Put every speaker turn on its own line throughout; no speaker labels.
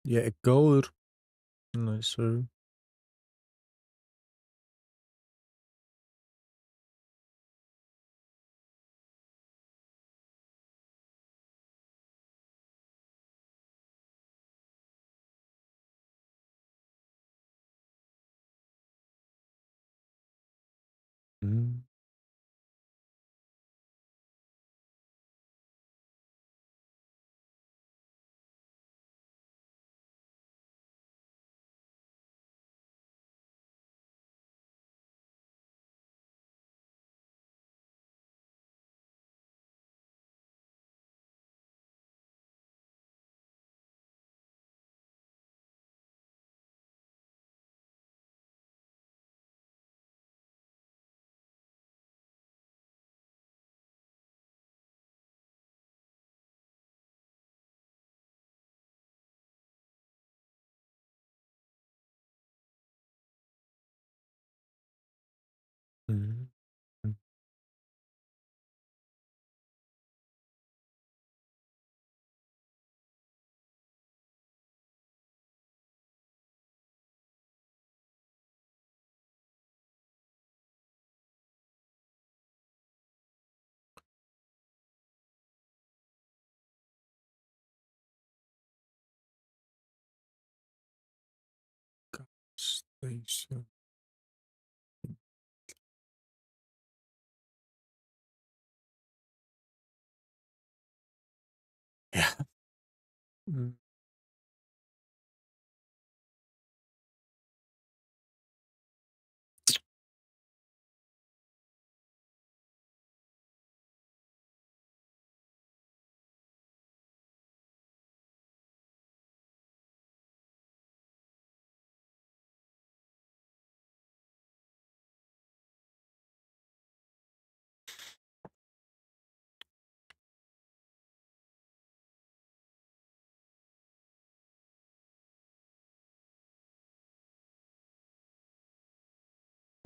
Ég er góður. Næsur. Station. Ja.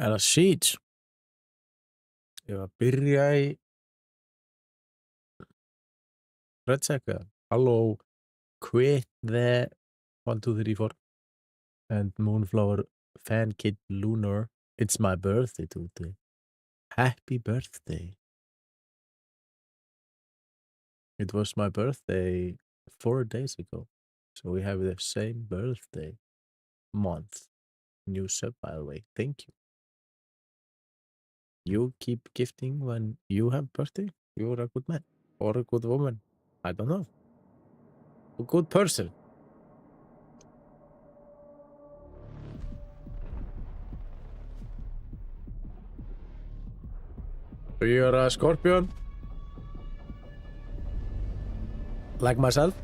Er það Siege? Ég var að byrja í Red Sack. Halló, quit the 1, 2, 3, 4 and Moonflower Fan Kid Lunar. It's my birthday today. Happy birthday. It was my birthday 4 days ago. So we have the same birthday month. New sub, by the way. Thank you. You keep gifting when you have birthday? You're a good man. Or a good woman. I don't know. A good person. You're a scorpion. Like myself.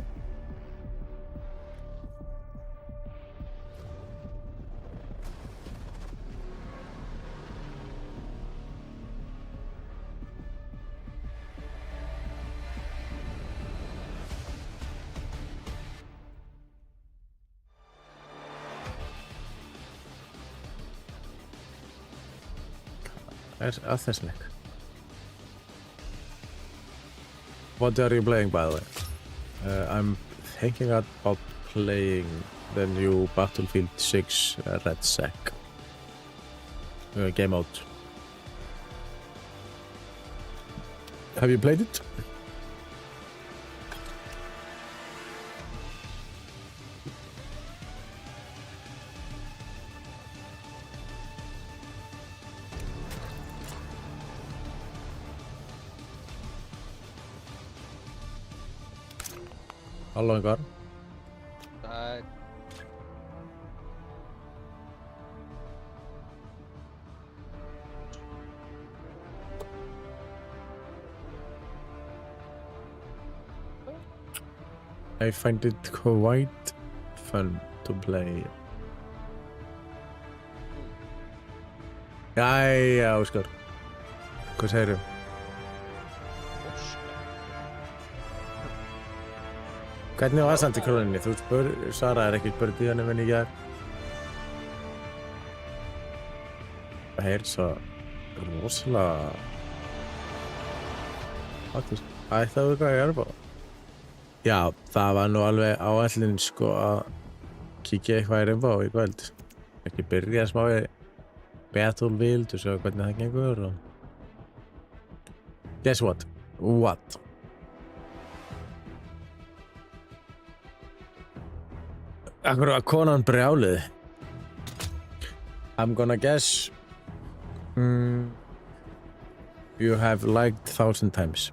That's athletic. What are you playing, by the way? I'm thinking about playing the new Battlefield 6 Red Sack game mode. Have you played it? Halló einhver. I find it quite fun to play. Jæja, Óskar. Hvað segirðu? Hvernig var samt í króninni? Þú svaraðir ekkert spurningunni minni í gær. Það er svo rosalega faktískt. Það var eitthvað að gera bara. Já, það var nú alveg áætlun sko að kíkja eitthvað í Rainbow í kvöld. Ekki byrja smá í Battlefield og sjá hvernig það gengur og... Guess what? What? Akkur var konan brjáluð. I'm gonna guess... you have liked 1,000 times.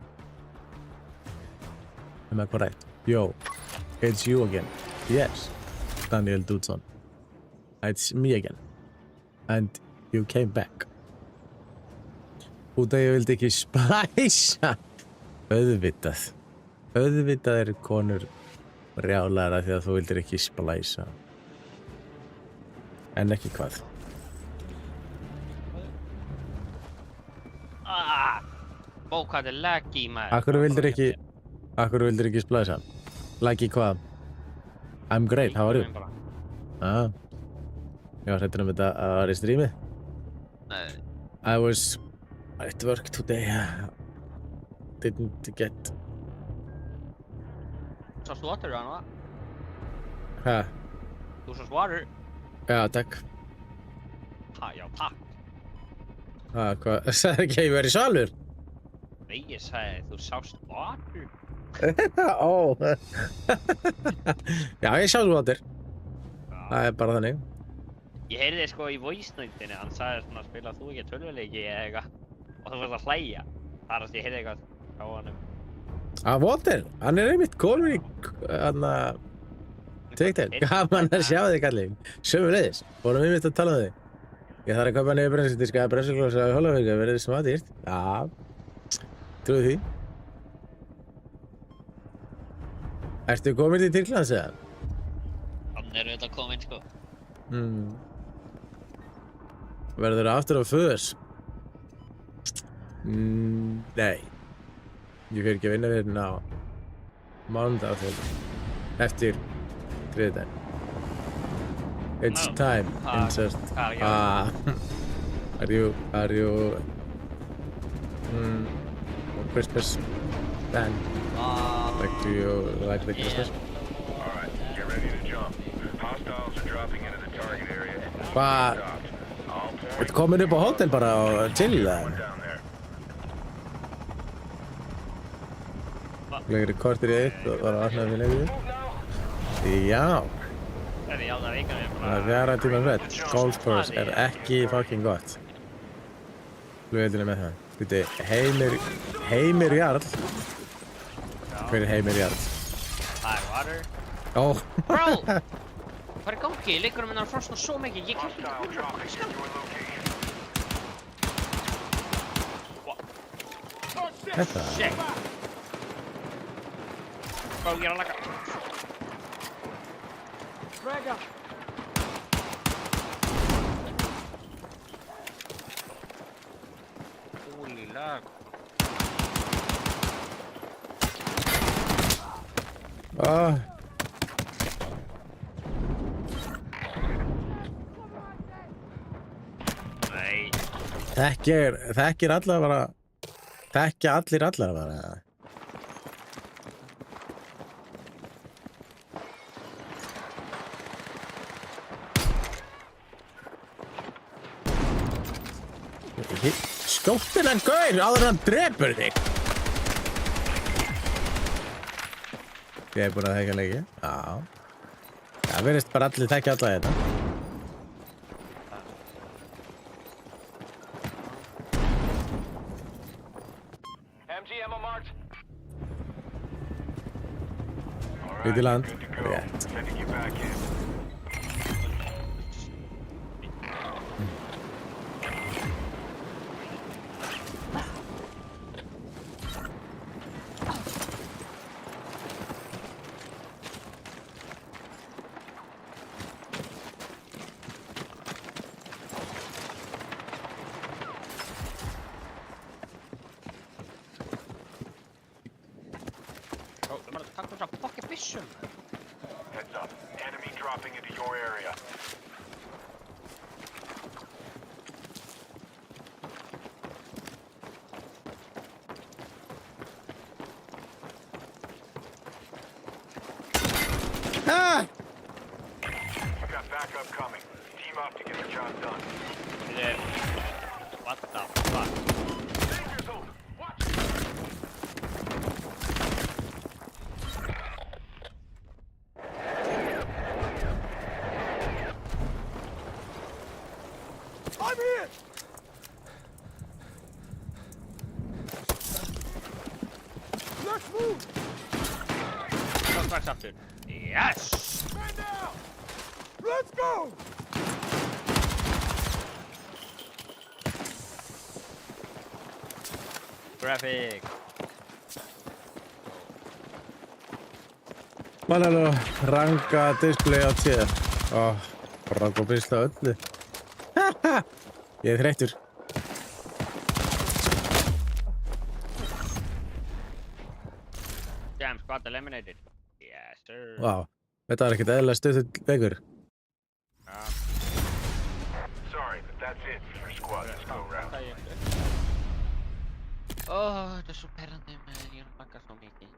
Am I correct? Yo, it's you again. Yes, Daniel Dudson. It's me again. And you came back. Út að ég vildi ekki splæsa. Auðvitað. Auðvitað eru konur brjálæra því að þú vildir ekki splæsa. En ekki hvað?
Bó, hvað er laggy, maður?
Akkur vildir ekki splæsa? Laggy hvað? I'm great, how are you? Ég var hrættur þetta að það var í strími. I was at work today. Didn't get...
Sást water, Rana?
Hæ?
Þú sást water?
Já, takk.
Já, takk.
Hæ, hvað? Sagði ekki að ég verið svalur?
Nei, ég sagði, þú sást water?
Ó. Já, ég sást water. Það er bara þannig.
Ég heyrði sko í voice-nautinu, hann sagði svona að spila þú ekki tölvuleiki eða eitthvað og þú fórst að hlæja. Þar að ég heyrði eitthvað á honum.
Water? Hann er einmitt komin í... TikTok. Gaman að sjá þig, kallinn. Sömuleiðis. Vorum einmitt að tala um þig. Ég þarf að kaupa niður brennsladiska brennsluglosa á Hólavík að verði smá dýrt. Já. Trúið því. Ertu komin til Tyrklands eða?
Hann er auðvitað kominn sko.
Verður það aftur á föðs? Nei. Ég fer ekki að vinna við hérna á mánudag eftir þriðjudaginn. It's time, insert. Are you Christmas fan? Like, do you like the Christmas?
Alright, get ready to jump. Hostiles are dropping into the target area.
Hvað? Þetta komin upp á hótel bara og chill það? Legri kortir í eitt og var að opna fyrir leiðið. Já. Það er 4 tíma frett. Golfspurs er ekki fucking gott. Flugveldinu með það. Þetta Heimir Jarl. Hver er Heimir Jarl?
Hi, water.
Ó.
Bro! Hvað er í gangi? Leikurinn minn er að frosna svo mikið. Ég kemur ekki að koma skam.
Þetta?
Shit. Bro, ég er að laga. Frega. Holy lag. Nei.
Þekkir alla bara... Þekkja allir alla bara... Skjóttir hann gaur áður en hann drepur þig! Ég er búinn að þekkja lengi. Já. Það verðist bara allir þekkja alla þetta.
MG ammo marked.
Út í land.
Good to go.
Rétt.
Sending you back in.
Bro, þú maður að taka þess að fucking byssum.
Heads up. Enemy dropping into your area. backup coming. Team up to get the job done.
What the fuck?
Danger zone! Watch!
I'm here! Let's move!
Kom strax aftur. Yes!
Man down! Let's go!
Graphic.
Man er alveg ranga display á tér. Ranga display á öllu. Ég er þreyttur.
Jam squad eliminated. Yes, sir.
Vá, þetta var ekkert eðlilega stöðull leikur.
Sorry, but that's it for squad this go round.
Þetta er svo perrandi með ég er að baka svo mikið.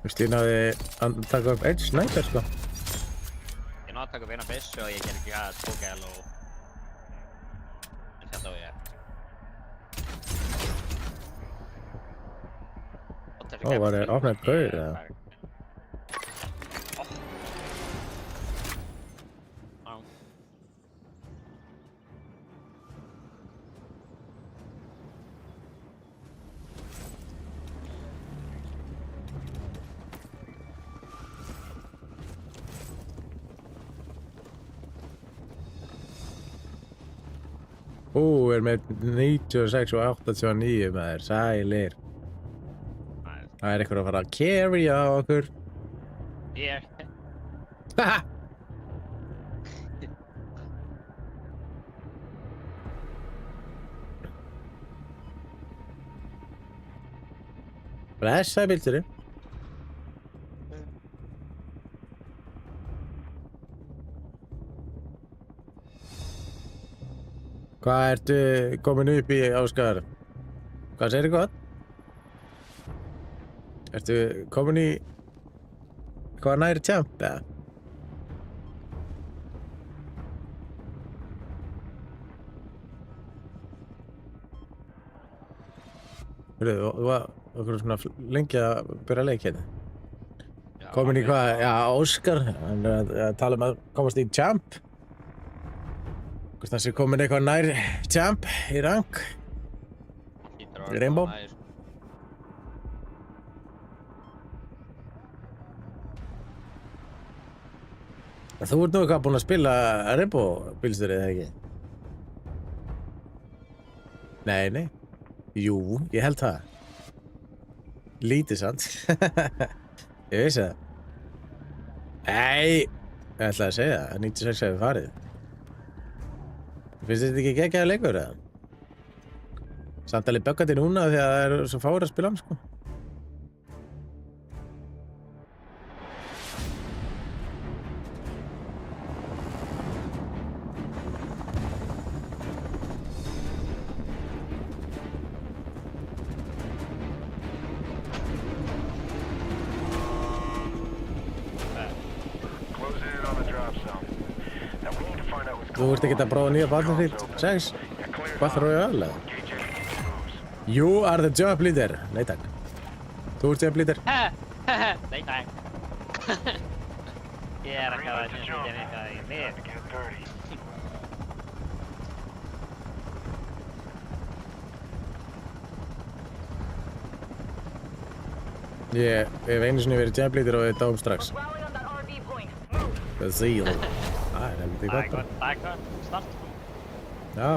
Þú veist, ég náði að taka upp einn sniper, sko.
Ég náði að taka upp eina byssu og ég ger ekki að tóka og... En þetta á ég.
Var það opnað gaur, eða? Er með 96 og 89 maður, sælir. Það er eitthvað að fara að carry á okkur.
Ég.
Haha! Blessaði bílstjóri. Hvað ertu komin upp í, Óskar? Hvað segirðu gott? Ertu komin í hvað næri tjamp, eða? Hörru, þú var okkur svona lengi að byrja leik hérna. Komin í hvað? Já, Óskar, hann er að tala um að komast í tjamp. Hvort það sé komin eitthvað nær tjamp í rank. Í Rainbow. Þú ert nú eitthvað búinn að spila Rainbow bílstjóri, eða ekki? Nei. Jú, ég held það. Lítið samt. Ég vissi það. Nei, ég ætlaði að segja það. 96 hefur farið. Finnst þetta ekki geggjaður leikur, eða? Samt alveg böggandi núna því að það eru svo fáir að spila hann, sko. Þú ert ekki að prófa nýja Battlefield 6? Battle Royale, eða? You are the job leader. Nei, takk. Þú ert job leader.
Nei, takk. Ég er ekki að setja eitthvað í lið.
Ég hef einu sinni verið job leader og við dáum strax. The Zeal. Það er helviti gott.
Það er gott. Start.
Já,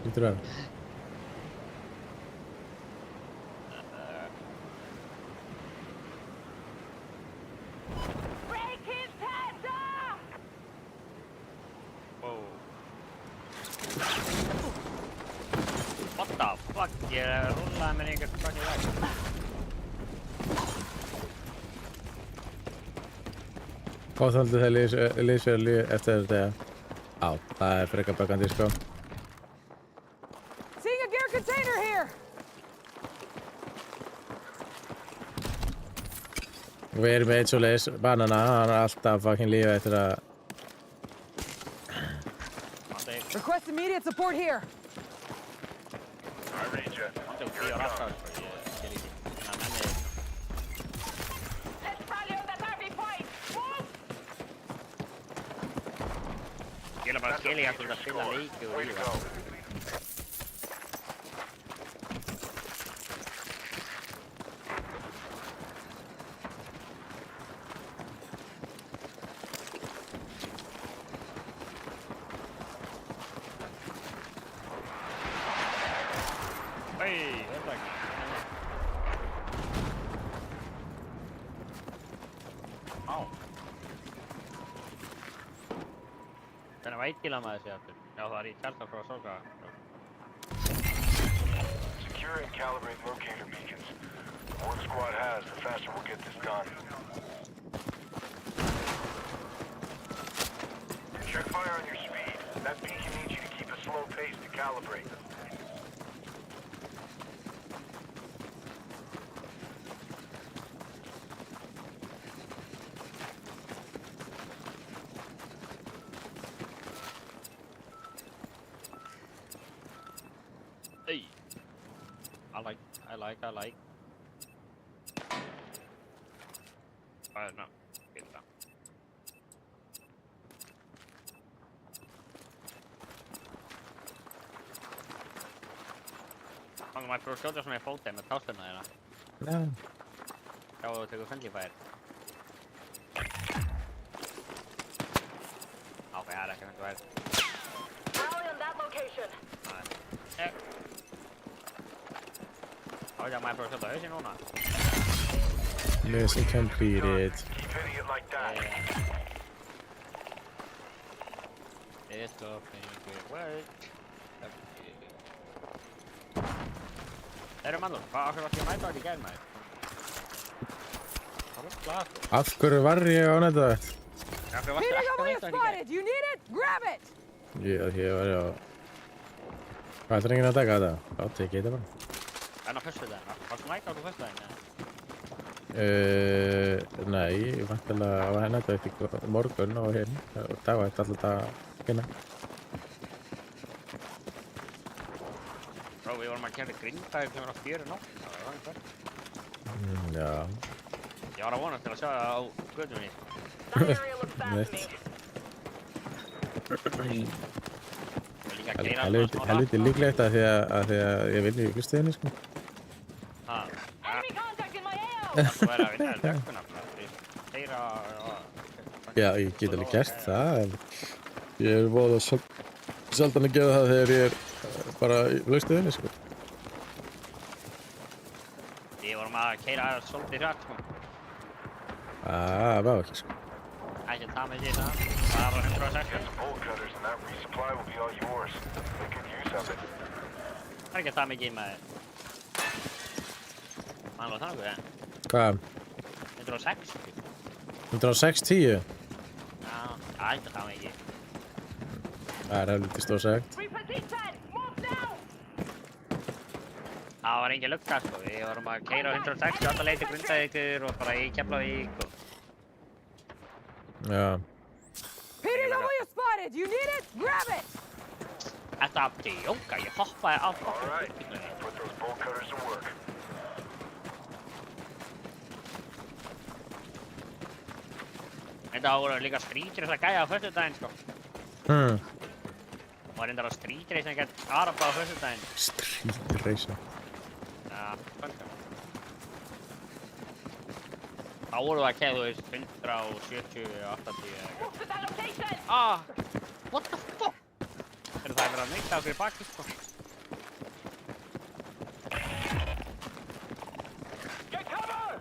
lítur að.
What the fuck? Ég rúllaði mér einhvern fucking veg.
Hvað þáldu það liðsverði eftir þetta? Á, það er frekar böggandi, sko.
Seeing a gear container here!
Og við erum með eitt svoleiðis banana, hann alltaf fucking lífa eftir að...
Request immediate support here.
I read you.
Here it comes.
Let's rally on that RV point. Move!
Ég bara skilja ekki að spila leiki og
Way to go.
Hey, þetta ekki. Á. Hvernig vætgila maður sig aftur? Já, það í tjálta frá Sorga.
Secure and calibrate locator beacons. The more the squad has, the faster we'll get this done. Check fire on your speed. That beacon needs you to keep a slow pace to calibrate.
Hey. I like. No. Get it down. Fangum maður fyrir að skjóta svona í fótið með tásturna þeirra.
Já.
Sjá þú tekur friendly fire. Ok, það ekki friendly fire.
Rally on that location.
Þá veit ég að maður fyrir að skjóta hausinn núna.
Mission completed.
Keep hitting it like that.
It's looking good work. Mannur, hvað okkur varst ég að mæta þetta í gær maður? Það var glasur.
Af hverju var ég á nættuvætt?
Okkur varst ég
Hitting
ekki
over
að
you
mæta þetta í gær?
spotted. You need it? Grab it.
Ég var á... Hvað ætlar enginn að taka þetta? Já, tekið þetta bara.
En á föstudaginn, varstu mæta okkur föstudaginn?
Nei, ég vantilega að var nættuvætt í morgun og hérna. Það var alltaf að finna.
Bro, við vorum að kemja grindbæður sem var á 4 nótt. Það var þannig fyrr.
Já.
Ég var að vonast til að sjá það á götunni.
That area looks bad to me.
Og líka að keyra alveg svona
Helviti líklegt að því að ég vinn í ykkurstuðinni, sko.
Ha,
Enemy contact in my AO.
þú er að vinna þér dökkuna. Keyra og...
Já, ég get alveg gert það, en ég er voða sjaldan að gera það þegar ég er bara í laustuðinni, sko.
Við vorum að keyra svolítið hratt, sko.
Það var ekki, sko.
Ekki það með því það. Það var 160.
Get some bolt cutters and that resupply will be all yours. Make good use of it.
Það er ekki það mikið með þér. Man var það nokkuð, en?
Hvað?
160.
160?
Já, það er ekki það mikið.
Það er helviti stórsegt.
Reposition. Move now.
Það var engin lukka, sko. Við vorum að keyra 160 alla leið til Grindavíkur og bara í Keflavík og...
Já.
Hitting over you spotted. You need it? Grab it.
Þetta átti jóka, ég hoppaði á
All right. Put those bolt cutters to work.
Þetta voru líka strýtri þess að gæja á föstudaginn, sko. Og var reyndar á strýtri sem gett araba á föstudaginn.
Street racer.
Já, fölgum. Þá voru það að keða, þú veist, 170, 80 eða eitthvað.
Move to that location.
Ah! What the fuck? Það er verið að nýta okkur í baki, sko.
Get cover!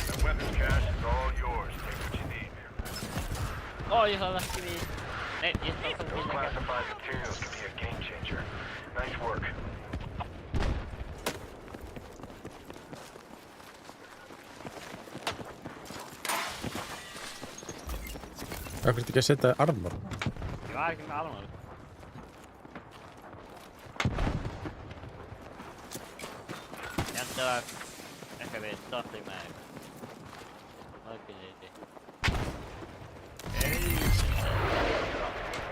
The weapons cache is all yours. Take what you need.
Ó, ég þarf ekki við... Nei, ég þarf ekki
Those
við...
classified materials can be a game changer. Nice work.
Hvað ertu ekki að setja armor?
Ég var ekki með alveg. yrittävät ehkä veet tahlimäen. Oikein ei.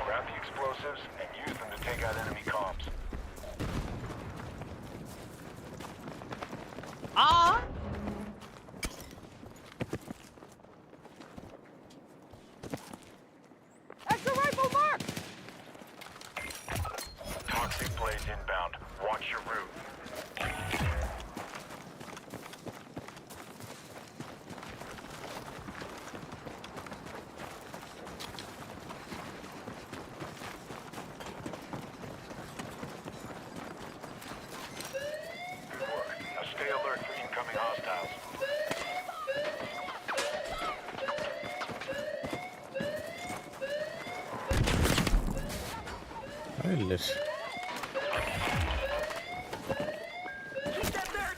Grab the explosives and use them to take out enemy comms.
Extra rifle marked!
Toxic blades inbound. Watch your route. Good work. Now stay alert for incoming hostiles.
Ällis.
Keep them there!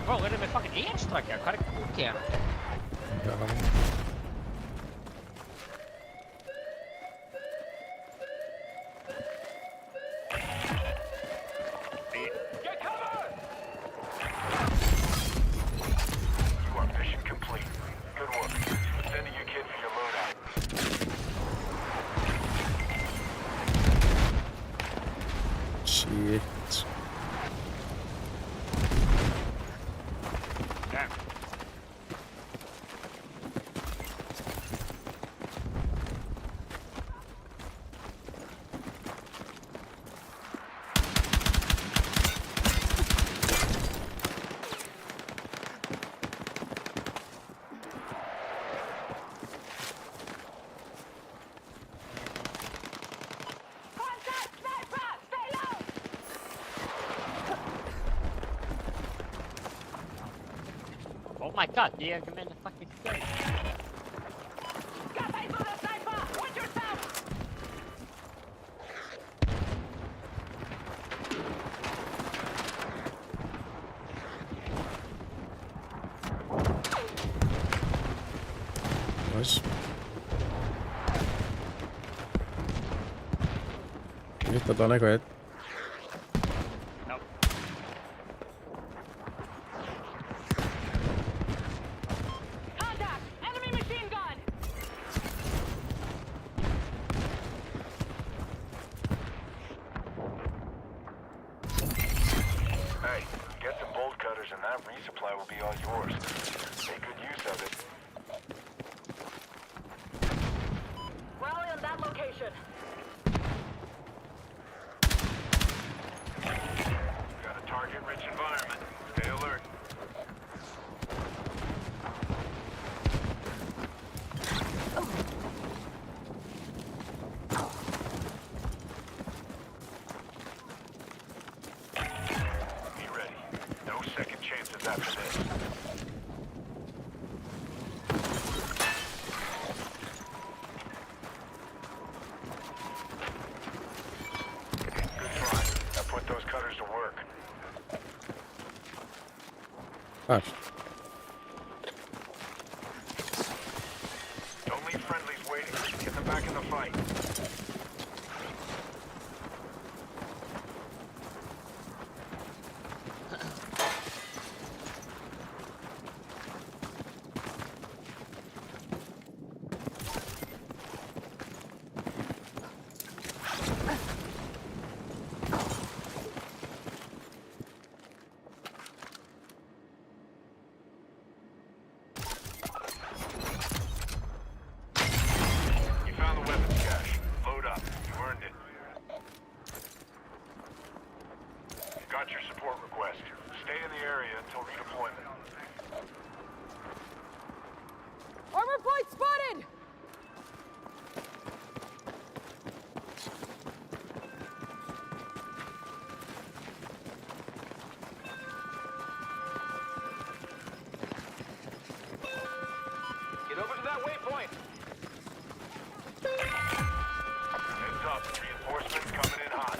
Bro, erum við fucking einstrakja? Hvað er kúkja?
Ja.
Get cover!
You are mission complete. Good work. Sending your kid for your loadout.
Shit.
Damn.
Contact sniper! Stay low!
Oh my god, det är men fucking scary.
Got eyes on the sniper! Watch yourself!
Nice. Nyt otan eko et.
No.
Contact! Enemy machine gun!
Hey, get some bolt cutters and that resupply will be all yours. Make good use of it.
Rally on that location.
Got a target-rich environment. Stay alert. Be ready. No second chances after this. Good try. Now put those cutters to work.
Här.
Don't leave friendlies waiting. Get them back in the fight. You found the weapons cache. Load up. You earned it. Got your support request. Stay in the area until redeployment.
Armor plate spotted!
Get over to that waypoint!
Heads up. Reinforcements coming in hot.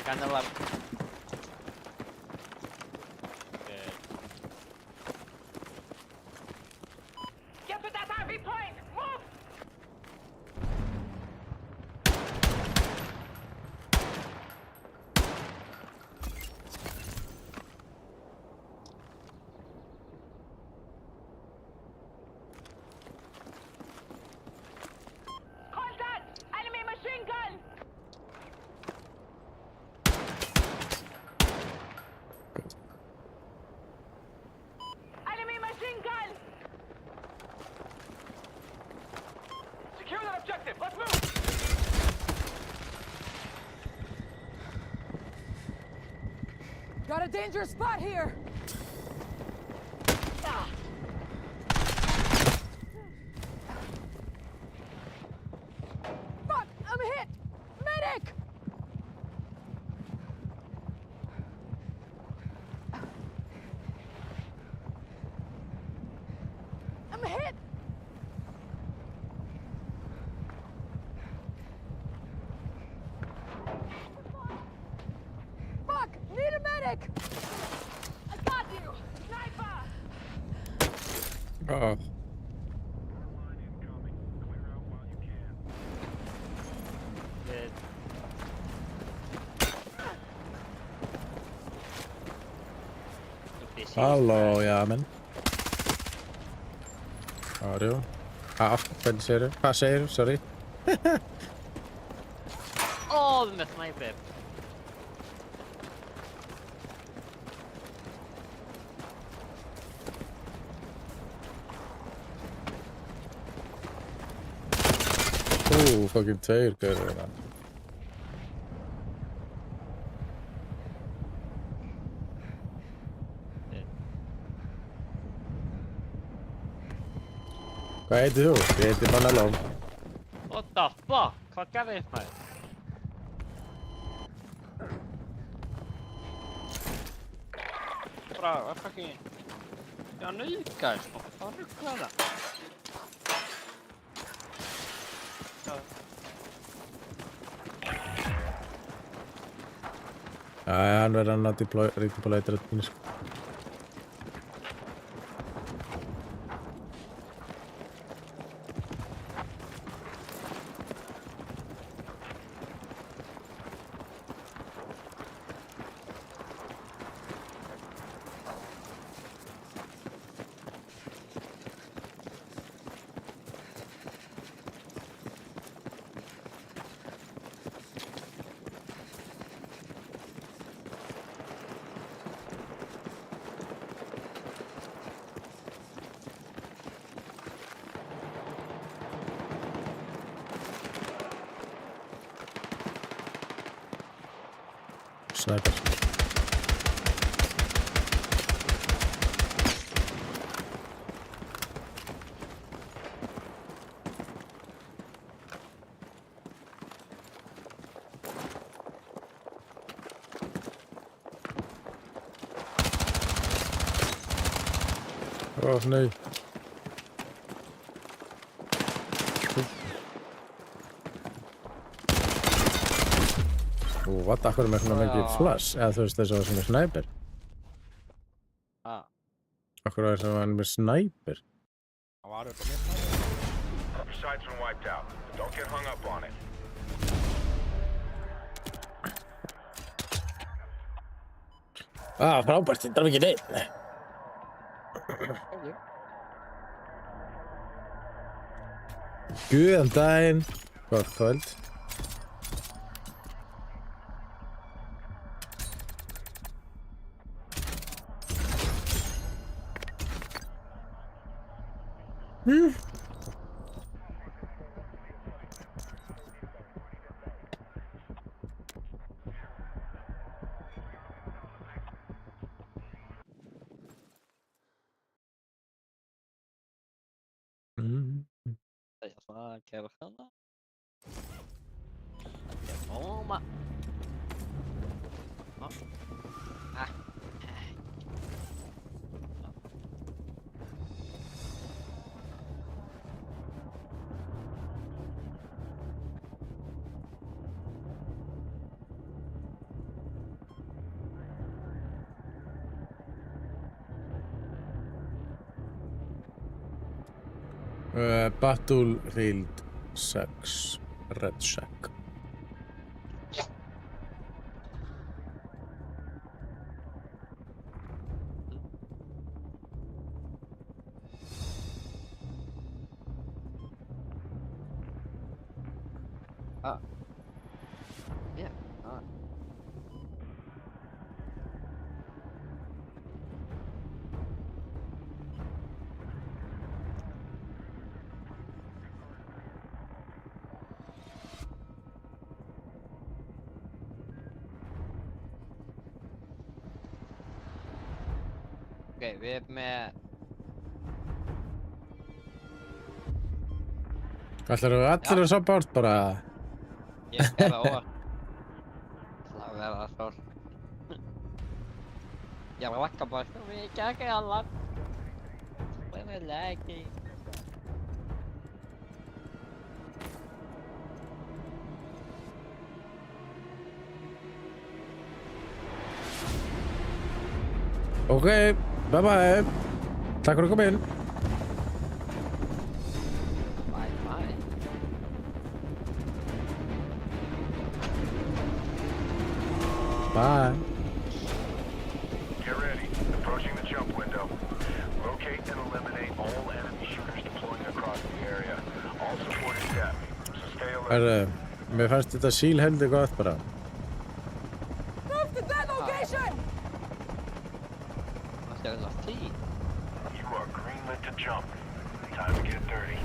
Bende var.
Get to that RV point! Move! Contact! Enemy machine gun! Enemy machine gun!
Secure that objective. Let's move.
Got a dangerous spot here! Fuck! I'm hit! Medic! I'm hit! Fuck! Need a medic! I got you! Sniper!
Aa.
Evet.
Hallå, ja men. Ja du. Ja, vad säger du? Vad säger du? Sorry.
Åh, med sniper.
Oh, fucking tveir gaurar hérna. Hvað heitir þú? Ég heiti Manalov.
What the fuck? Hvað gerðist maður? Bara, var fucking... Jag nödgast. Vad fan rugglar det?
Já, hann verður hann að redeploya dröndinu sko. Sniper. Åh nej. What? Akkur með svona mikið flash? Eða þú veist þess að það sem er snæper?
Ah,
Akkur er það með snæper?
það var upp á mér sniper.
Your side's been wiped out. Don't get hung up on it.
Frábært, ég þarf ekki neitt. Góðan daginn. Gott kvöld.
Jag sa Kershana. Toma. Ja. Ah.
Battlefield 6 Red Shack.
Yeah. Ok, við erum með...
Ætlarðu allir að soppa árt bara?
Ég gerði óvart. Það verða svo. Ég lakka bara svo mikið ekki allar. Það er laggy.
Ok, bye bye. Takk fyrir að koma inn.
Bye bye.
Bye.
Get ready. Approaching the jump window. Locate and eliminate all enemy shooters deploying across the area. All support is staffing, so stay alert.
Mér fannst þetta síl heldur gott bara.
Move to that location!
Það sé þess að tí.
You are greenlit to jump. Time to get dirty.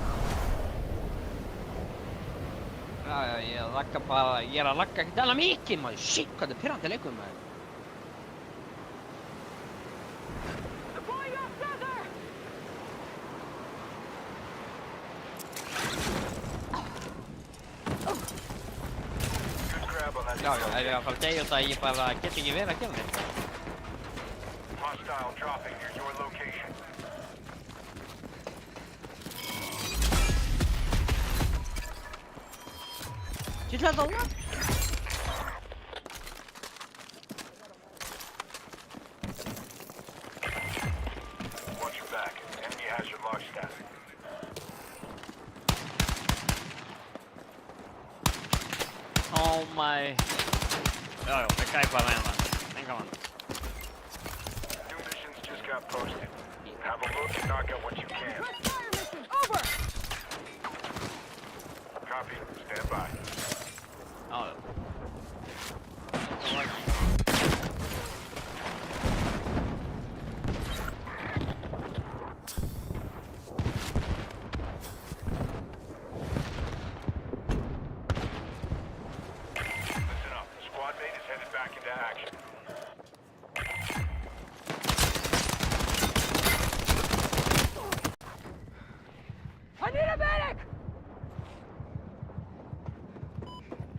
Já, ég lakka bara, ég að lakka ekkert alveg mikið maður. Shit, hvað þetta er pirrandi leikur maður.
Deploying off center!
Good grab on that.
Já, ef ég að fara að deyja út að ég bara get ekki verið að gera þetta.
Hostile dropping near your location.
Sýtla þetta alveg?
Watch your back. Enemy has your lock staff.
Oh my... Já, ég gæði bara hérna. Enga mann.
New missions just got posted. Have a look and knock out what you can.
Direct fire mission! Over!
Copy. Stand by.
Já, já.
Listen up. Squad mate is headed back into action.
I need a medic!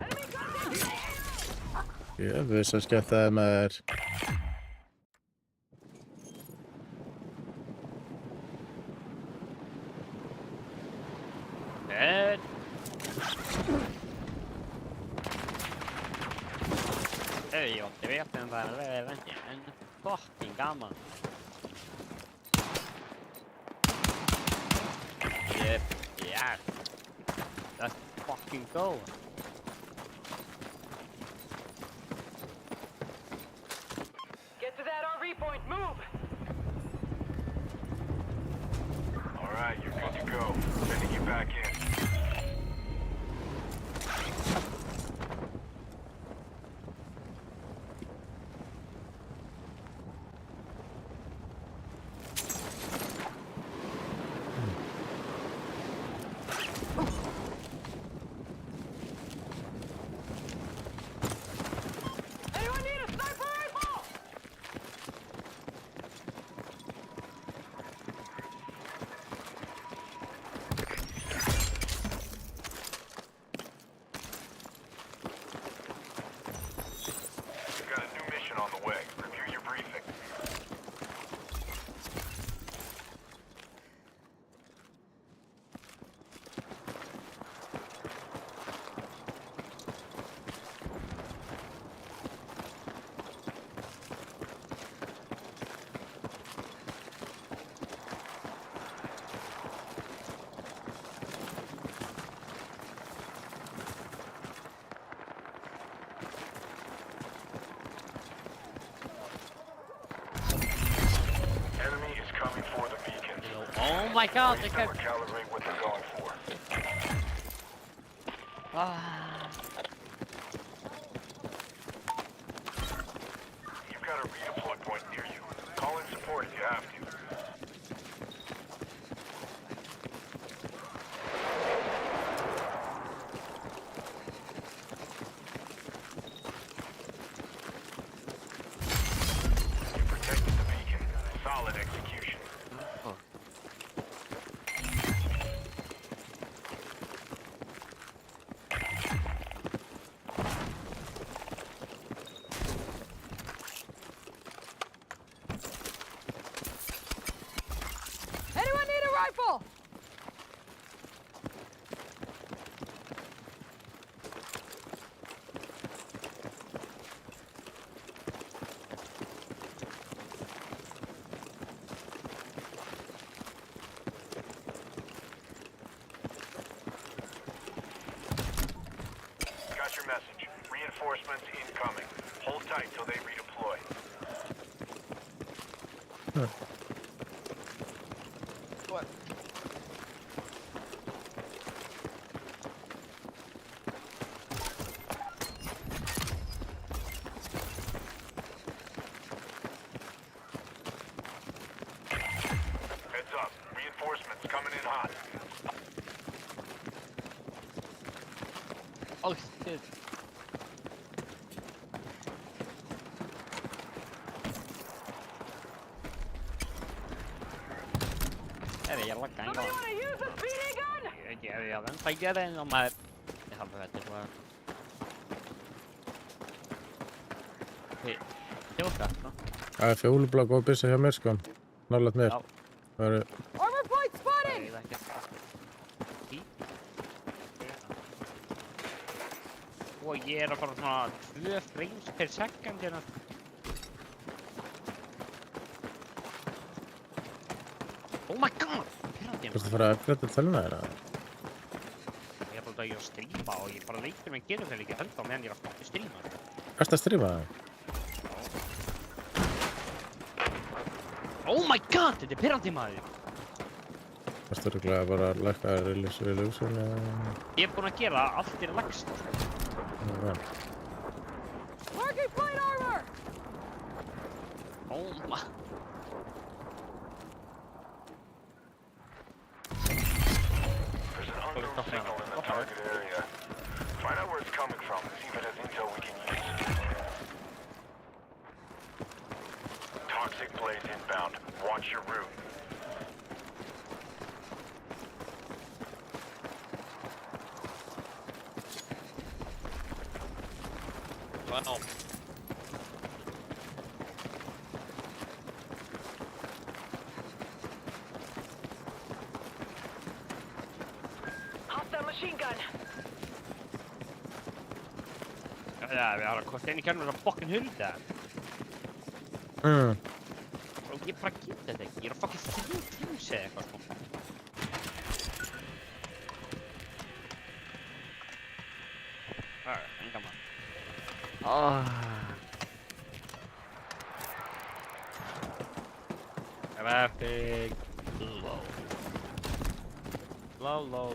Enemy contact!
Ég veist að skemmtaði maður.
Ég åkte vet den där väven. En fucking gammal. Yep, yeah. Let's fucking go.
Get to that RV point. Move!
All right, you're good to go. Sending you back in.
Anyone need a sniper rifle?
Oh my god,
Please
det
never
kan...
calibrate what they're going for.
Ah.
You've got a redeploy point near you. Call in support if you have to. You protected the beacon. Solid execution.
Oh.
Anyone need a rifle?
Got your message. Reinforcements incoming. Hold tight till they redeploy.
What?
Heads up. Reinforcements coming in hot.
Oh shit. Är jävla gang
Somebody want to use a speedy gun?
Jag väntar inte den om här... Jag har behövt det bara. Det var klart då.
Það er fjólublá góð bissa hjá mér, sko. Nálægt mér.
Já.
Það eru...
Armor plate spotted!
Det är inte. Og ég er að fara svona 2 frames per second hérna. Oh my god! Pirrandi
Þú fara að uppgræta töluna þér, eða?
Ég er bara að stríma og ég bara leikur með gerum þegar ekki held á meðan ég er að fara að stríma.
Ertu að stríma það?
Oh my god! Þetta er pirrandi maður!
Varstu örugglega bara að lækka resolution eða...
Ég er búinn að gera allt til lagst.
Vel.
Marking plate armor!
Oh my...
There's an unknown signal in the target area. Find out where it's coming from and see if it has intel we can use. Toxic blaze inbound. Watch your route.
Wow.
Hostile machine gun.
Ja, vi har kort inn i kjörnum að fucking hulda. Og ég bara get þetta ekki. Ég er að fucking 3 teams eða eitthvað sko. Enga mann. Traffic. Low. Low.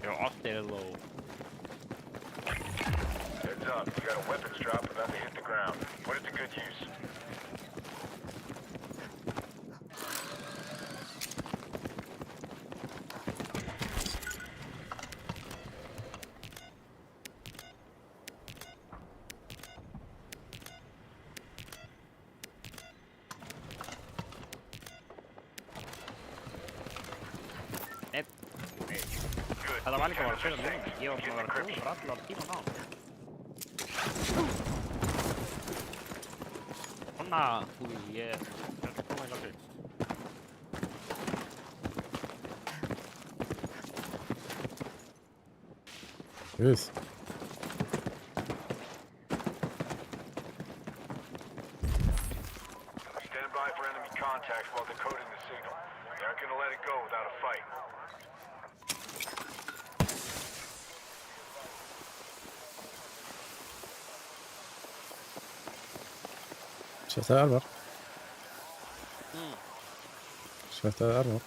Já, allt er low.
Heads up. You got a weapons drop about to hit the ground. Put it to good use. Good.
Þetta var líka bara að spila
Channels are
núna.
synced.
Ég var
Get
búinn að vera
encryption.
góður fyrir allar tíma ná. Svona, ég er að koma í landi.
Guð.
Stand by for enemy contact while decoding the signal. They aren't gonna let it go without a fight.
Sér það alvar. Svettaði armor.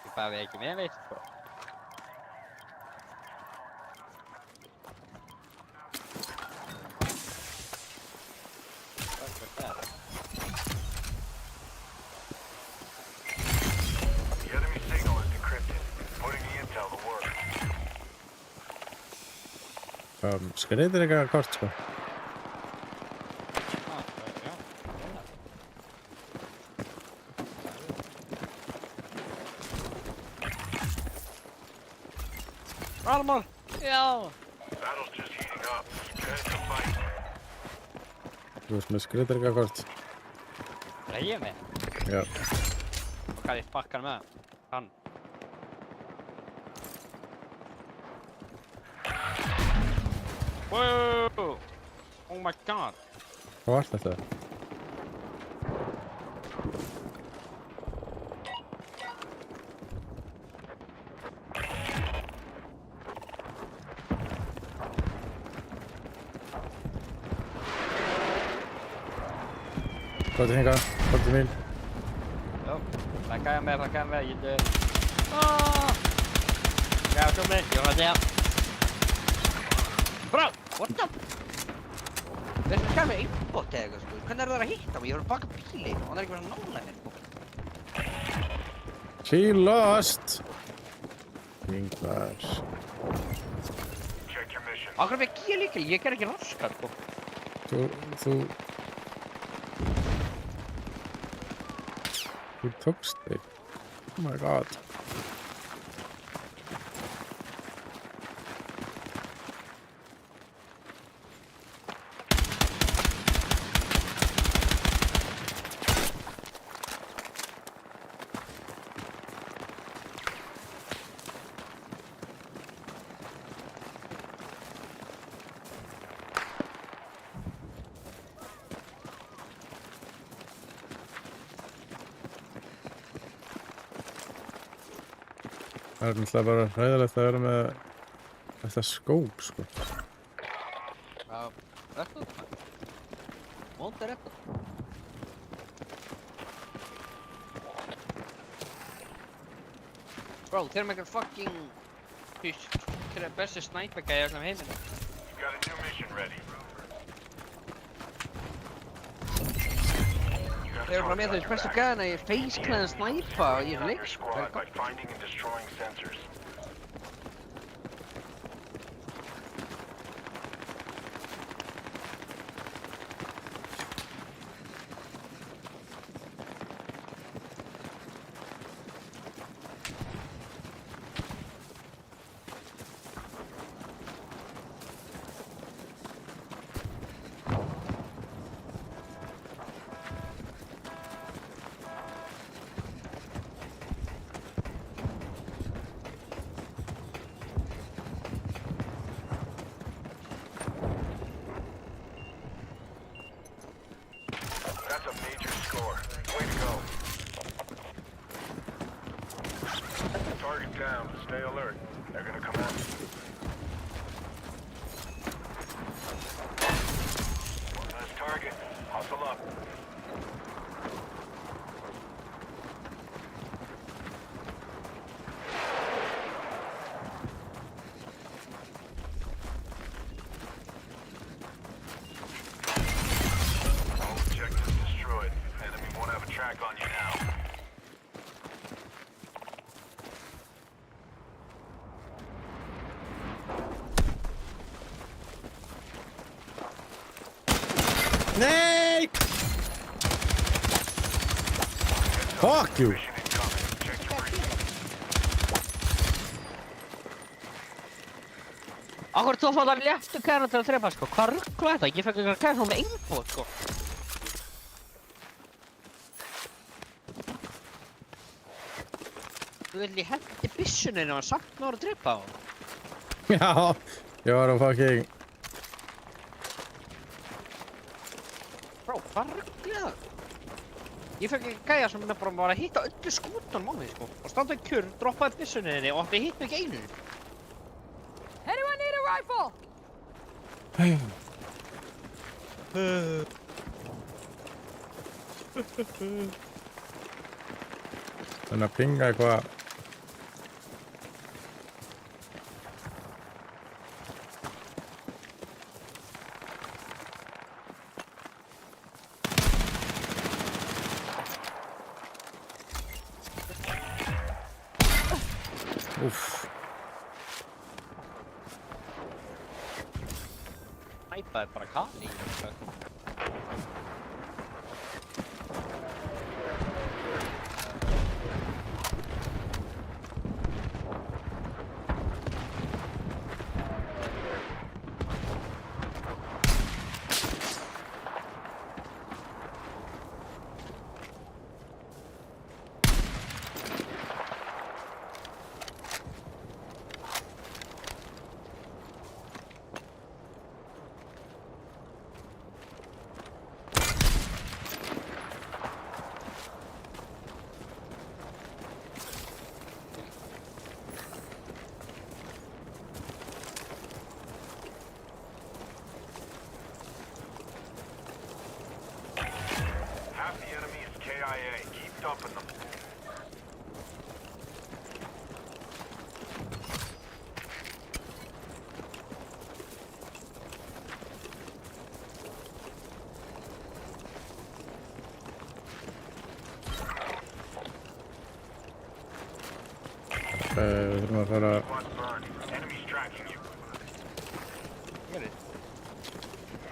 Ég bara við ekki með veit, sko. Hvað er það?
The enemy signal is decrypted. Putting the intel to work.
Skreitir eitthvað kort, sko.
Já. Armor! Já!
Battle's just heating up. Ready to fight.
Þú veist með skreitir eitthvað kort.
Það er ég með.
Já.
Og hvað er bakkan með? Hann. Wow! Oh my god!
Hvað var þetta? Hvað er hingað? Hvað er mín?
Jo, það kan jeg med, jeg dør. Jeg er med, jeg var der. Bro, what the?
Þeir sem kæmi innbótt eða eitthvað sko, hvernig það að hitta mig? Ég var að baka bíli og hann eitthvað nála mér sko.
She lost! Yngvar.
Check your mission.
Akkur með gíja líkil, ég ger ekki raskat sko.
Þú tókst þig. Oh my god. Það er náttúrulega bara hræðilegt að vera með þetta skóp, sko.
Já, réttu það. Mónta réttu. Bro, þeir eru með eitthvað fucking... Þeir eru besti snæpegæði allan heiminn.
You got a new mission ready.
Þeir eru bara með þeir bestu gæðina í faceclan snæpa í
Your
leik.
squad by finding and destroying sensors. That's a major score. Way to go. Target down. Stay alert. They're gonna come out. One last target. Hustle up. All objectives destroyed. Enemy won't have a track on you now.
Nei! Fuck you!
Mission incoming. Check your briefing.
Akkur þú fótt að léttu kæra til að trepa sko, hvað ruggla þetta? Ég fekk eitthvað kæra með innbót sko. Þú vil ég hendi byssunni og samt náður að trepa á hann.
Já, ég var að fucking...
Bro, hvað ruggla það? Ég fekk ekki gæja sem bara var að hitta öllu skútunum á mig sko. Og standa í kjörn, droppaði byssunni og átti að hitta mig ekki einu.
Anyone need a rifle?
Þannig að pinga eitthvað. Úff.
Snæpaði bara kali.
Half the enemy is KIA. Keep dumping them.
Við þurfum að fara.
Squad burned. Enemy's tracking you.
Gjörðu.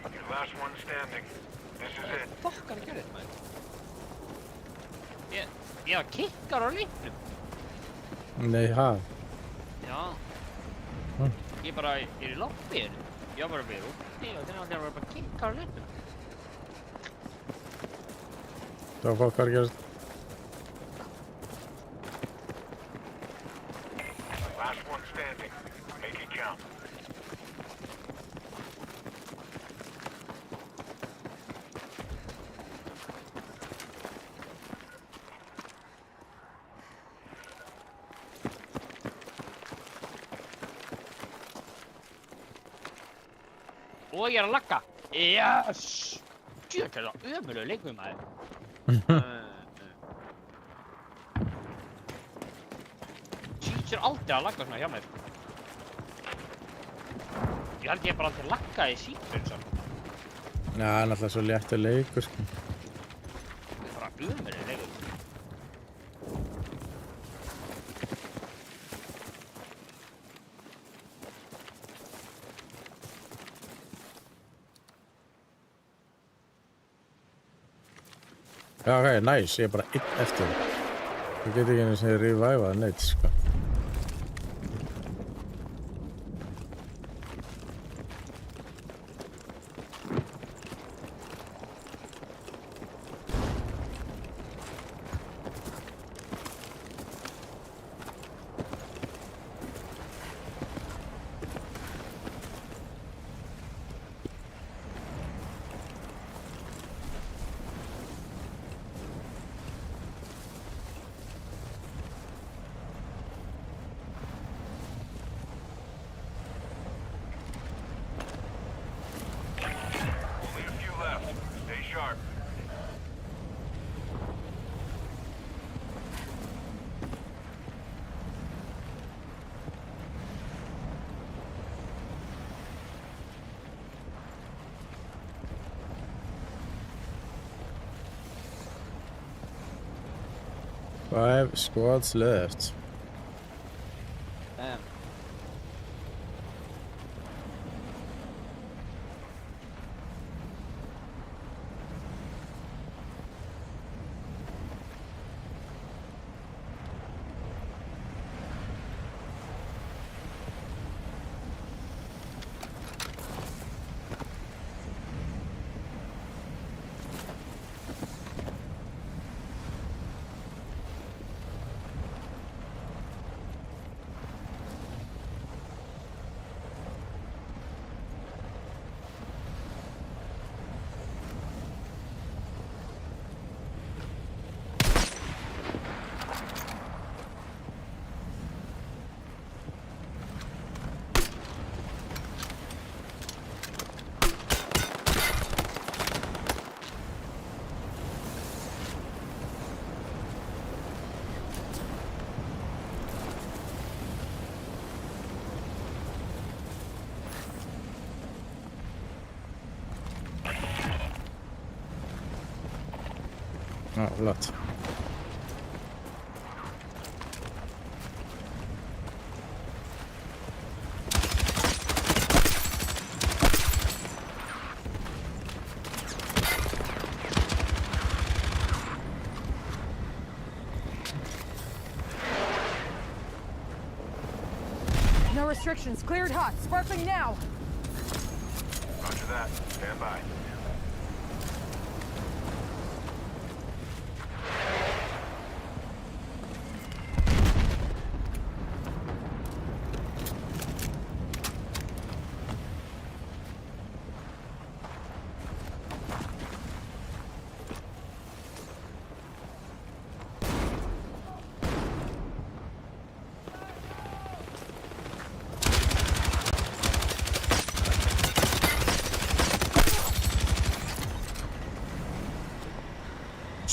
You're the last one standing. This is it.
Fokkar gjörðu þetta, maður. Ég var kikkar á litnum.
Nei, ha?
Já.
Hm.
Ég bara er í lobbyinu. Ég var bara að vera úti og þennan að bara kikkar á litnum.
Það fokkar gerst.
Last one standing. Make it count.
Og ég er að lagga. Yes! Djöfull er það ömurlegur leikur, maður. Sýtur aldrei að lagga svona hjá mér. Ég held ég bara aldrei laggaði í Sýtur, svo.
Já, það er náttúrulega svo léttur leikur, sko.
Það er bara ömurlegur leikur.
Já, ok, nice. Ég er bara einn eftir. Ég get ekki einu sem reviveað neitt, sko.
Only a few left. Stay sharp.
Five squads left.
Damn.
Já, flott.
No restrictions. Cleared hot. Sparkling now.
Roger that. Stand by.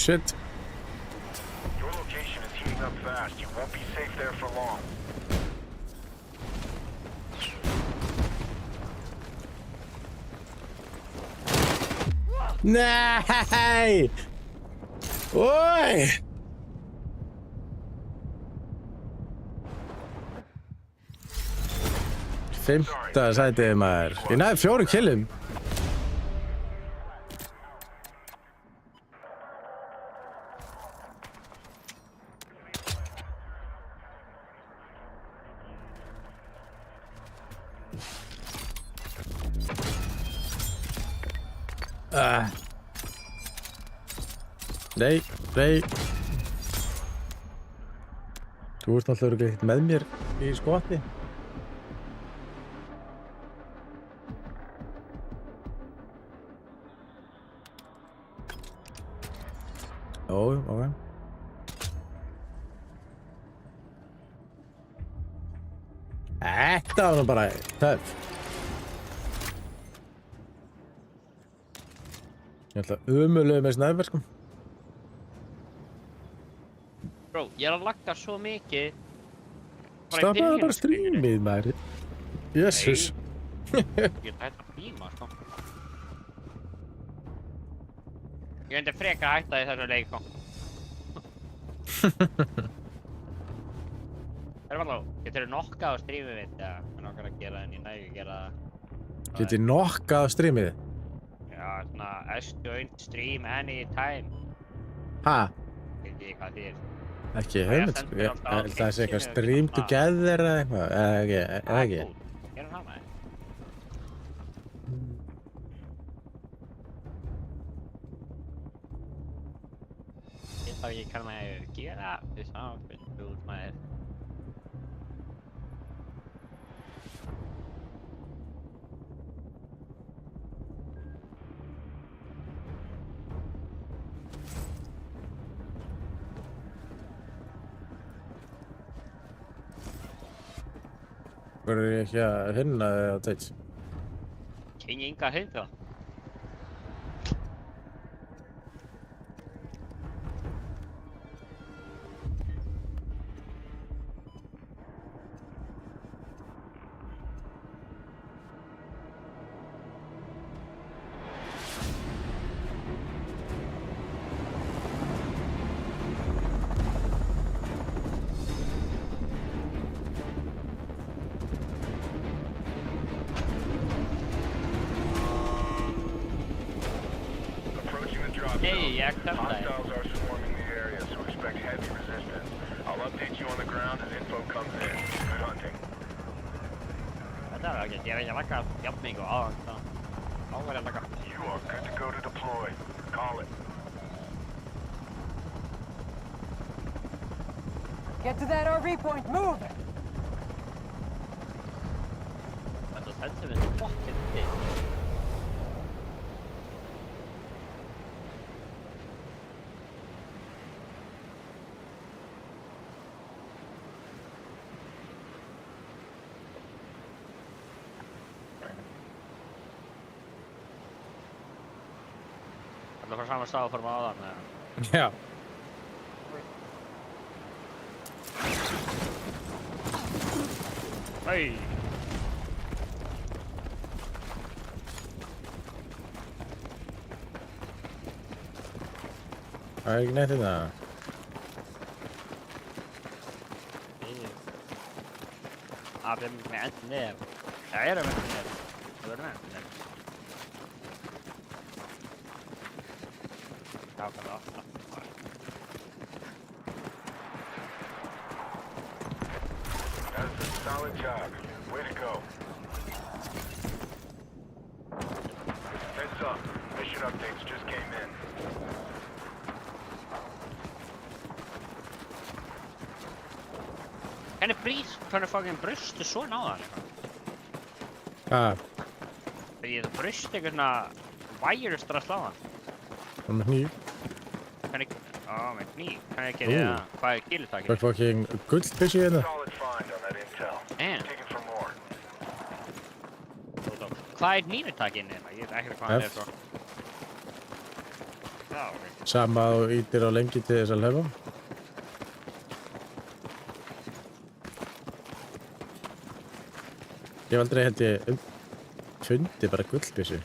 Shit.
Your location is heating up fast. You won't be safe there for long.
Nei! Oj! Fimmta sætið maður. Ég næði 4 killum. Nei, nei. Þú ert alltaf ekkert með mér í skoti. Jó, ok. Þetta var nú bara töff. Ég ætla umulega með snæper, sko.
Bro, ég er að lagga svo mikið.
Stoppaðu bara streamið, maður. Jesus.
Ég er hægt að bíma, sko. Ég myndi frekar hætta í þessu leik, sko. Getur þú nokkað á streamið mitt, eða? Ég nokkar að gera en ég næg að gera það.
Get ég nokkað á streamið?
Já, svona S-join stream anytime.
Ha?
Ég veit ekki hvað því er.
Ekki hugmynd, sko. Ég held að það sé eitthvað stream together eða eitthvað. Eða ekki.
Gerum það með. Ég þarf ekki hvað maður gera því saman út maður.
Hvað er ég ekki að hinna þig á Twitch?
Kynni ynga heita. Hey, ég kemta þér.
Hostiles are swarming the area, so expect heavy resistance. I'll update you on the ground as info comes in. Good hunting.
Þetta er ekki, ég er ekki að lagga jafn mikið á áðan, þá. Þá var ég að lagga.
You are good to go to deploy. Call it.
Get to that RV point. Move!
Þetta sendur við fucking þig. Það var saman stað fyrir maður áðan, eða?
Já.
Hei!
Það er ekki neitt þetta.
Það er með endur nef. Það eru með endur nef. Það eru með endur nef. Já, hvað er það?
That's a solid job. Way to go. Heads up. Mission updates just came in.
Hvernig fucking brustu svona á það?
Hvað?
Þegar ég brustu eitthvað svona værustrasl á það.
Hún með hníf.
Hvernig... með hníf. Hvernig gerir það? Hvað er killutakið?
Það er fucking gullbyssi hérna.
Solid find on that intel.
Man.
Take it for more.
Hvað er hnífutakinn hérna? Ég veit ekki hvað það er
F.
svo. Já, ok.
Sama að þú ítir á lengi til þess að hlaupa. Ég hef aldrei held ég fundi bara gullbyssi.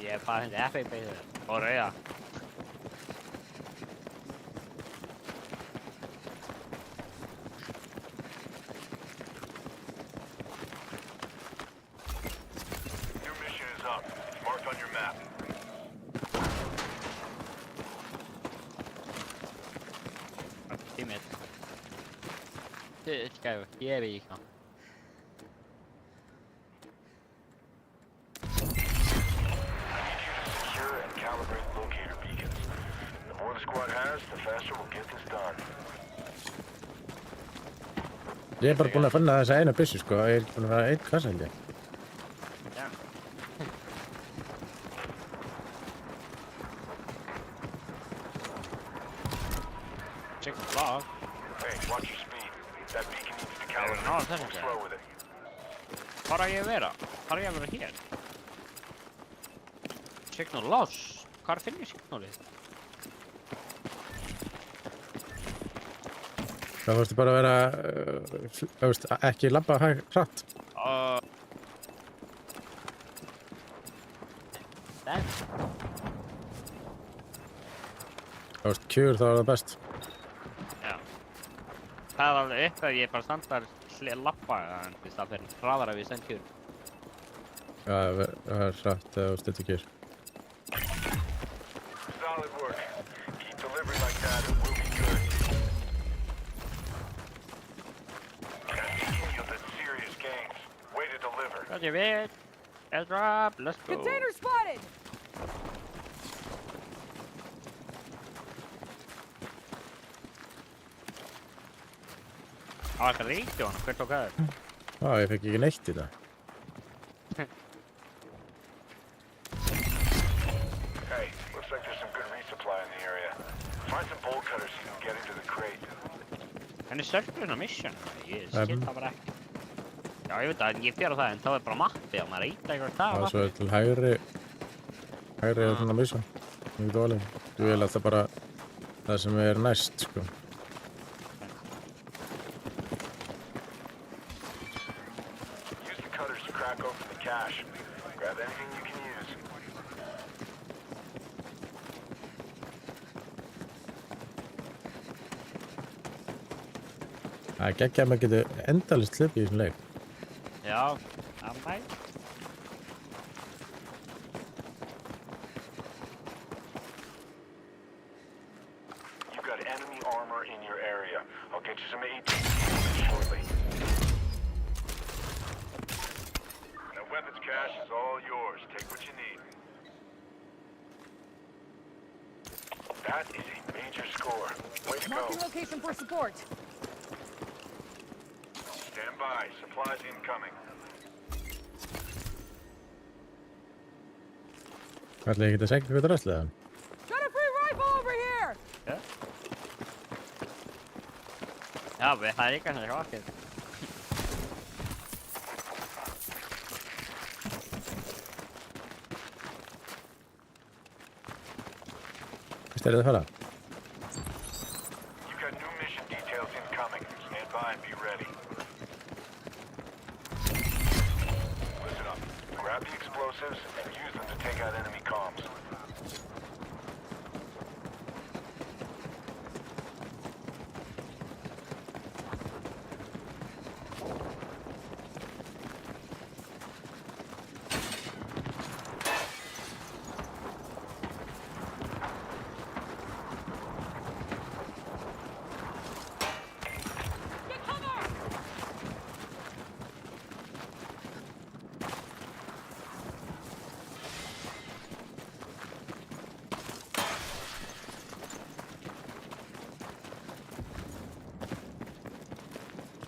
Ég hef bara hindi FA-beigðu. Og rauða.
New mission is up. It's marked on your map.
Tímið. Skæfu. Ég er í það.
Secure and calibrate locator beacons. The more the squad has, the faster we'll get this done.
Ég er bara búinn að finna þessa eina byssu sko. Ég er búinn að fara einn kassa held ég.
Já. Check the log.
Hey, watch your speed. That beacon needs to
no,
calibrate.
that's
Go
okay.
slow with it.
Hvar á ég að vera? Hvar á ég að vera hér? Signal loss. Hvar finn ég signalið?
Það fórstu bara að vera, þú veist, ekki labba hratt.
Það.
Þú veist, kjur þá er það best.
Já. Það er alveg upp að ég bara standar lappa en þess að það fyrir hraðar að við sendjum.
Já, það er hratt þegar þú stiltir kjur.
Solid work. Keep delivering like that and we'll be good. That beacon yielded serious gains. Way to deliver.
Roger, bitch. Airdrop, let's go.
Container spotted!
Það var eitthvað ríkt í honum, hver tók það?
Á, ég fekk ekki neitt í það.
Hey, looks like there's some good resupply in the area. Find some bolt cutters so you can get into the crate.
Henni sörfurinn á mission. Ég
Um.
skil það bara ekki. Já, ég veit að ég fer á það en þá er bara mappi og maður íta eitthvað
Það
það
er svo til hægri er svona missa. Mjög dóli. Þú vil alltaf bara það sem er næst, sko.
Use the cutters to crack open the cache. Grab anything you can use.
Það er geggjað að maður getur endalaust hlupið í þessum leik.
Já, það er næst.
You've got enemy armor in your area. I'll get you some ATs shortly. The weapons cache is all yours. Take what you need. That is a major score. Way to go.
Marking location for support.
Stand by. Supplies incoming.
Ætli ég geti að segja eitthvað drastlega.
Got a free rifle over here!
Já, það er eitthvað sem er hvakkið.
Hvist er það að fara?
You've got new mission details incoming. Stand by and be ready. Listen up. Grab the explosives and use them to take out enemy comms.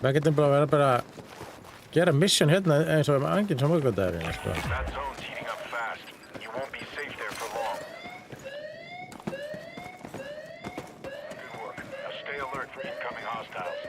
Það getur bara gera mission hérna eins og anginn sem morgundagurinn, sko.
That zone's heating up fast. You won't be safe there for long. Good work. Now stay alert for incoming hostiles.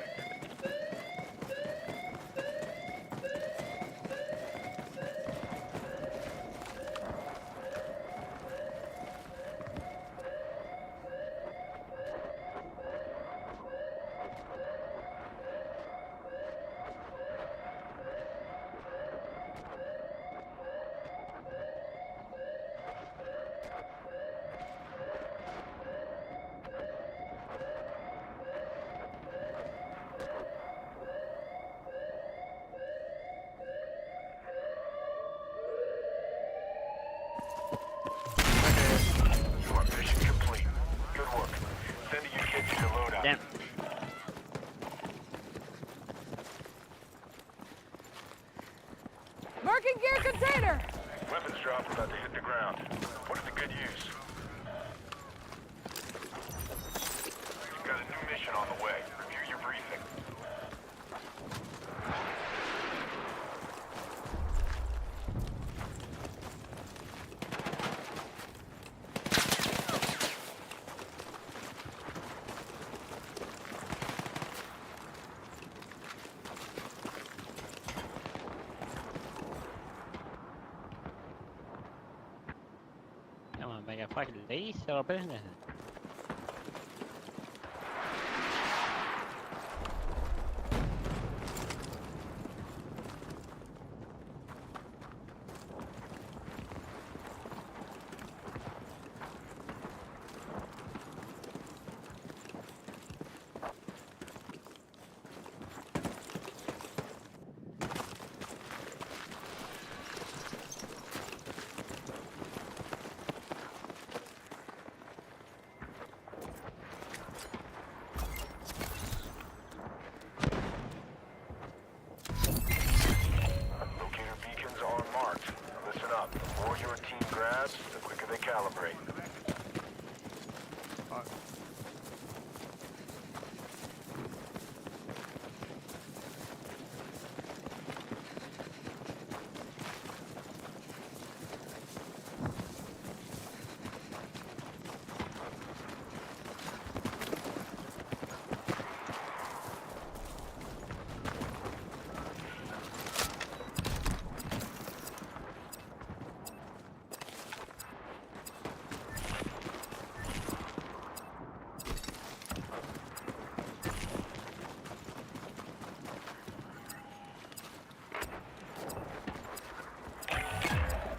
Mission complete. Good work. Sending your kids to your loadout.
Damn.
Marking gear container!
Weapons drop about to hit the ground. What is the good use? You've got a new mission on the way. Review your briefing.
Come on, make a fucking laser up in there.
Locator beacons are marked. Listen up. The more your team grabs, the quicker they calibrate.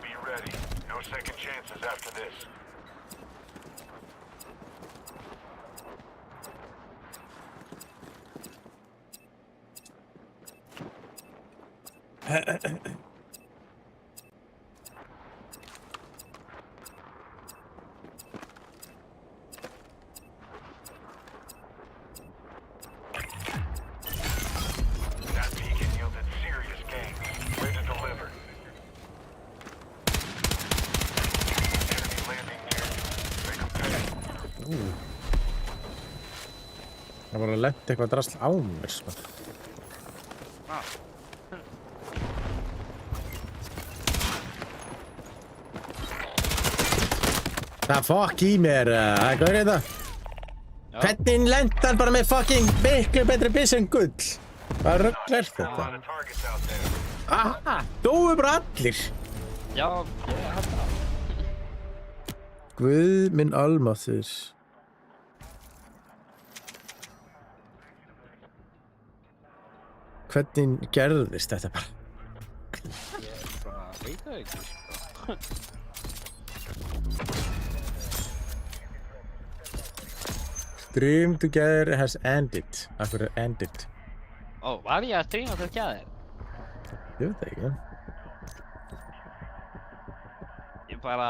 Be ready. No second chances after this. That beacon yielded serious gains. Way to deliver. Enemy landing near. Make them pay.
Það var að lenda eitthvað drasl á mér, sko. Það fokk í mér, hvað er þetta? Hvernig lenda hann bara með fucking miklu betri byssu en gull? Hvað rugl er
A
þetta?
lot of targets out there.
Aha, dóu bara allir.
Já, ég held það.
Guð minn almáttur. Hvernig gerðist þetta bara?
Ég bara veit það ekki, sko.
Stream together has ended. Akkur er ended.
Ó, var ég að stríma til gæðir?
Ég veit það ekki.
Ég bara...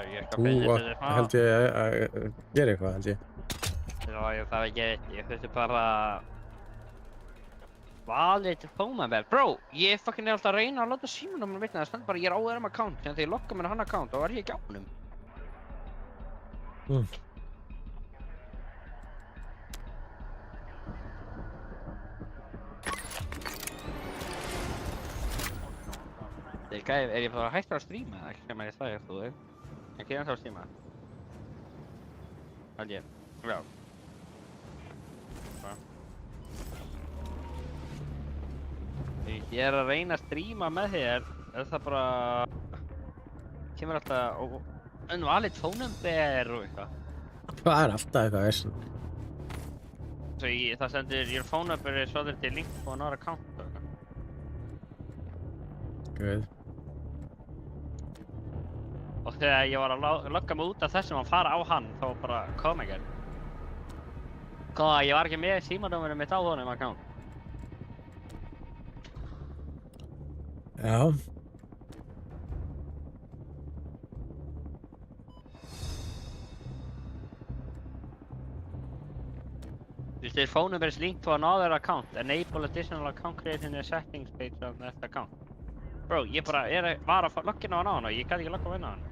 ég
Þú
skal finna
held ég að gera eitthvað, held ég.
Já, ég þarf að gera þetta. Ég þurfti bara... Valið til Fomaber. Bro, ég fucking er alltaf að reyna að láta símanum mér vitna. Það stendur bara ég er á þeirra account. Þannig að þegar ég lokka mér á hann account, þá var ég ekki á honum. Gæði, ég bara hættur að stríma eða ekki sem ég sagði þú þig? Ekki ennþá að stríma? Held ég. Já. Ég að reyna að stríma með þér, það bara kemur alltaf valid phone number og eitthvað.
Hvað alltaf eitthvað vesen?
Svo það sendir your phone number is already linked to another account og eitthvað.
Good.
Og þegar ég var að logga mig út af þessum að fara á hann, þá bara kom ekki. Ég var ekki með símanúmerið mitt á honum account.
Já.
Their phone number is linked to another account. Enable additional account created in the settings page on that account. Bro, ég bara var að logga inn á hann og ég gæti ekki logga inn á hann.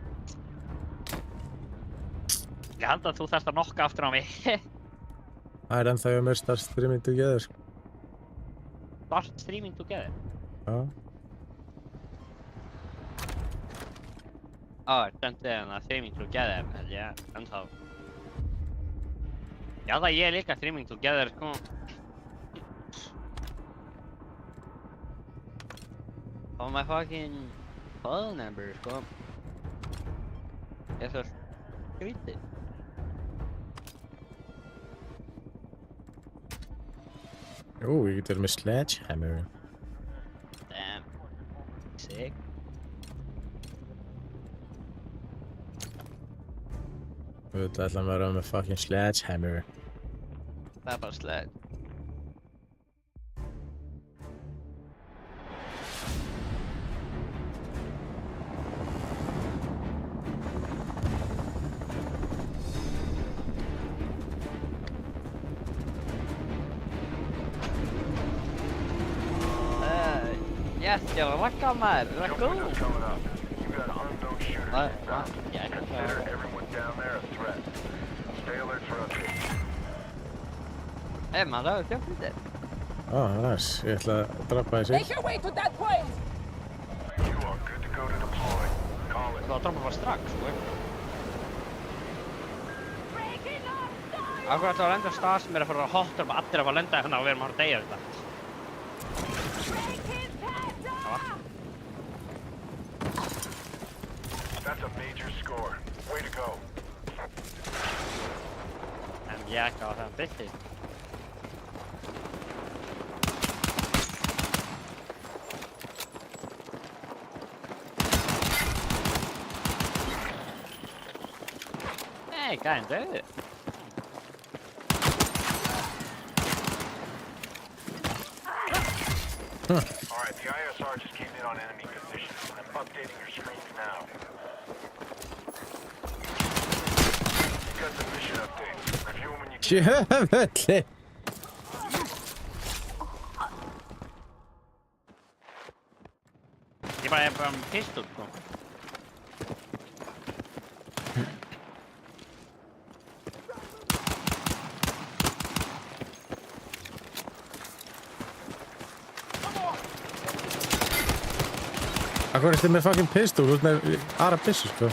Ég held að þú þarft að nokka aftur á mig.
Það ennþá ég með start streaming together, sko.
Start streaming together?
Já.
Sendið hérna streaming together, held ég, ennþá. Já, það ég líka streaming together, sko. Oh my fucking phone number, sko. Ég er svo skrítið.
Jú, ég get verið með sledgehammer.
Damn. Sick.
Þetta ætla að vera með fucking sledgehammer.
Það er bara sled. Yes, ég var að rakka maður, let's go!
Window's coming up. You got unknown shooters.
Yeah,
Consider everyone down there a threat. Stay alert for updates.
Man, það er fjöfnlítið.
Nice. Ég ætla að droppa þessi.
Make your way to that point!
You are good to go to deploy. Call it.
Það var að droppa bara strax, sko.
Breaking up!
Akkur ætla að lenda á stað sem að fara að hotta og allir að fara að lenda hérna og við erum að deyja þetta.
That's a major score. Way to go.
En ég ekki á það bytti. Nei, gæðin döðu.
Alright, the ISR just came in on enemy position. I'm updating your screens now. You got the mission updates. Review them when you can.
Djöfulli!
Ég bara með pistol, sko.
Akkur ertu með fucking pistol, þú ert með aðra byssu, sko.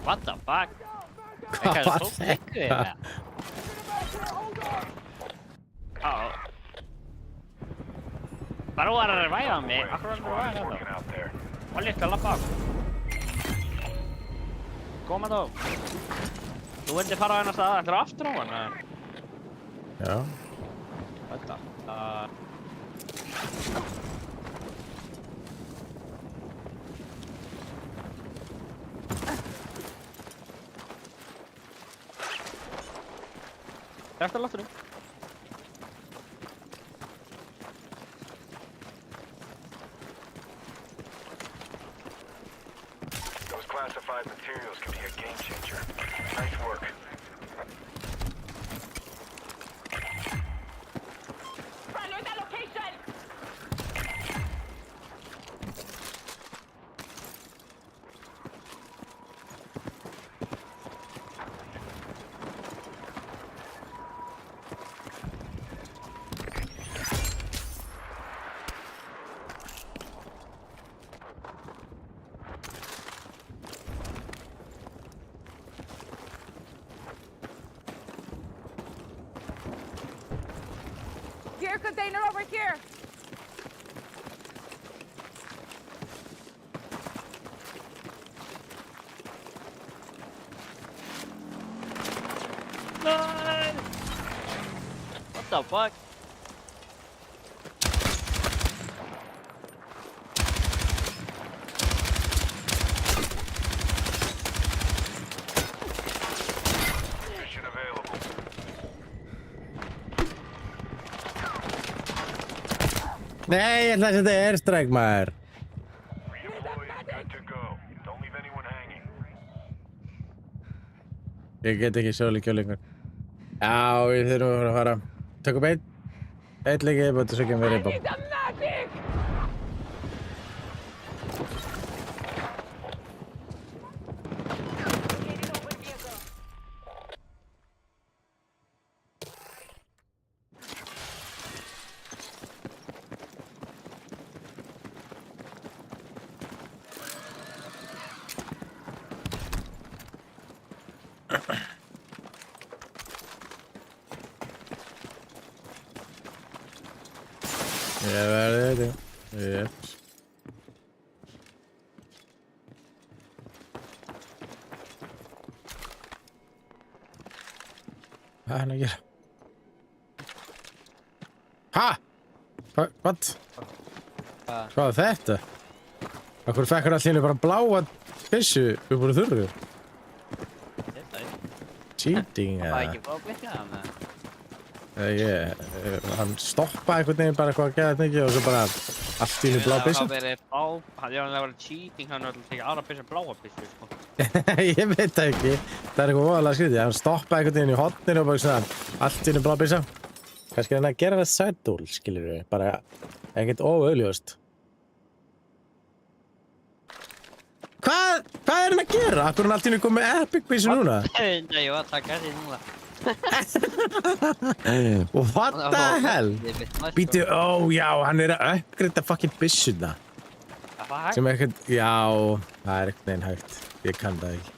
What the fuck?
Hvað var þetta?
Bara var að revæða mig. Akkur var að revæða
Working
þetta.
out there.
Var líka að lappa á. Koma þá. Þú vildi fara á hennar stað, ætlar þú aftur á hann?
Já.
Þetta. Eftir loftunum.
Those classified materials could be a game changer. Nice work.
Alert that location! container over here.
No! What the fuck?
Mission available.
Nei, ég ætla að setja airstrike, maður.
Redeploy is good to go. Don't leave anyone hanging.
Ég get ekki sjóleikjó lengur. Já, við þurfum að fara. Tökum einn. Einn leikið viðbót og svo kemur við
I
reymbá.
need a medic! Located open vehicle.
Ég verði þetta. Jeps. Hvað er hann að gera? Ha? What? Hvað er þetta? Akkur fekk hann allir bara bláa byssu upp úr þurru? Cheating
Það
eða?
ekki fá að byggja það með.
Hann stoppaði einhvern veginn bara eitthvað að gera þetta ekki og svo bara allt í einu blá byssu.
Það verið hann er alveg verið cheating, hann er alltaf tekið aðra byssu bláa byssu, sko.
Ég veit það ekki. Það er eitthvað voðalega skrítið. Hann stoppaði einhvern veginn í hotninu og bara svona allt í einu blá byssu. Kannski er hann að gera það sætúl, skilur við. Bara ekkert óaugljóst. Hvað er hann að gera? Akkur er hann allt í einu komið með epic byssu núna?
Nei, ég var að taka þessi núna.
What the hell? Býtu, já, hann er að uppgreita fucking byssuna.
Það var hægt.
Sem er ekkert, já, það er ekkert neginn hægt. Ég kann það ekki.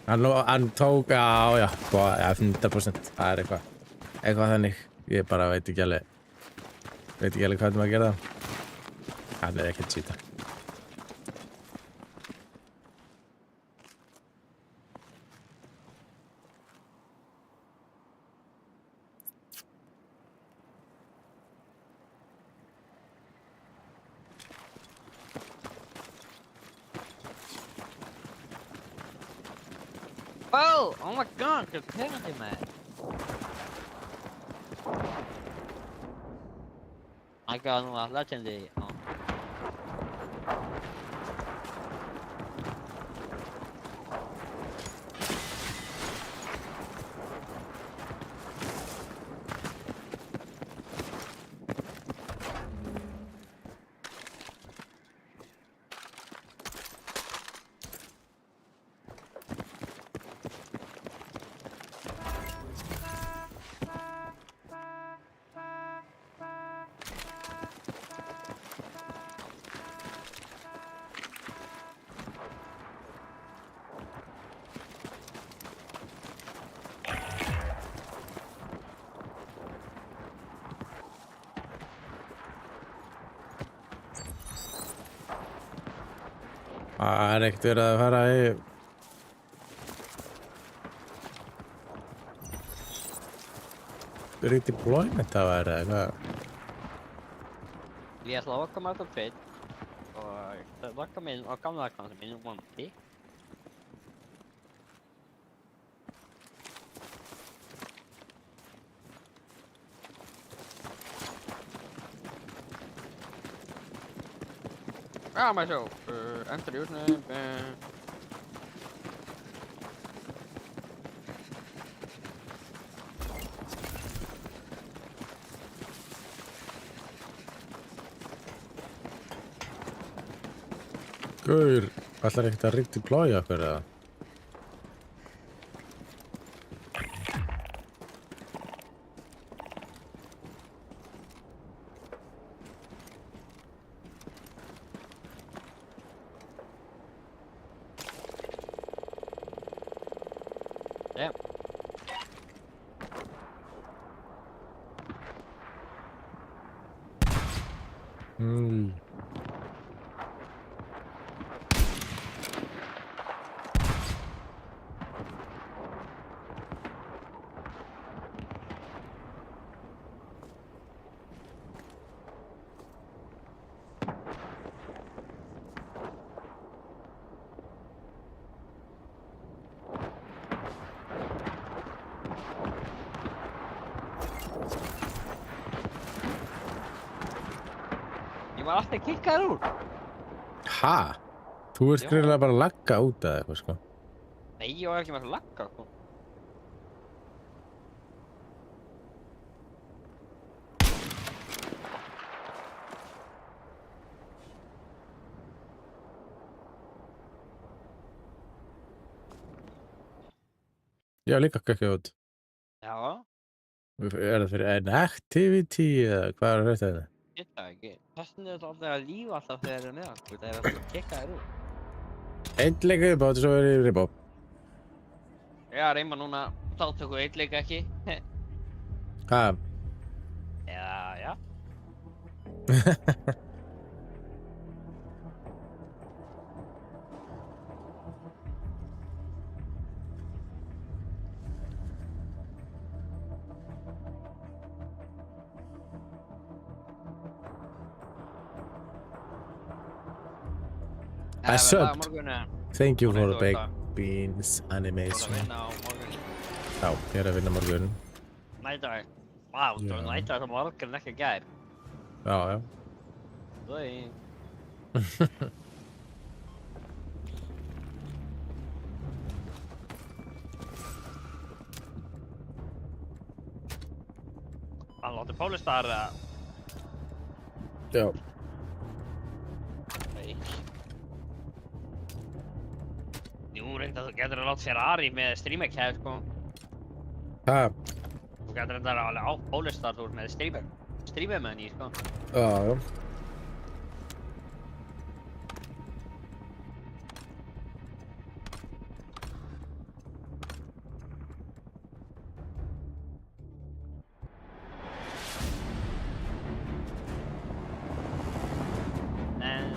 Hann tók, já, 100%. Það er eitthvað þannig. Ég bara veit ekki alveg hvað maður að gera það. Hann er ekkert cheata.
Oh my god, hvað er þetta með? I got núna legendary á.
Það er ekkert verið að fara í redeployment að vera eða hvað?
Ég ætla að lokka mig alltaf fyrr og lokka mig inn á gamla akkanum minn vonandi. Ja, maar zo. Enter the username.
Gaur, ætlar ekkert að redeploya okkur eða?
Ja.
Mm.
Ég var alltaf kikkaður úr.
Ha? Þú ert
Já.
greinilega bara að lagga út eða eitthvað, sko.
Nei, ég var ekki með að lagga, sko.
Já, líka ekki út.
Já,
Er það fyrir an activity eða hvað er þetta?
ég veit það ekki. Þessin er þetta alltaf að lífa alltaf þegar þeir eru með hann, sko. Það er alltaf kikkaður úr.
Einn leik viðbót og svo verið yfir viðbót.
Já, reyma núna þáttöku eitleika ekki.
Ha?
Já.
I subbed.
Morgun,
Thank you
Hún er
for
þú
the
veist
baked beans
Þú ert að
animation.
vinna á morgun.
Já, ég er að vinna morgun.
Nætdag. Vá, þú
Já.
er nætdag á morgun ekki í gær.
Já, já.
Þau. Hann láti Pólistar að...
Já.
Nei. Jú, reyndar þú getur að láta sér Ari með streamerkæð, sko.
Ha?
Þú getur reyndar alveg á Pólistar þú ert með streamer. Streamer með henni, sko.
Já, já.
En...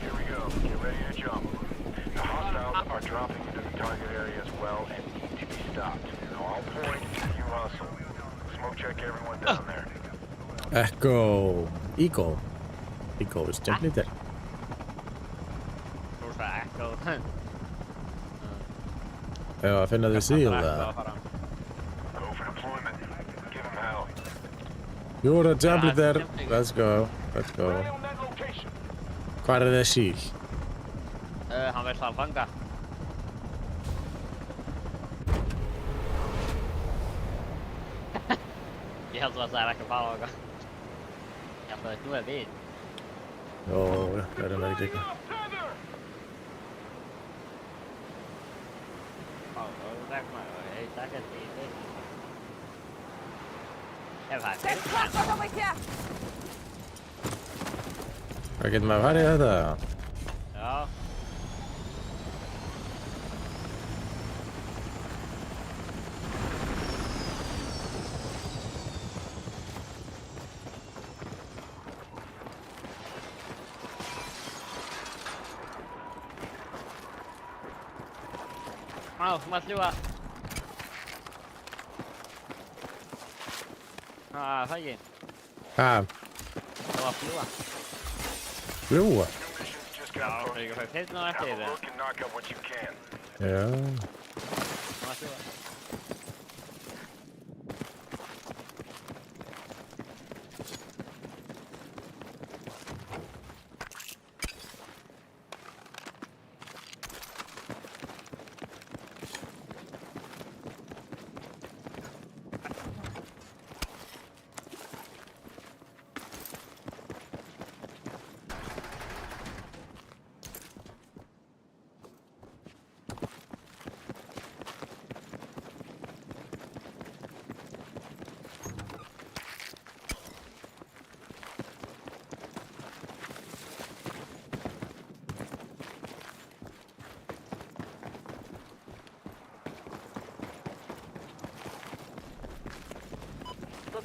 Here we go. Get ready to jump. The hostiles are dropping into the target area as well and need to be stopped. Now, all points, you hustle. Smoke check everyone down there.
Echo. Eagle. Eagle is definitely there.
Rosa Echo.
Já, að finna þið síl
Echo
eða?
að fara.
Go for deployment. Give them hell.
You're a jumping
Ja,
there.
jumping.
Let's go. Let's go.
on that location.
Hvar er þið síl?
Hann vill það fanga. Ég held að það er ekki að fara á eitthvað. Ég held að það er við.
Jó, já, það er að vera ekki.
There's traffic over here!
Hvað getur maður að fara í þetta?
Já. Þú maður fljúa. Það ekki.
Ha?
Það var fljúa.
Fljúa?
New missions just
Já,
got
það er
posted.
ekki að fara fyrst ná
Have
eftir
a
það.
look and knock out what you can.
Já.
Það var fljúa.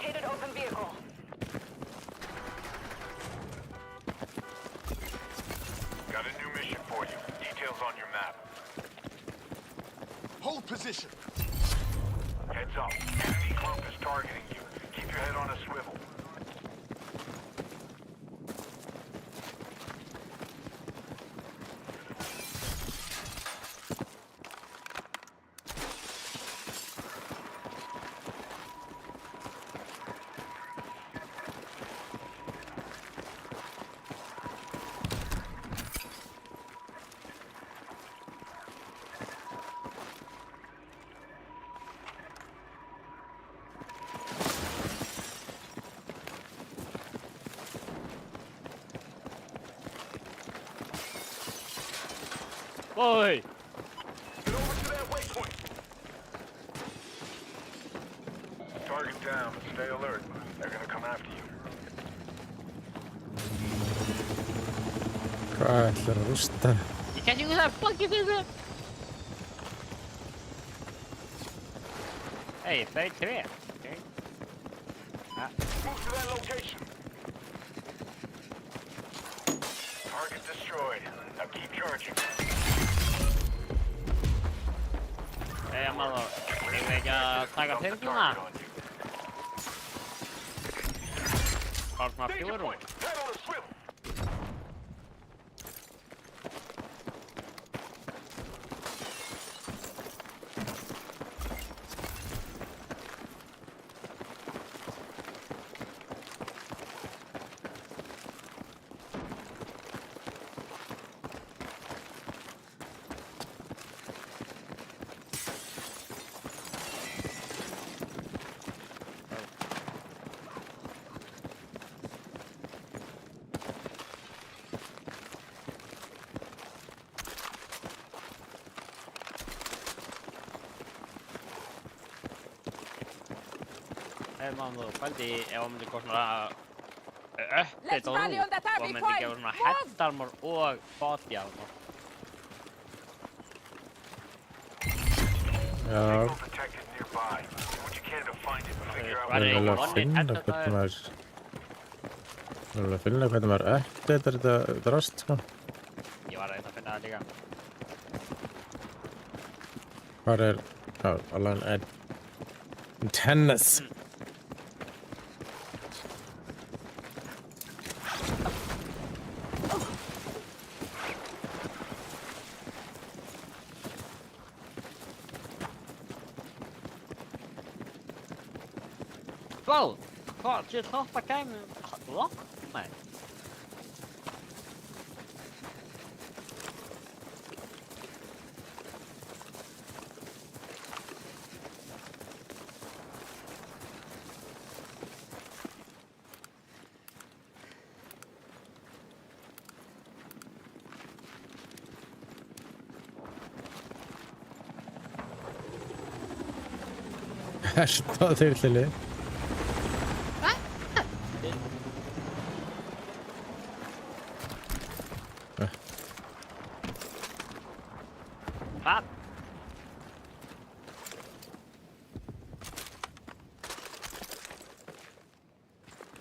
Located open vehicle.
Got a new mission for you. Details on your map.
Hold position.
Heads up. Enemy group is targeting you. Keep your head on a swivel.
Oi!
Get over to that waypoint. Target down. Stay alert. They're gonna come after you.
Hvað ætlar að rústa?
You can't use that fucking thing! Hey, 33. Okay.
Move to that location. Target destroyed. Now keep charging.
Hey, maður. Eigum við ekki að taka
Dump the
þyrluna?
target on you.
Bara svona
Danger
fjórum.
point. Head on a swivel.
Hey, maður, pældi ef það myndi koma svona uppdate
Let's
á
rally on
rúf
that
og
RV
myndi
point.
gefa svona
Move!
headarmor og body armor.
Já,
Signal detected nearby. Do what you can to find it and figure out
Var
ég
það
vil
ekki
að
vonið
finna
headset
hvernig
það er?
maður... Ég vil að finna hvernig maður uppdatear þetta drast, sko.
Ég var að reyna að finna það líka.
Hvar er... Já, alveg antennas.
Vá! Hvað? Sér þetta kæmi... What? Nei.
Herta þyrlunni.
Hvað?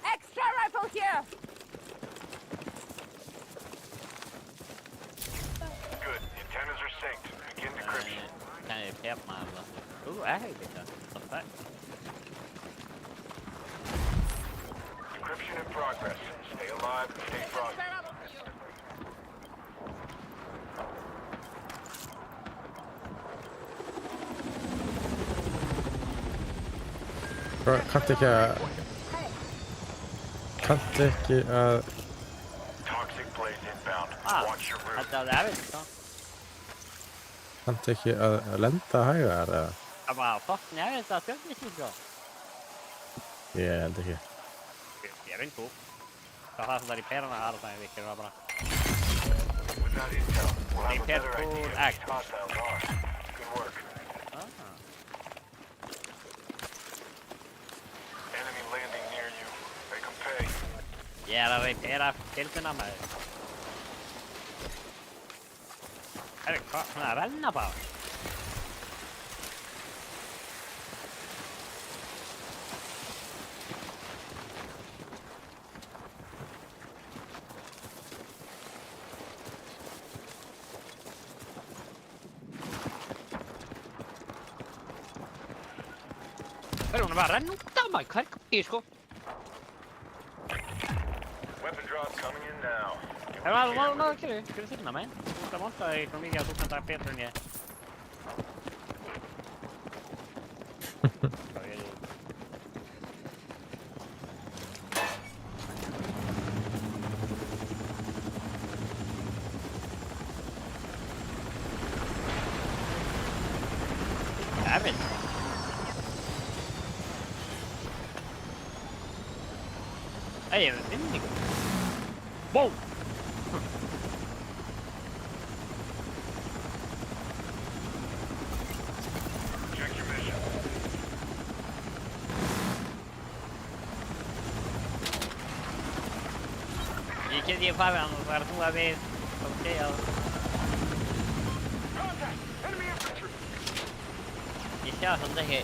Extra rifle here!
Good. The antennas are synced. Begin decryption.
Kan ég pepna það? Ekki þetta. What the fuck?
Decryption in progress. Stay alive and stay frosty.
Kanntu ekki að... Kanntu ekki að...
Toxic blaze inbound.
Ah,
Watch your route.
þetta er erfitt þá.
Kanntu ekki að lenda hægar, eða?
Það var fucking erfitt að fjölnýtting þá.
Ég held ekki.
Ég reynd þú. Það sem það er í perana aðra það við gerum það bara.
With that intel, we'll have a
Prepare
better
for
idea of
act.
these hostiles are. Good work.
Ah.
Enemy landing near you. Make them pay.
Ég er að repera fylguna með þér. Herri, hvað? Hún er að renna bara.
hún er bara að renna út af maður, hvað er komið, sko?
Weapon drop coming in now.
Það var náðu að kyrru, fyrir þurna, menn. Þú ert að monta þig svo mikið að þú kannt að betra en ég. Erfitt. Ég hef vinningu. Wow!
Check your mission.
Ég get ég farið hann og það er þú að við og segja að
Contact! Enemy infantry!
ég sé að það ekki.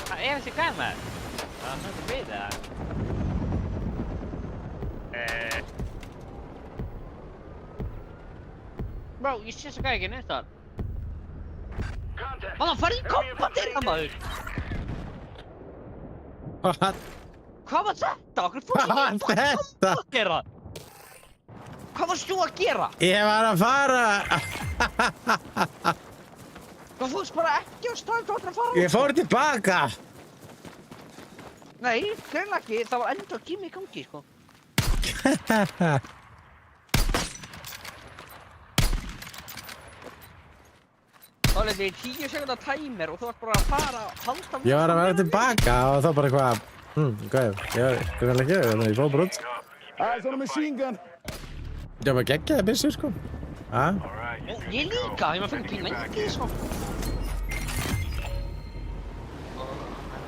Hvað er þessi gæð maður? Það er svona við það. Bro, ég sé þessi gæð ekki neitt þar.
Contact!
Maður farið í kompa til það maður!
What?
Hvað var þetta? Okkur fór
Hvað var þetta?
að gera? Hvað varst þú að gera?
Ég var að fara.
Þú fórst bara ekki á stað, þú ættir að fara á.
Ég fór tilbaka.
Nei, greinlega ekki, það var enda tími í gangi, sko. Þá leiði 10 sekundar tæmir og þú ert bara að fara að halda
Ég var að vera tilbaka og þá bara eitthvað. Hvað? Ég var greinlega ekki, þannig ég fór bara út.
Eyes on a machine gun.
Ég var geggjaði byssur, sko.
All right, you're good
Ég
to
líka,
go.
ég maður fyrir pín lengi, sko.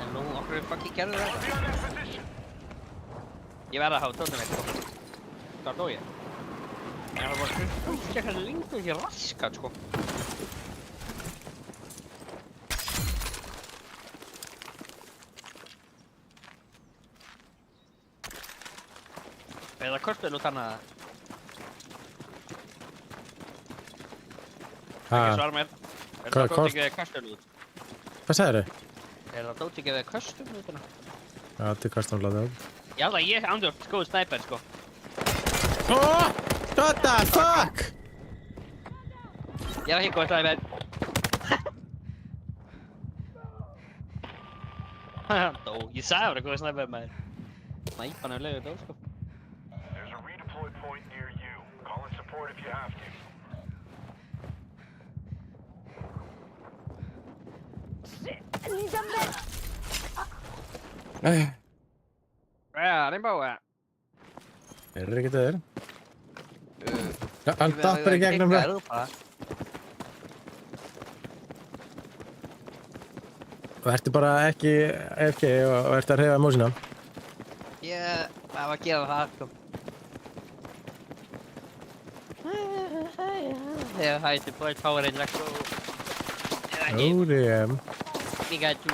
En nú, okkur fucking gerðu þetta.
Be on this position.
Ég verði að hafa tóttum eitt, sko. Hvað dó ég? Ég var bara fullkjækna lengur ekki raskat, sko. Eða kostum út hana. Ekki svara mér. Er
Hvað
það
kost-
dótt ekki kostum út?
Hvað sagðirðu?
Er það dótt ekki kostum út hana?
Já, þetta er kastamlaðið upp.
Já það, ég andur góð snæper, sko.
Oh! What the fuck?
Ég er ekki góð snæper. Dó, ég sagði að það var góð snæper, maður. Snæpan er lögur dó, sko.
There's a redeploy point near you. Call in support if you have to.
Shit! I need a med!
Ja, Rainbow, ja.
Er ekki það? Hann dappar í gegnum það. Og ertu bara ekki AFK og ertu að hreyfa músina?
Ég var að gera það, sko. Þegar það er deployed Power Ranger, sko. Eða ekki,
ODM.
líka tjú.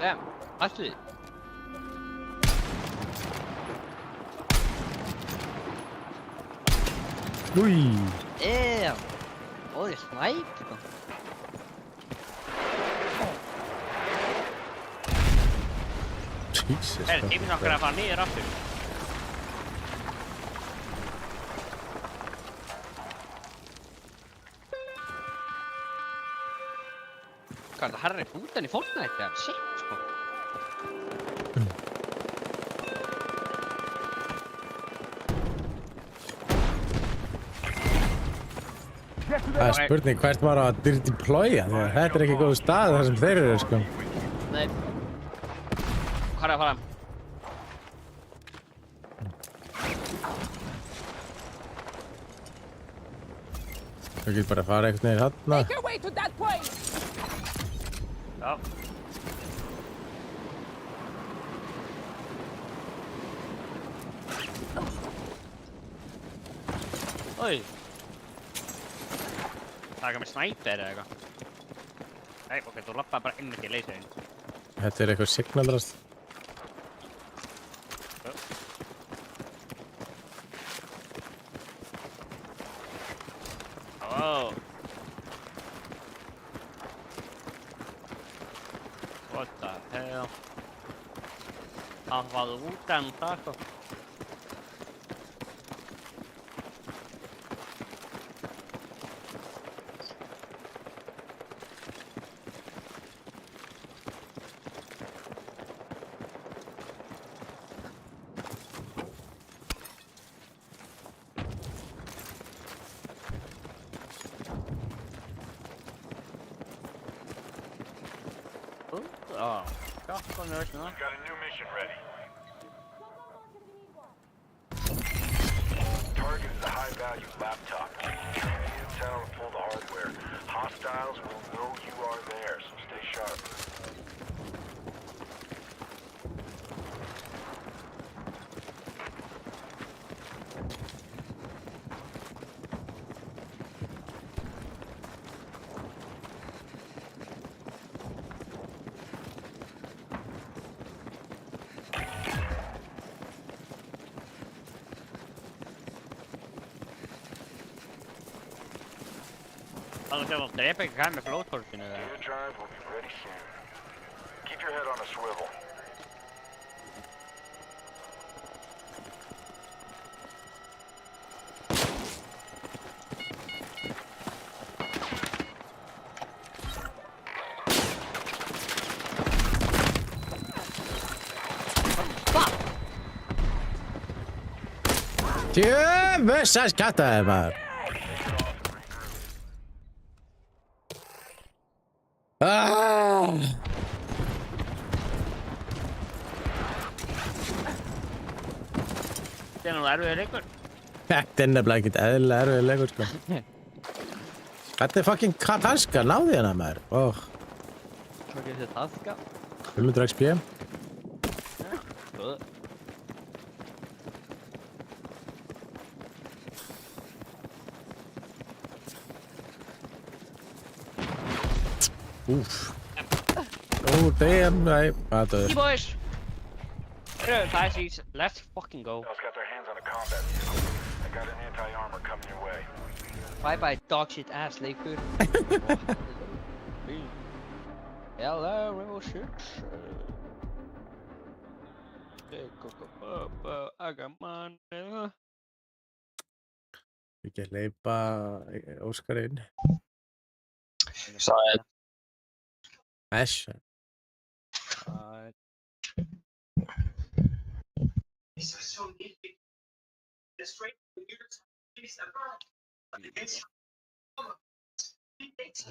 Damn, ættu þið?
Új.
Damn! Ó, þið er snæp, sko.
Jesus.
Það er tíminn okkar að fara niður aftur. Hvað er það Harry Fúten í Fortnite, eða? Shit, sko.
Það er spurning hvert maður á að deploya því að þetta er ekki góð stað þar sem þeir eru, sko.
Nei. Hvað er að fara?
Þú getur bara að fara einhvern veginn þarna.
Make your way to that point!
Já.
Oj! Taka með snæper eða eitthvað. Nei, ok, þú lappaði bara inn í leysiðin.
Þetta er eitthvað signalrast.
Oh. What the hell? Það var út en það sko. Oh, got on there now.
Got a new mission ready. Target is a high-value laptop. Intel and pull the hardware. Hostiles will know you are there, so stay sharp.
Það er að drepa ekki gæði með flóttorfinu eða?
Gear drive will be ready soon. Keep your head on a swivel.
Djöfusars kattaði maður.
Þetta er nú erfiður leikur.
Þetta er nefnilega ekkert eðlilega erfiður leikur sko. Þetta er fucking Katarska, náði hérna maður.
Hvað getur þetta aðska?
500 XP. Úf. Oh damn, nei. Það er
boys! Guys, let's fucking go.
They've got their hands on a combat vehicle. I got an anti-armor coming your way.
Bye bye dog shit ass leikur. Hello, Rainbow Six.
Agamann.
ekki að hleypa Óskar inn.
Sæt.
Æsja.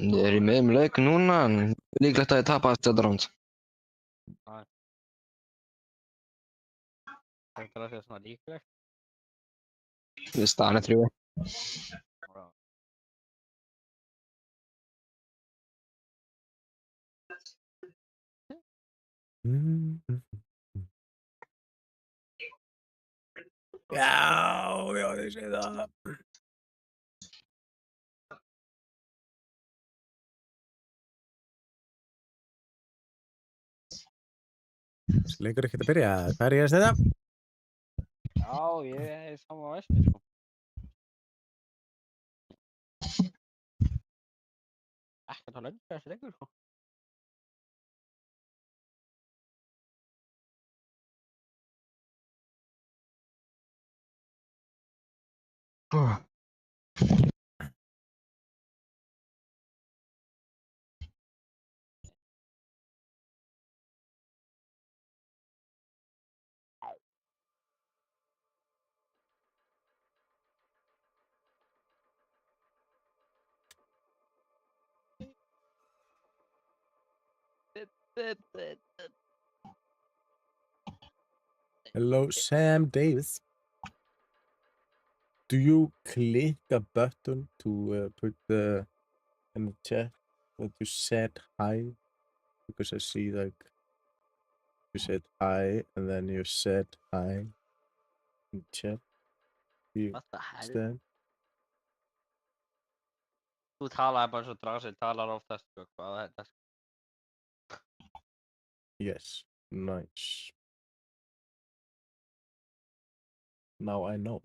Ég er í miðjum leik núna, en líklegt að ég tapast þetta ránd.
Þetta er svona líklegt.
Staðan er 3.
Já, ég segi það. Leikur ekkert að byrja. Hvað er ég að segja?
Já, ég er saman á Vesmi, sko. Ekkert að lönda þessi leikur, sko.
Hello, Sam Davis. Do you click a button to put in the chat that you said hi? Because I see like you said hi and then you said hi in chat. Do you
What the hell?
understand?
Þú talaði bara svo Draxi talar oftast, sko, hvað er þetta?
Yes. Nice. Now I know.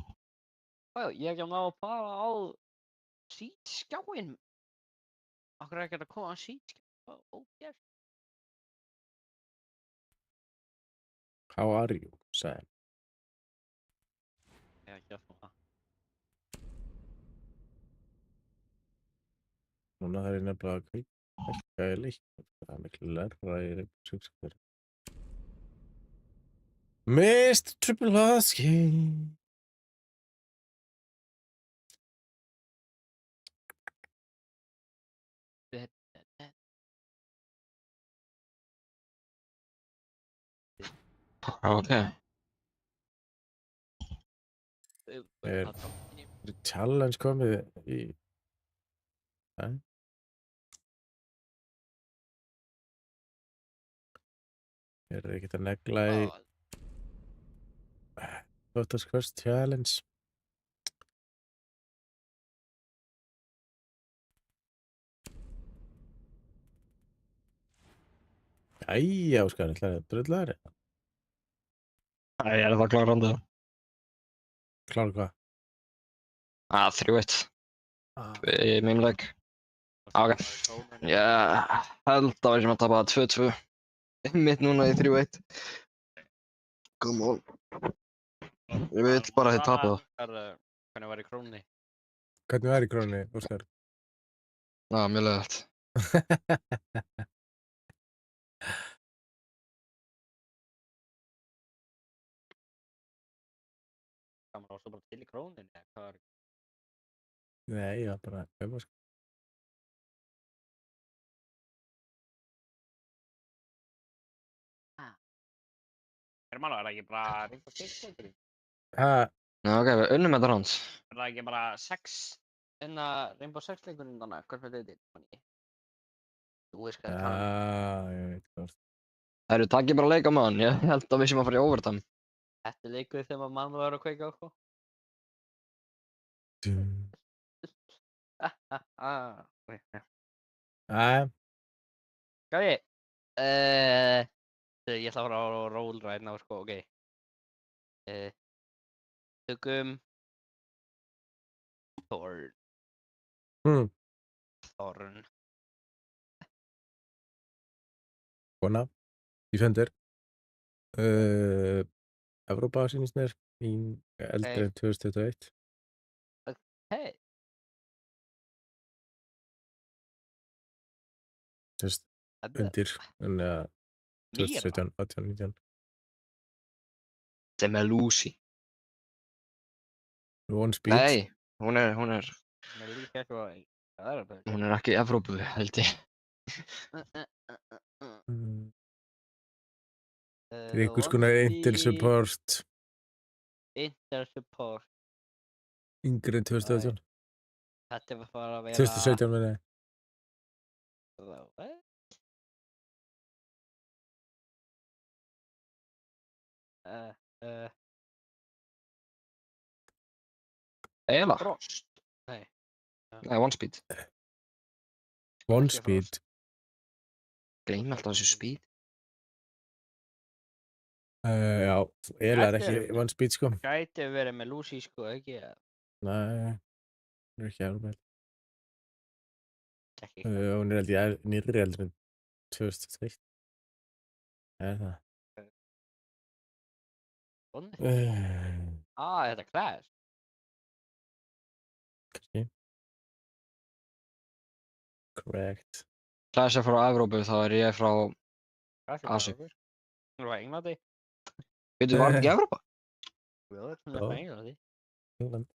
Já, ég ekki að ná að fara á sítskjáin. Akkur er ekki að koma á sítskjáin? Óbjörn.
How are you, Sam?
Ég ekki að fá það.
Núna þarf ég nefnilega að kveika í líkt. Það er miklu lærra í Reykjavík. Mr. Triple Husky.
Ok.
Er challenge komið í... Nei? Er ekkert að negla í Þóttaskvöst challenge? Æja, Óskar, ætlaði að drulla þér?
Æ, ég er það klárandi.
Klára hvað?
3-1 í mínum leik. Ok. Ég held að við sem að tapa 2-2. Mitt núna í 3-1. Come on. Ég vil bara að þið tapa það.
Hvernig var í krónni?
Hvernig var í krónni, Óskar?
Mjög leiðilegt.
Það var svo bara til í króninni, eða hvað var?
Nei, ég var bara Óskar.
Mála, er það ekki bara Rainbow Six leikurinn?
Ok, við unnum þetta hans.
Er það ekki bara 6 Rainbow Six leikurinn þannig? Hvað fyrir þetta? Þú veist hvað það er.
Ég veit hvað.
Það eru takkið bara að leika maður. Ég held að við sem að fara í overtime.
Þetta er leikur þegar mann var að kveika á hvað? Gæi, ég ætla að fara á roll right now, sko, ok. Tökum Thorn.
Kona. Defender. Evrópa sýnist mér. Eldri en 2021.
Hey.
Just undir. En 2017, 18, 19.
Sem er Lucy.
One speed.
Nei, hún er
Mér líka eitthvað. Það er bara.
hún er ekki í Evrópu, held ég.
Það er einhvers konar Intel support.
Intel support.
Yngri en 2018.
Þetta er bara að vera...
2017 meina ég.
Eiginlega.
Frost. Nei.
Nei, one speed.
One
Ekki
speed.
Gleym alltaf þessu speed.
Já, Ela er ekki one speed sko.
Gæti verið með Lucy, sko, ekki?
Nei, hún er ekki Evrópa.
Ekki.
Hún er held ég nýrri eldri en 2001. Það.
Þetta er Clash.
Kannski. Correct.
Clash er frá Evrópu, þá er ég frá Asíu.
Þú var Englandi?
Veitu, var þetta ekki Evrópa?
Já, þetta er Englandi.
England.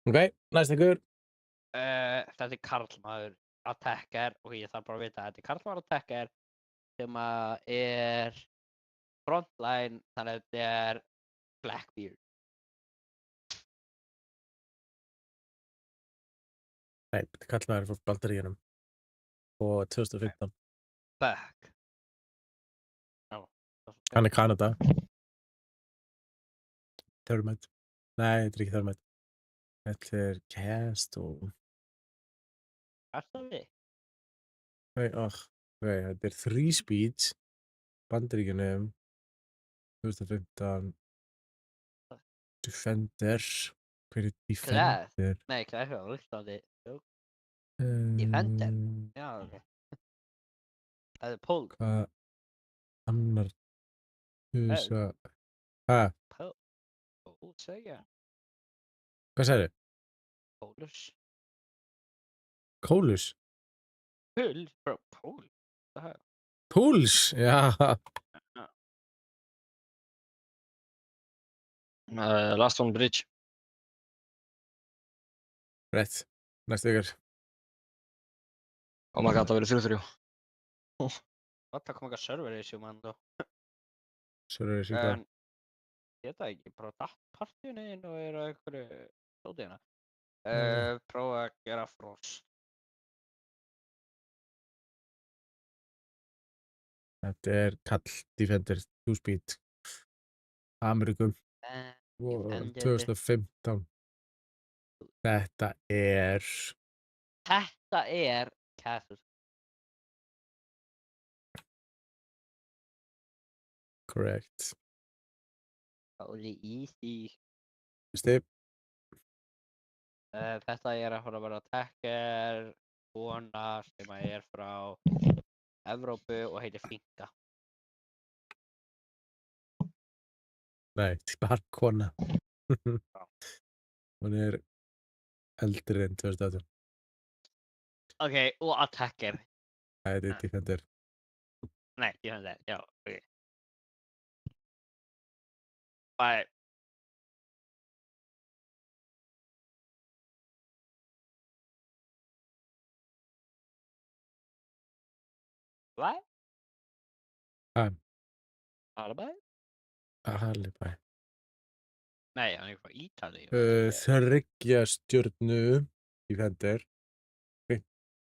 Ok, næst ykkur.
Þetta er karlmaður attacker, og ég þarf bara að vita að þetta er karlmaður attacker sem er frontline, þannig að þetta er Blackbeard.
Nei, þetta er kallmaður frá Bandaríkjunum. Og 2015.
Fuck.
Hann er Kanada. Thermite. Nei, þetta er ekki Thermite. Þetta er cast og...
Kastaði?
Nei, þetta er 3 speeds. Bandaríkjunum. 2015. Defender. Hver er
Class?
Defender?
Nei, Class var á Íslandi. Jú. Defender? Já, ok. Það er Pól.
Hvað annar USA...
Pól. Pól, segja.
Hvað sagði?
Pólus.
Kólus?
Pól? Pól? Það er...
Púls? Já.
Last one bridge.
Rétt. Næstu ykkur.
Oh my god, það verður 3-3.
Það kom eitthvað server issue, mann, þá.
Svo er þessi hvað.
En... Ég veit það ekki, bara datt partíinu inn og er á einhverju stóðina. Prófa að gera frost.
Þetta er kall Defender 2 speed. Amerikum.
Defender.
2015. Þetta er...
Þetta er Casus.
Correct.
Holy easy.
Veistu?
Þetta er að fara að vera attacker, kona sem er frá Evrópu og heitir Finka.
Nei, bara kona. Hún er eldri en 2018.
Ok, og attacker.
Þetta er Defender.
Nei, ég fann það, já, ok. Bye. Hvad? Alibi?
Alibi.
Nei, hann er frá Ítalíu.
Þriggja stjörnu Defender.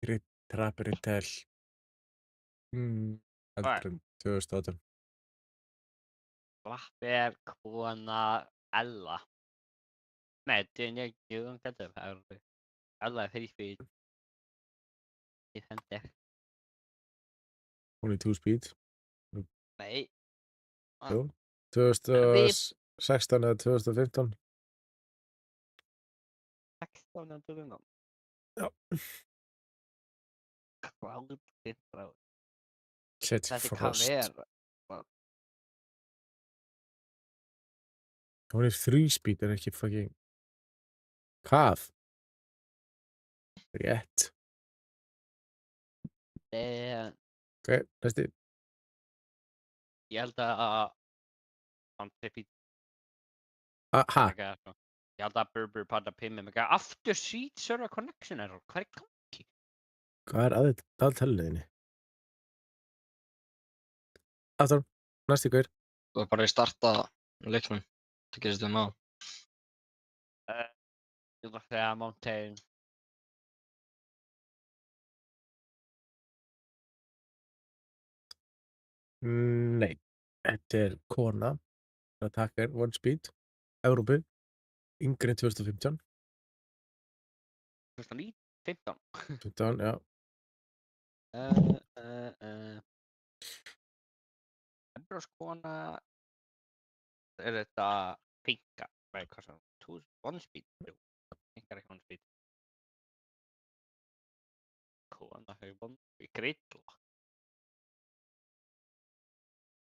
Grit Trapper Intel. Eldri en 2018.
Lapper, kona, Ella. Nej, det är inte det här. Ella är frispyd. Defender.
Hún er 2 speed.
Nej.
Jú. 2016 eða 2015.
16 eller 2015.
Já.
Cloud Intro.
Shit,
Þetta kan
Frost.
vera.
Hún er 3 speed en ekki fucking... Hvað? Rétt. Ok, næsti.
Ég held að hann trippi
Ha?
ég held að Burber padda pimmi mig aftur seat server connection error. Hvað er gangi?
Hvað er að tölunniðinni? Aftur, næsti hver.
Þú er bara að starta leiknum. Það gerist á.
Ég ætla að segja Mountain.
Nei. Þetta er kona. Attacker, 1 speed. Evrópu. Yngri en 2015.
15.
15, já.
Embroskona. Er þetta Pinka? Nei, hvað svo? 1 speed? Jú. Pinka er ekki 1 speed. Kona hefur 1 speed. Gridlock.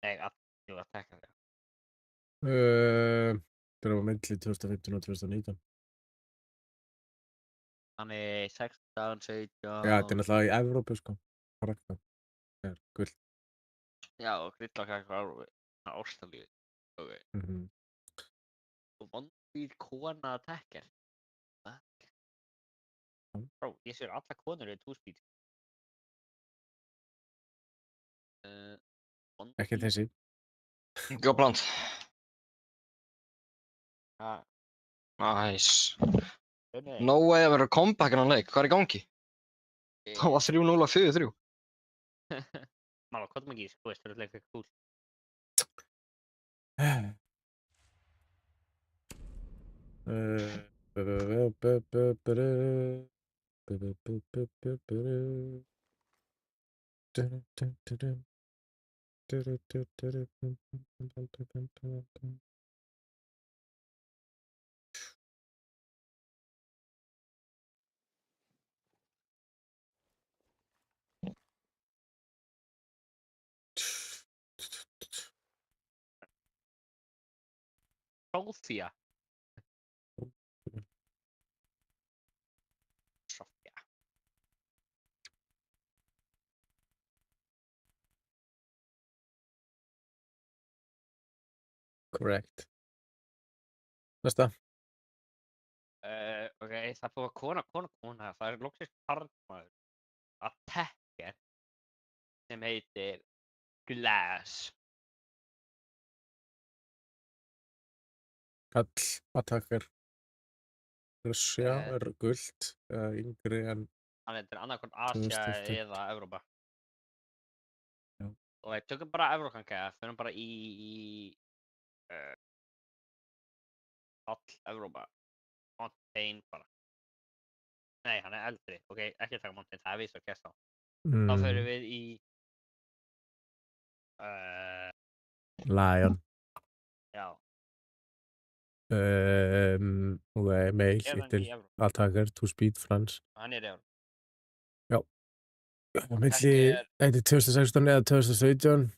Nei, ég var að tekka það.
Það var milli 2015 og 2019.
Hann er 16, 17.
Já, þetta er náttúrulega í Evrópu, sko. Frakka. Það er gull.
Já, og Gridlock er eitthvað Ástralíu. Ok. Og vondir kona attacker. Bro, ég sér alla konur í 2 speed.
Ekki þessi.
Go plant.
Ah,
Nice.
nei.
No way að vera comeback innan leik. Hvað er í gangi? Það var 3-0 að 4-3.
Mála, hvað er mikið? Þú veist, það er leik cool.
Sofía. Sofía.
Correct. Næsta.
Ok, það búið kona. Það loksins karlmaður. Attacker. Sem heitir Glass.
Kall, attacker. Russia
Eh.
gult. Yngri en...
Hann heitir annarkvort Asia
2015.
eða Evrópa.
Já.
Og við tökum bara Evrókankæða, fyrir bara í all Evrópa. Montaigne bara. Nei, hann eldri. Ok, ekki taka Montaigne, það víst að kæst á. Þá fyrir við í
Lion.
já.
Ok, male,
Hann
little,
í Evrópa.
attacker, 2 speed, France.
Hann í Evrópa.
Milli, eitthi 2016 eða 2017.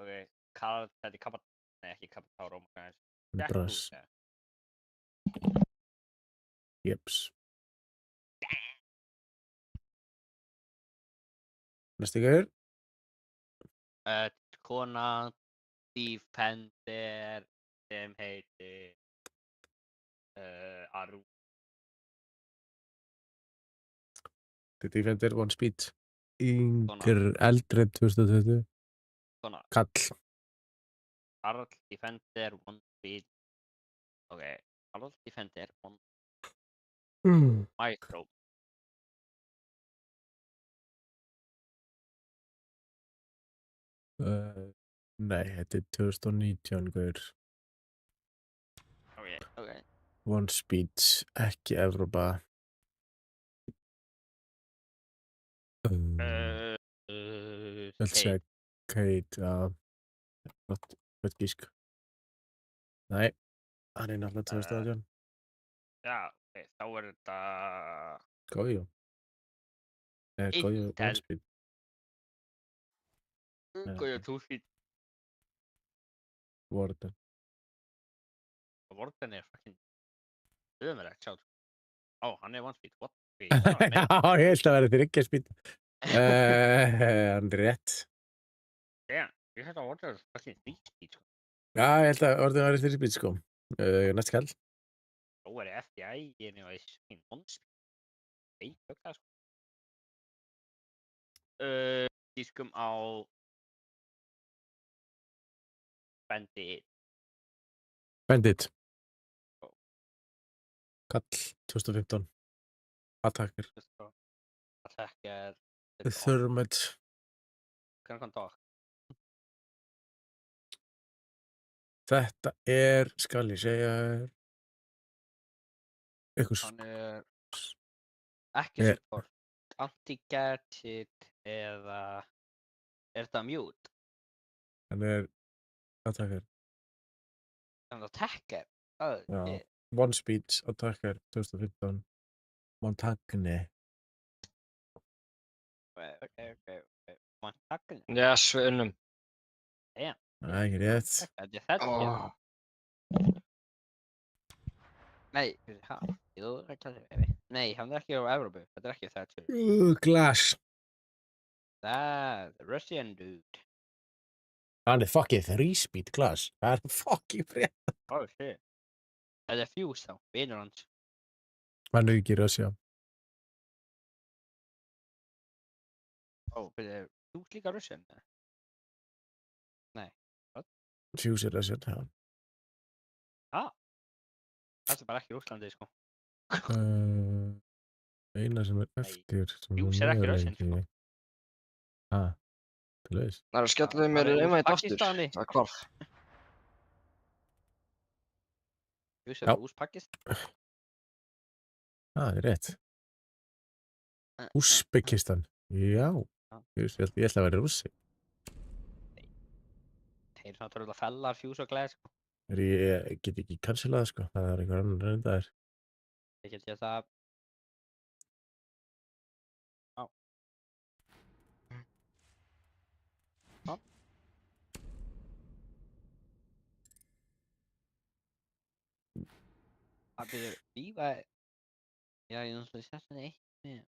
Ok, Karl, þetta er Kappa... Nei, ekki Kappa Tára, ómakað.
Brass. Jeps. Næsti gauður.
Kona, Defender, sem heitir Aru.
The Defender, 1 speed. Yngri, eldri, 2020.
Kona.
Kall.
Karl, Defender, 1 speed. Ok, Karl, Defender, 1 micro.
Nei, þetta er 2019 gauður.
Ok.
1 speed, ekki Evrópa. Ég segja Kate, já. Flott gísk. Nei, hann er náttúrulega 2018.
Já, ok, þá er þetta...
Goyo. Goyo,
Intel.
1 speed.
Goyo 2 speed.
Warden.
Warden er fucking... ömurlegt, sjá. Ó, hann er 1 speed, what?
Já, ég held að vera 3 speed. Hann er rétt.
Damn, ég held að Warden er fucking 3 speed, sko.
Já, ég held að Warden var 3 speed, sko. Næst kall.
Þá er FBI inni og er fucking 1 speed. Nei, högg það, sko. Dískum á... Bandit.
Bandit. Kall, 2015. Attacker.
Attacker.
Thermite.
Hvernig kom dag?
Þetta er, skal ég segja, eitthvað
Hann er... ekki support. Anti-gadget eða... er þetta mute?
hann er attacker.
Hann er attacker?
Já. 1 speed, attacker, 2015. Montagne.
Ok. Montagne?
Yes, við unnum.
Damn.
Það er ekki rétt.
Þetta er þetta.
Oh.
Nei, hæ? Nei, hann er ekki á Evrópu. Þetta er ekki þetta.
Glass.
Það er Russian dude.
Hann er fucking 3 speed Glass. Það er fucking rétt.
Oh shit. Þetta er Fuse þá, vinur hans.
Hann er ekki Russia.
Ó, byrju, þú ert líka Russian? Nei.
Fuse er Russia, já.
Það er bara ekki Rússlandi, sko.
Eina sem er eftir.
Fuse er ekki Russian, sko.
Til þess.
Það er að skella mér í einmitt aftur.
Pakistani.
Það er hvarf.
Fuse
Já.
Úspakkist.
Það er rétt. Úsbekistan. Já. Ég ætla að vera rússi.
Þeir náttúrulega fellar Fuse og Glass.
Ég get ekki cancelað, sko. Það er einhver annar reyndaðir.
Ég get ég það. Já. Já. Það byrður lífa. Já, ég náttúrulega sett henni eitt með.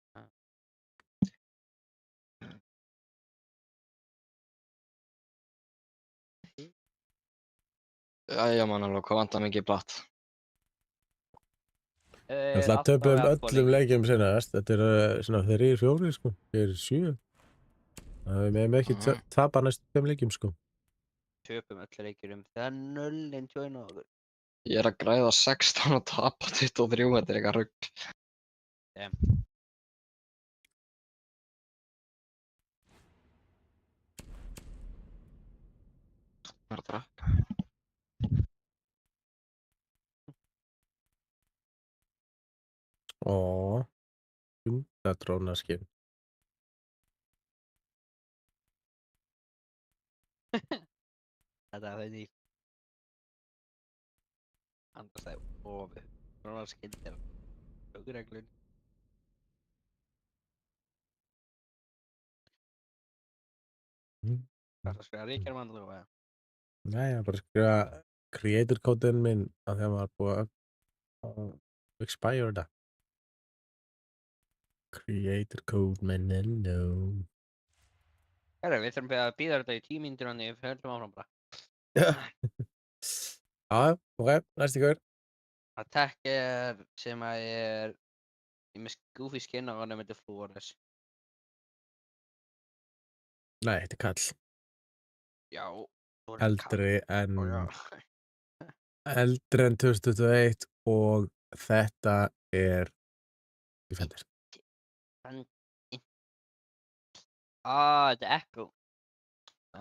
Jæja, mannalók, hvað vantar mikið blatt?
Ég ætla að töpa öllum leikjum senast. Þetta er svona 3-4, sko. Þeir eru 7. Við meðum ekki tapa næstu 5 leikjum, sko.
Töpum öll leikjurum. Það er 0 joina okkur.
Ég er að græða 16 og tapa 23, þetta er eitthvað rugl. Hvað er að drakka?
Ó, það drónaskinn.
Þetta er því. Andastæð ofi. Svona skyndir. Hugreglun. Það er að skrifa ríkjum andlu og
Nei, ég bara skrifa creator kódinn minn að þegar maður búið að expire þetta. Creator code minn, hello.
Herra, við þurfum að býða þetta í 10 mínútur þannig við höldum áfram bara.
Já, ok, næst ykkur.
Attack er sem að er með goofy skin á hann með Flores.
Nei, þetta er kall.
Já.
Eldri en
Já.
eldri en 2021 og þetta er Defender.
Þetta er Echo.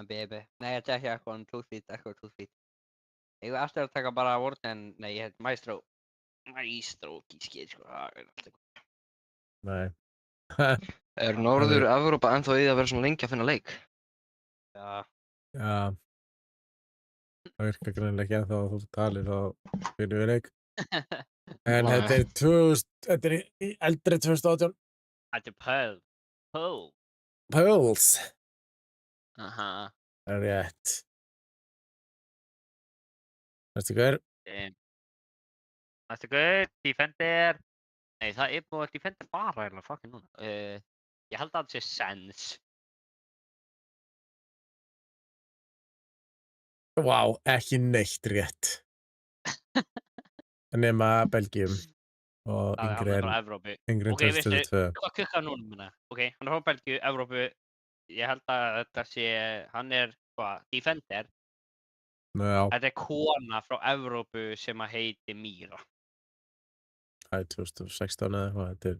Baby. Nei, þetta er ekki Echo, en Echo 2 feet. Ég var eftir að taka bara Warden, nei, ég heit Maestro. Maestro, gískið, sko, það er alltaf góð.
Nei.
Er Norður-Evrópa ennþá í að vera svona lengi að finna leik?
Já.
Já. Það virkar greinilega ekki ennþá að þú talir þá finnum við leik. En
Nei.
þetta er eldri 2018.
Þetta er Pearl. Pearl.
Pearls.
Aha.
Það er rétt. Næstu hver?
Næstu hver, Defender. Nei, það er búið að Defender bara hérna, fucking núna. Ég held að það sé Sense.
Vá, ekki neitt rétt. Nema Belgium og yngri en
Evrópu.
yngri en
Ok, veistu,
2022.
hvað kukka núna minna? Ok, hann er frá Belgíu, Evrópu. Ég held að þetta sé, hann er, hvað, Defender.
Já,
Þetta er kona frá Evrópu sem að heiti Mira.
það er 2016 eða eitthvað, þetta er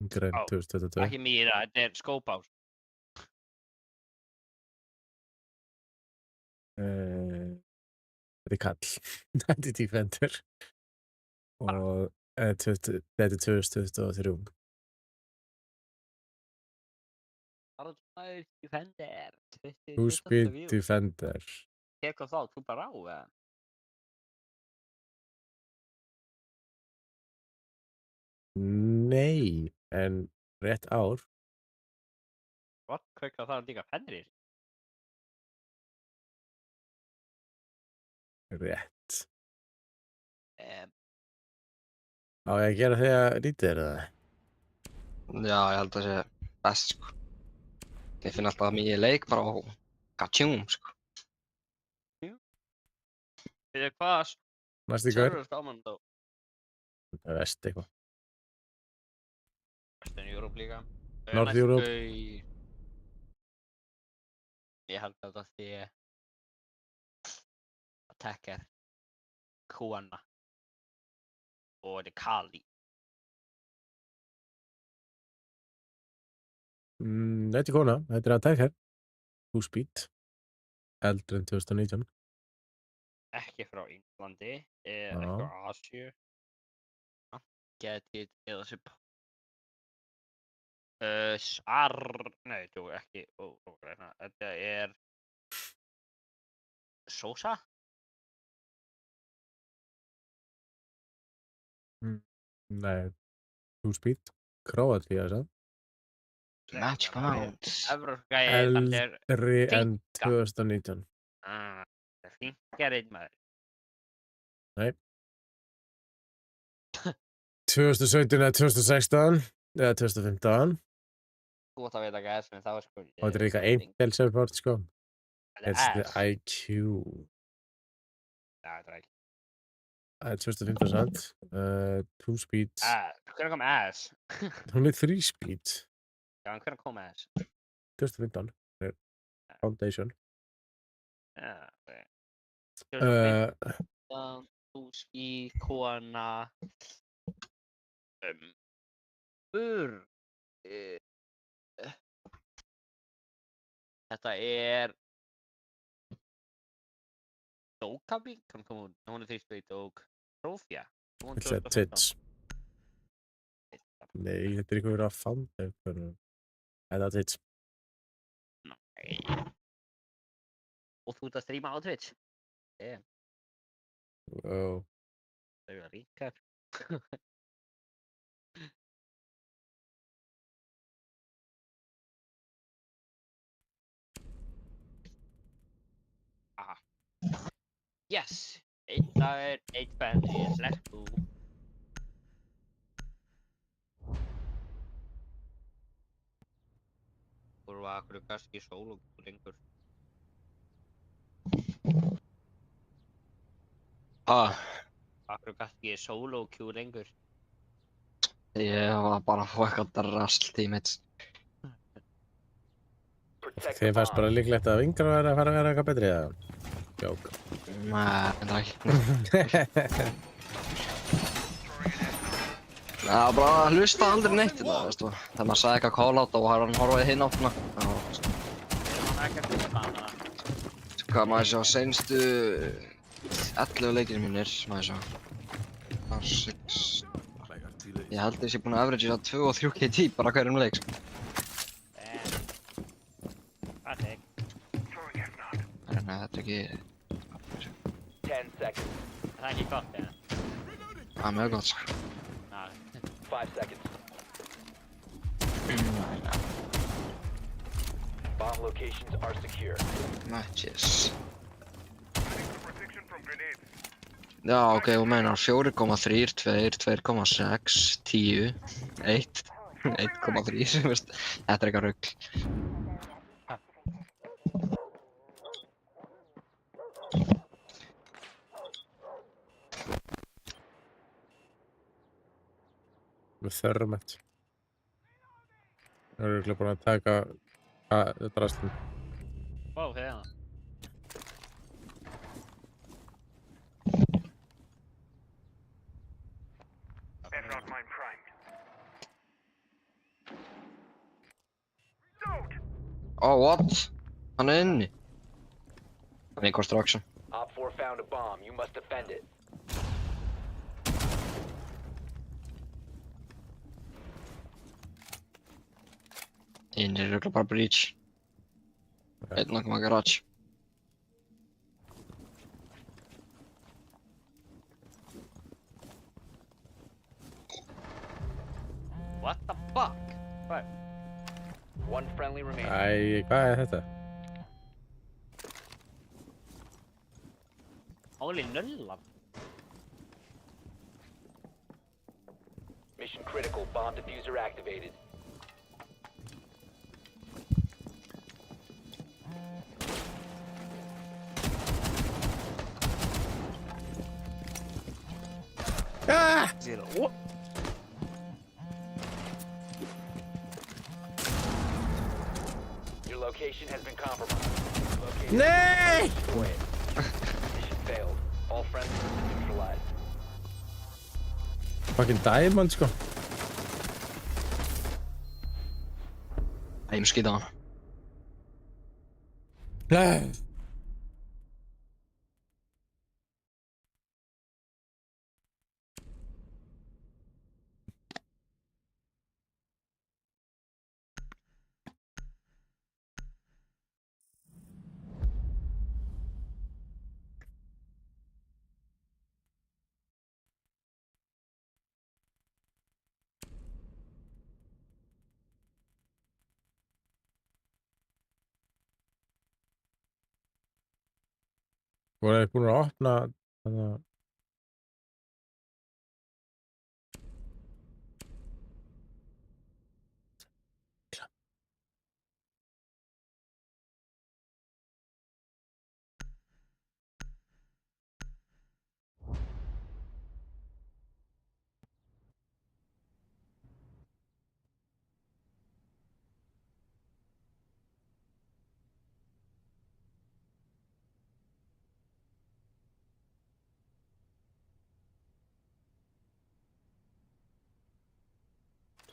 yngri en
Já,
2022.
Ekki Mira, þetta er Skópás.
Þetta er kall. Þetta er Defender. Og þetta er 2023.
Arnæður Defender.
Húsbíl Defender.
Tekur þá, þú bara á, eða?
Nei, en rétt ár.
Hvað kveikla það líka Fenrir?
Rétt. Á ég að gera þegar lítið er það?
Já, ég held að það sé best, sko. Ég finn alltaf mikið leik bara á gatjúm, sko.
Fyrir hvað
Næstu hver?
server stáman þá?
Það er vest eitthvað.
Vesturinn Európ líka.
Norður-Európ.
Ég held að það sé Attacker, Kona og þetta er Kali.
Þetta er kona, þetta er Attacker. Húsbít. Eldri en 2019.
ekki frá Íslandi,
Já.
ekki frá Asíu. Getið eða sér. Nei, ekki. Þetta er Sósa?
Nei, Two Speed, Króatía, sagði.
Match found.
Evrópgæði, þannig er
Eldri en
Finka.
2019.
Finkarinn maður.
Nei. 2017 eða 2016 eða 2015
Þú átt að vita hvað S-minn þá sko.
og þetta er líka Intel support sko.
Þetta
It's the
er S.
IQ.
Já, þetta er ekki.
Það er 2015 sant. Two Speed.
Hvernig kom S?
Hún er 3 Speed.
Já, en hvernig kom S?
2015. Foundation.
Já, ok. Í kona Þetta er Dókavík, hún er 3 Speed og Trófja.
Þetta er Tits. Nei, þetta er ykkur að Foundation. Þetta er Tits.
Nei. Og þú ert að stríma á Twitch?
Wow.
Það eru ríkar. Aha. Yes! Einn dagur, einn benni, let's go. Þú var akkur kannski sól og lengur. Akkur kannski solo queue lengur.
Ég var bara að fá eitthvað drasl í mitt.
Þið fannst bara líklegt að Vingar væri að fara að vera eitthvað betri eða? Jók.
Nei, en það ekki. Það var bara að hlusta aldrei neitt þetta, veistu. Þegar maður sagði eitthvað call out og hann horfaði hinn áttina. Hvað maður sjá, seinstu 11 leikir mínir, maður sjá. Það er 6. Ég held að ég sé búinn að average það 2 og 3 KT bara hverjum leik. Nei, þetta er ekki...
10 seconds.
Það er ekki gott, eða?
Það er mjög gott, sko.
5 seconds. Bomb locations are secure.
Matches. Já, ok, þú meinar 4,3, 2, 2,6, 10, 1, 1,3, veist. Þetta er eitthvað rugl.
Með Thermet. Það eru örugglega búin að taka drastlinn.
Vá, hérna.
Oh, what? Hann er inni. Hann er í construction.
Op 4 found a bomb. You must defend it.
Inni er örugglega bara breach. Einn langar maður garage.
What the fuck? Hvað?
One friendly remaining.
Æ, hvað er þetta?
Holy nullan.
Mission critical. Bomb diffuser activated.
Zero.
Your location has been compromised. Location
Nei!
Mission failed. All friendly neutralized.
Fucking diamond sko.
Ég mun skýta hann.
Nei. Voru þeir búin að opna þarna?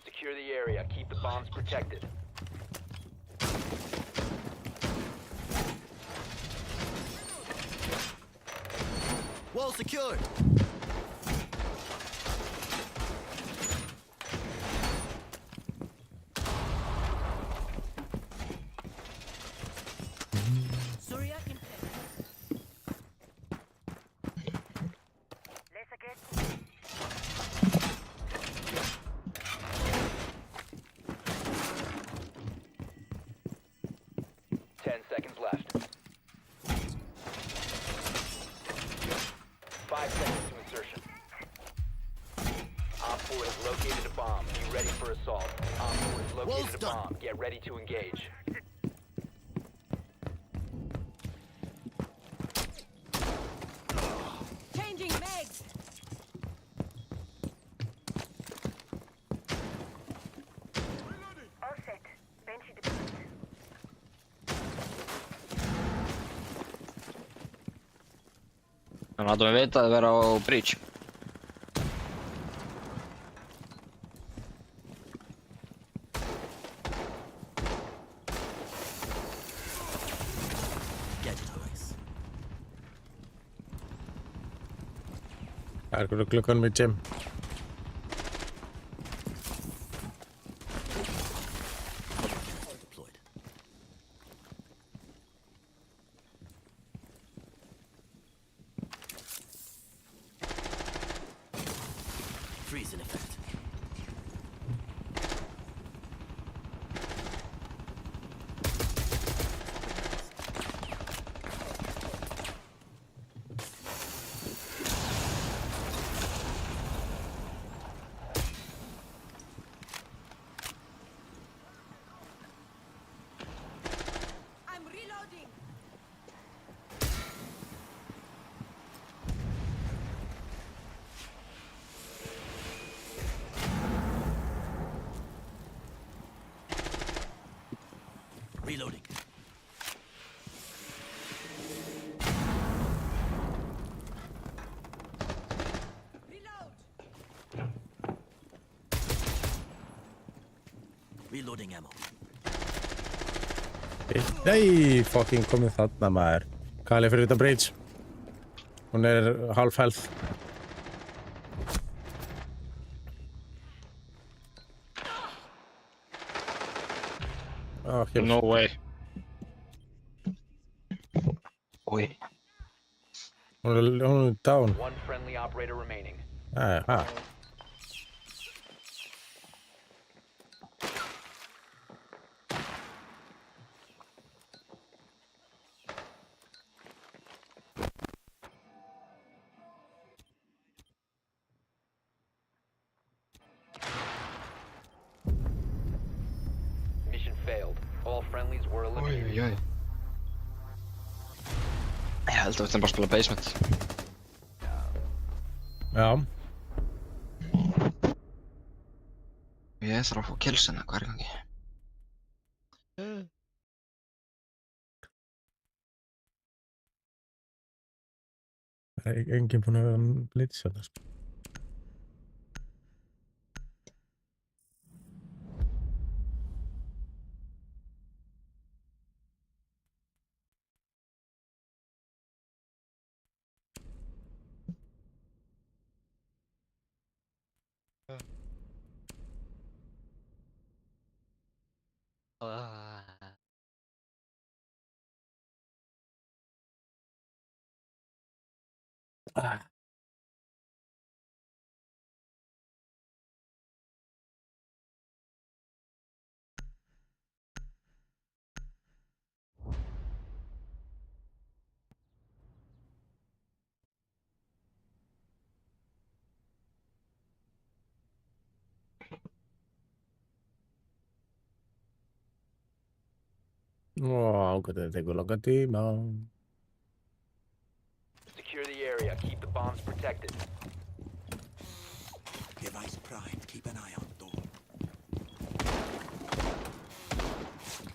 Secure the area. Keep the bombs protected.
Wall secured.
Surya in place. Let's get
10 seconds left. 5 seconds to insertion. Op 4 has located a bomb. Be ready for assault. Op 4 has located a bomb. Get ready to engage.
changing mags. All set. Banshee deployed.
En látum við vita að vera á breach.
Gadget hoist.
Það er klukkan með Jim.
Deployed. Freeze in effect.
I'm reloading.
Reloading.
Reload.
Reloading ammo.
Nei, fucking komið þarna maður. Kali fyrir utan breach. Hún er half health. Okay.
No way. Oj.
Hún er down.
One friendly operator remaining.
Aha.
Mission failed. All friendlies were eliminated.
Oj. Ég held að við ætlum bara að spila basement.
Já.
Ég þarf að fá kills hérna, hvað er í gangi?
Það er enginn búinn að vera blitz hérna. Ágætt að tekur langan tíma.
Secure the area. Keep the bombs protected.
Device prime. Keep an eye on door.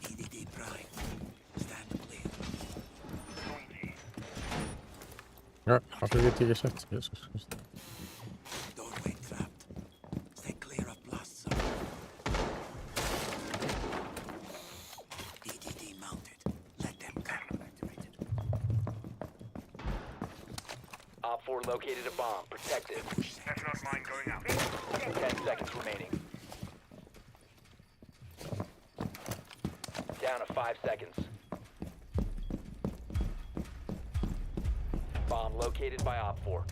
EDD prime. Stand clear.
Ja, varför vet jag exakt? Jesus Christ.
Doorway trapped. Stay clear of blast zone. EDD mounted. Let them come. Activated.
Op 4 located a bomb. Protect it.
That's not mine going out.
10 seconds remaining. Down to 5 seconds. Bomb located by Op 4.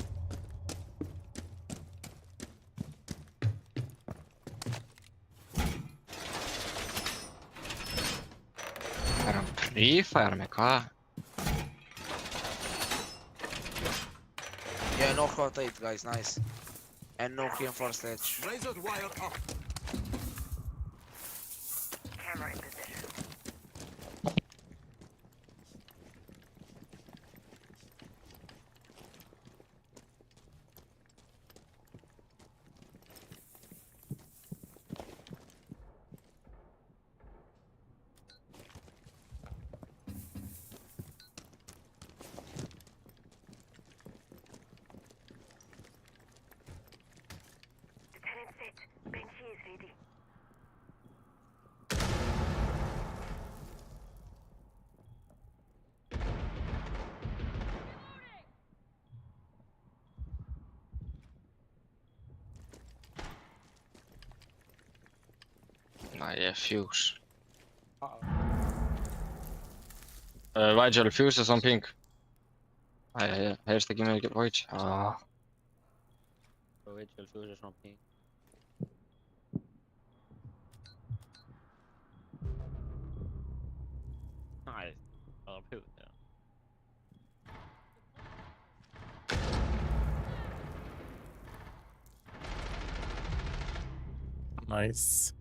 Er hann Free-Fire með hvað?
Yeah, no hot 8 guys, nice. And no clean for stage.
Razor's wire up.
Camera in position. Lieutenant set. Benchy is ready.
Nei, ég er Fuse. Vigil, Fuse is on ping. Nei, heyrst ekki mikið Void.
Vigil Fuse on ping. Nice. Well, Fuse, yeah.
Nice.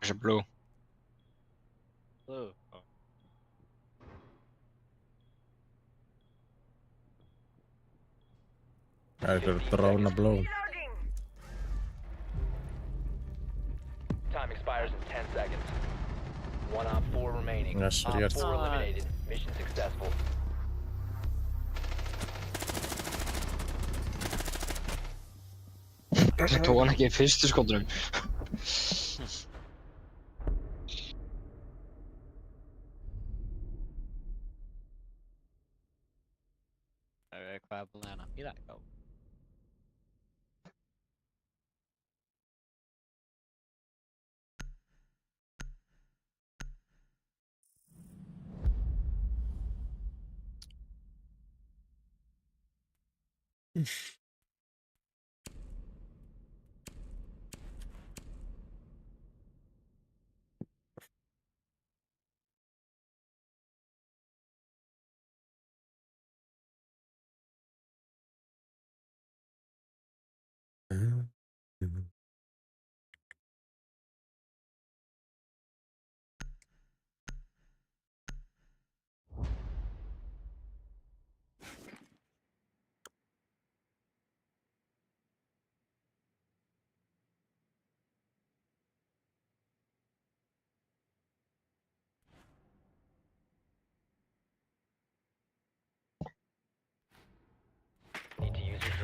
Þessi Blue.
Blue. Oh.
Það er eitthvað dróna blóð.
Time expires in 10 seconds. One Op 4 remaining.
Yes,
Op
yes.
4 eliminated. Mission successful.
Það tók hann ekki í fyrstu skotunum.
Hvað er búin að býða eitthvað?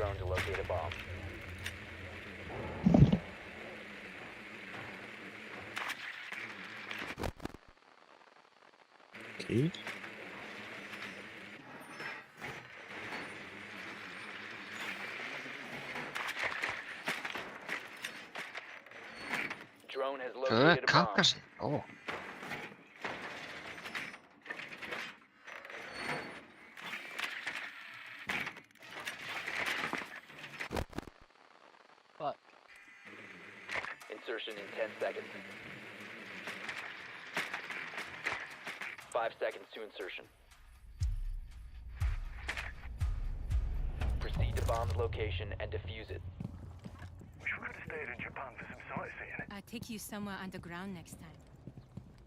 drone to locate a bomb.
Okay.
Drone has
Hvað
located a bomb.
kakkasinn? Ó.
Fuck.
Insertion in 10 seconds. 5 seconds to insertion. Proceed to bomb's location and defuse it.
We could have stayed in Japan for some sightseeing.
I'll take you somewhere underground next time.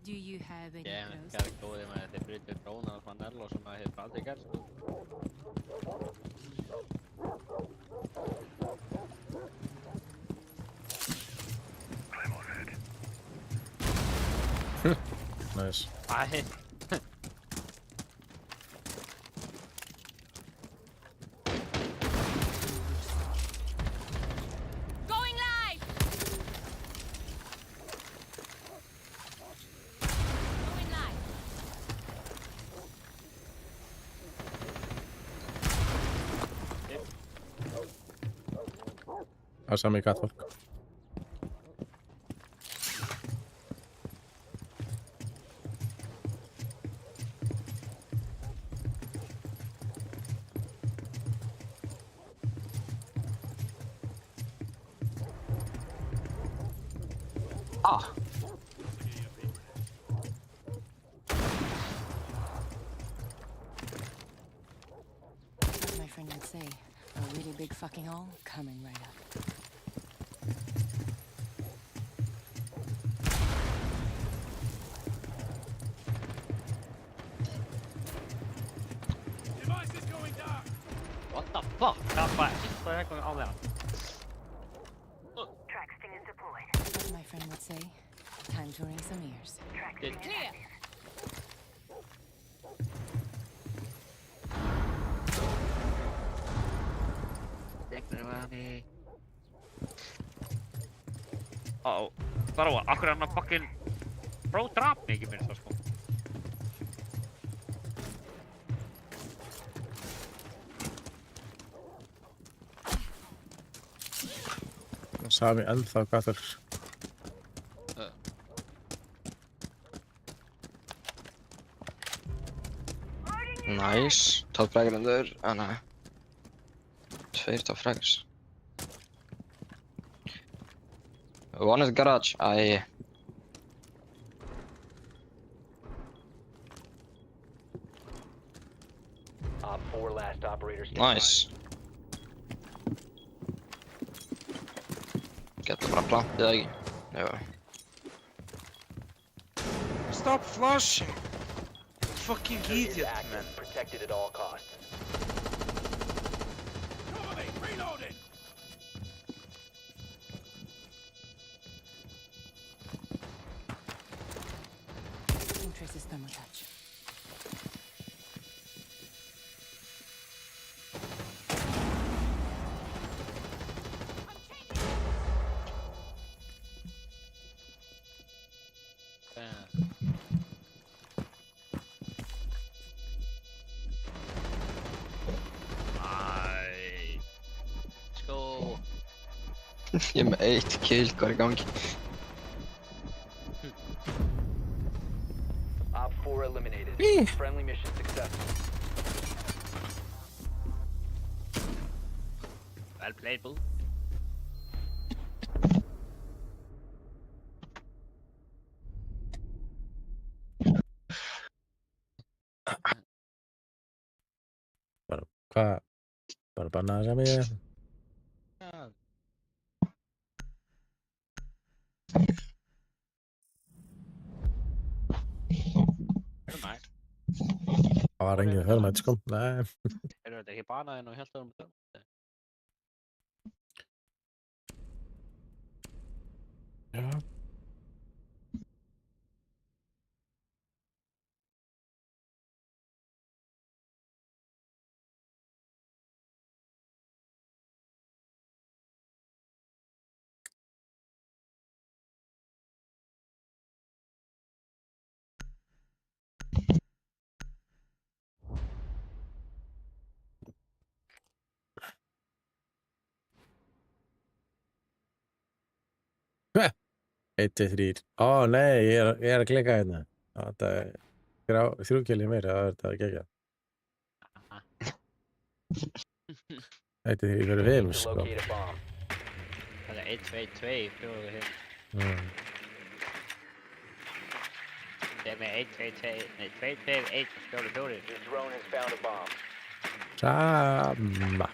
Do you have any
Ég
clothes?
er góðið með þið brytið drónar frá Nello sem að hefur aldrei gerst.
Claymore head.
Nice.
Æ.
Going live! Going live.
Passa mig kattfólk.
Ah.
As my friend would say, a really big fucking hole coming right up.
Device is going dark.
What the fuck? Hvað er það á með hann?
As my friend would say, time to ring some ears. Clear!
Uh-oh. Þarf að, akkur er hann að fucking... Bro, drap mig ekki minnst það sko.
Sami ennþá kattur.
Nice. Toppfrægrandur. Nei. Tveir toppfrægars. One is garage. Æ.
Op 4 last operator
Nice. Geta bara plantið það ekki. Jú.
Stop flushing! Fucking
Is
idiot,
active,
man.
protected at all costs.
Cover me. Reloading.
Traces thermal touch.
Let's go.
Ég er með 1 kill, hvað er í gangi?
Op 4 eliminated. Friendly mission successful.
Well played, bull.
Hvað? Bara bannaði sem ég.
Hermætt.
Það var engin hörmætt sko. Nei.
Eru þetta ekki banaðinn og helt um þetta?
Já. 1, 2, 3. Ó, nei, ég er að klikka hérna. Þetta er 3 killi meira, það er þetta að gegja. 1, 2, 3 fyrir 5,
To
sko.
locate a bomb.
Það er 1, 2, 2, 4 hér. Það er með 1, 2, 2, nei 2, 2, 1, 4, 4.
Your drone has found a bomb.
Sama.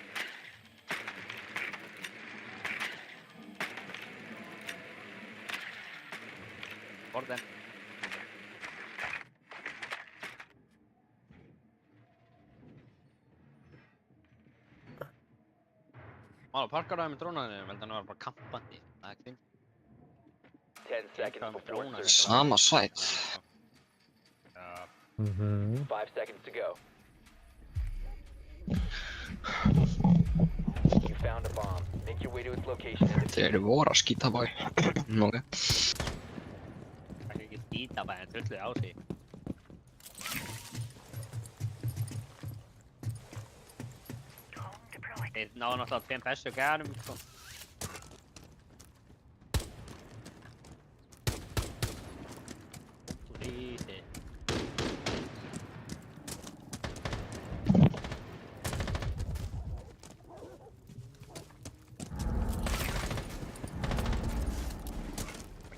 Borðin. Mála, parkar það með drónaðinu, veldi hann að vera bara kampandi. Það er kvind.
10 seconds before insertion.
Sama sæt.
5 seconds to go. You found a bomb. Make your way to its location and
Þeir eru voru að skýta bæ. Ok.
Það er ekki skýta bara en trulluð á sig. Þeir náðu náttúrulega 5 bestu gæðanum, sko. Lítið.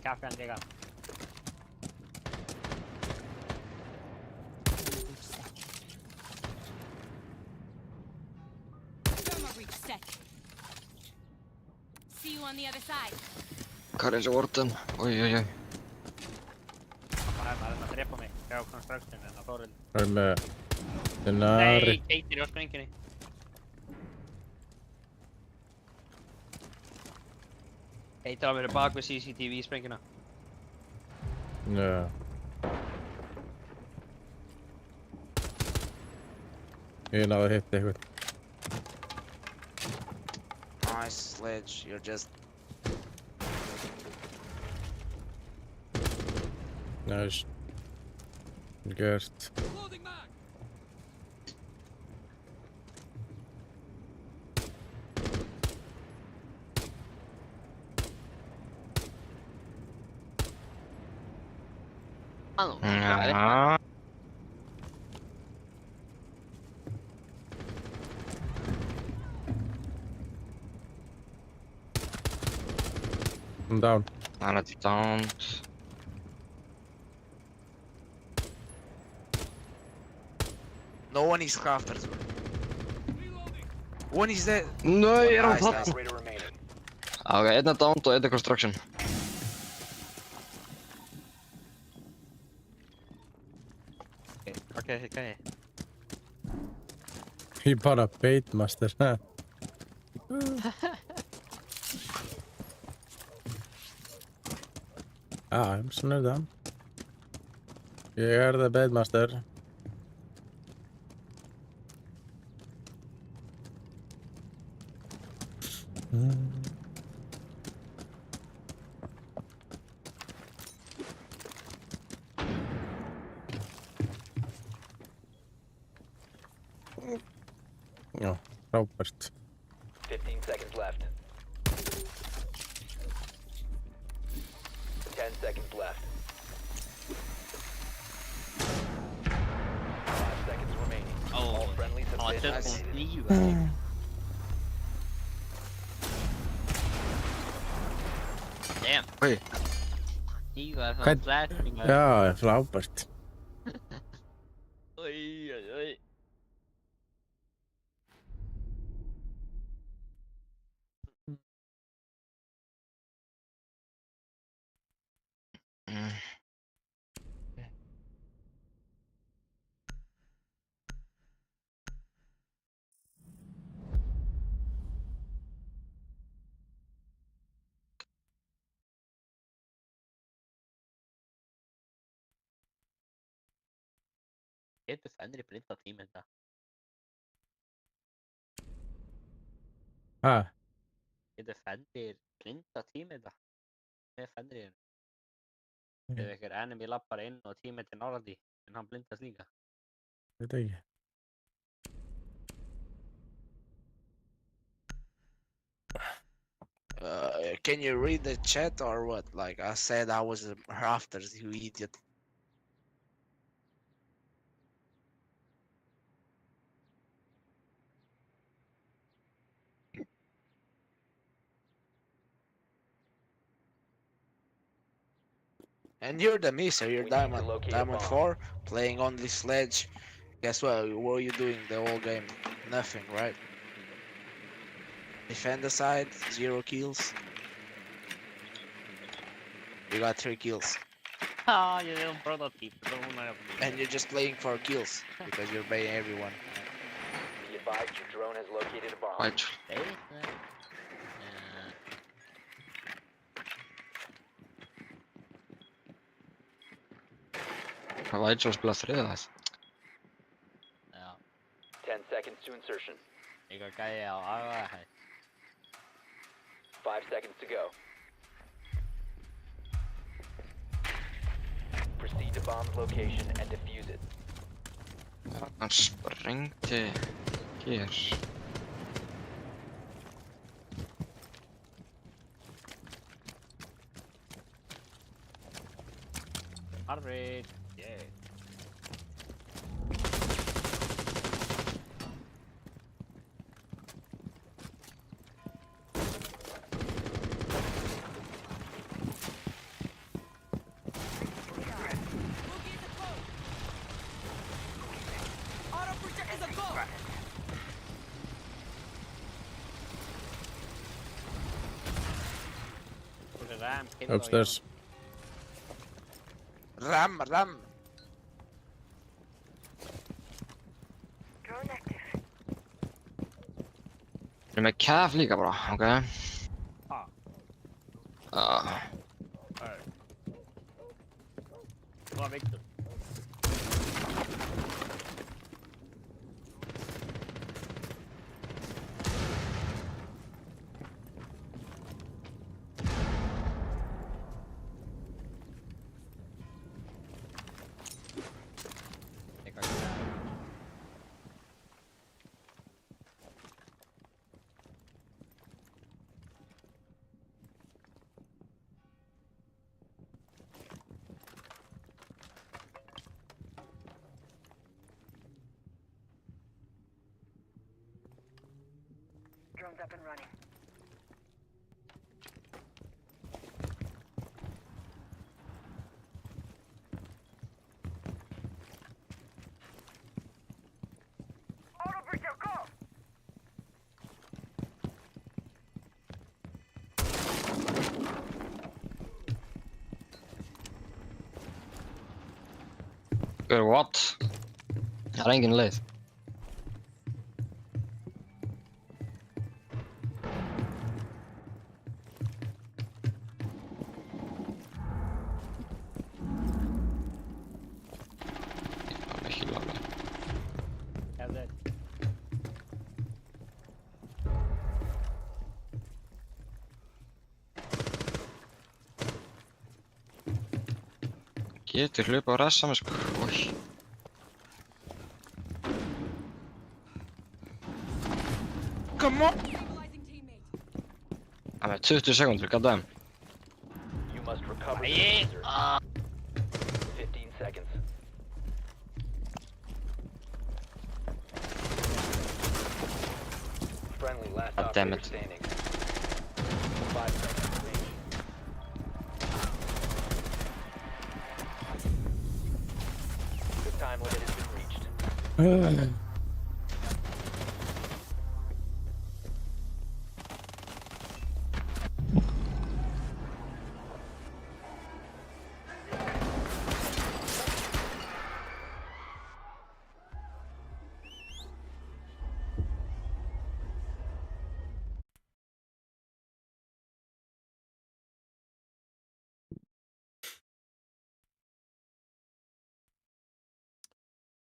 Kaffi hann líka.
See you on the other side.
Hvað er þessi vorten? Oj.
Það er að drepa mig. Sjá construction en það fór
Það er með Denari.
Nei, Keitir á sprengjunni. Keitir á verið bak við CCTV í sprengjuna.
Já. Ég náði að hitta eitthvað.
Nice, Sledge. You're just...
Nice. Gert.
Já.
I'm down.
Hann er down.
No one is crafters. One is dead.
Nei, er hann
Nice,
það?
nice.
operator remaining.
Ok, einn er down og einn er construction.
Ok.
Ég bara baitmaster. Svona er það. Ég er the baitmaster. Já, frábært.
15 seconds left. 10 seconds left. 5 seconds remaining. All friendlies have been eliminated.
Damn.
Oj.
Líka það
Hvern-
flashing.
Já, frábært.
Oj. Getur Fenrir blinda tímynda?
Ha?
Getur Fenrir blinda tímynda? Með Fenrir? Ef einhver enemy lappar inn og tímyndi nálægt í, en hann blindast líka.
Veit ekki.
Can you read the chat or what? Like I said, I was rafters, you idiot. And you're the miser, you're
We need to
diamond.
locate a
Diamond
bomb.
4, playing only sledge. Guess what? What were you doing the whole game? Nothing, right? Defend the side, 0 kills. You got 3 kills.
Ah, jag är en prototyp.
And you're just playing for kills because you're baiting everyone.
Be advised your drone has located a bomb.
White. White som spelar fredags.
Ja,
10 seconds to insertion.
jag kan göra här.
5 seconds to go. Proceed to bomb's location and defuse it.
Han sprängde här.
Arvid, yeah.
Upstairs.
Ram!
Är med Cav lika bra, okej?
Ja.
Ja.
Bra Victor.
Drone's up and running. Auto breacher, go!
What? Jag har ingen lejd.
Eller?
Getur hlaupa á rassa með sko. Oj.
Come on!
Það er 20 sekundur, goddamn.
You must recover the
Yeah.
diffuser. 15 seconds. Friendly last
God damn
operator
it.
standing. 5 seconds range. The time limit has been reached.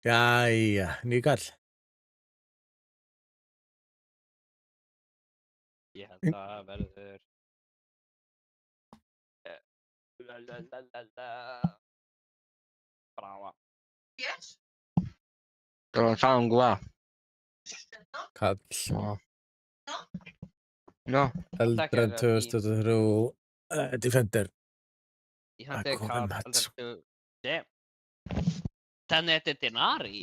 Jæja, nýkall.
Ég held að það verður... Brava.
Ég var fan góða.
Kall.
Ja. Já.
Eldra en 2003 Defender.
Ég hætti
komum hætt, sko.
Þannig þetta er Denari,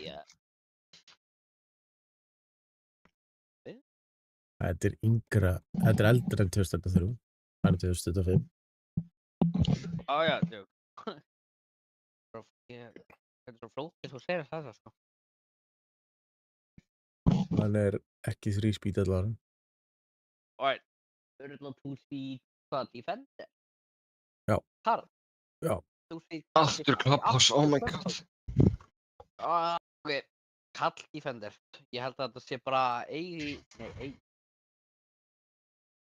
Þetta er yngra, þetta er eldra en 2003. Það er 2005.
Já, tjók. Þetta er svo flókið þú segir það, sko.
Hann er ekki 3-speed allavega.
Alright, örgulega 2-speed, hvað, Defender?
Já.
Karl?
Já.
2-speed,
Aftur Clubhouse, oh my god.
Ok, Karl Defender. Ég held að þetta sé bara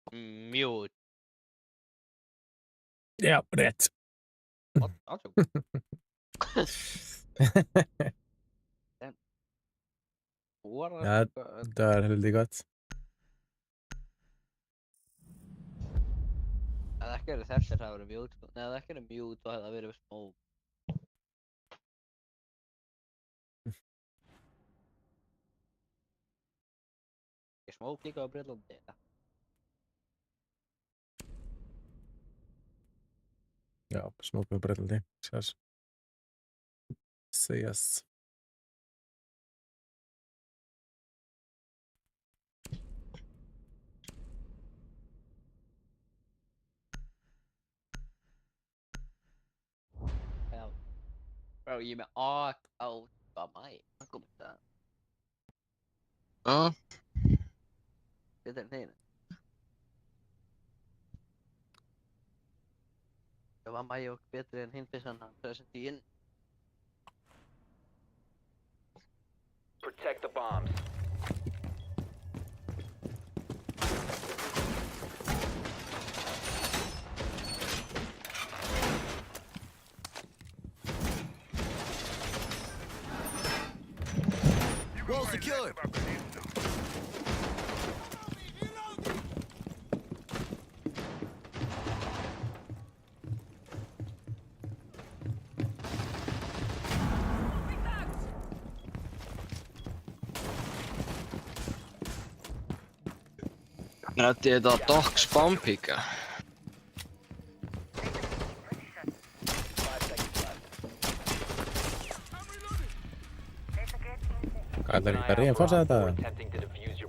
Mute.
Já, rétt.
Átjók.
Já, þetta er heldur gott.
Ef það ekki verið þessir, það verið mute, sko. Nei, ef það ekki verið mute, þá hefði það verið smoke. Ég smoke líka á Breitlandi,
Já, smoke með Breitlandi. Sjás. Say yes.
Bro, ég er með AK á mæ. Hvað komið það?
Já.
Þetta er neina. Það var mæ og betri en hinn byssan hann setti inn.
Protect the bombs.
Wall secured.
Rætti þetta Doc's Bombpíka.
Hvað er ekki að reinforsa þetta?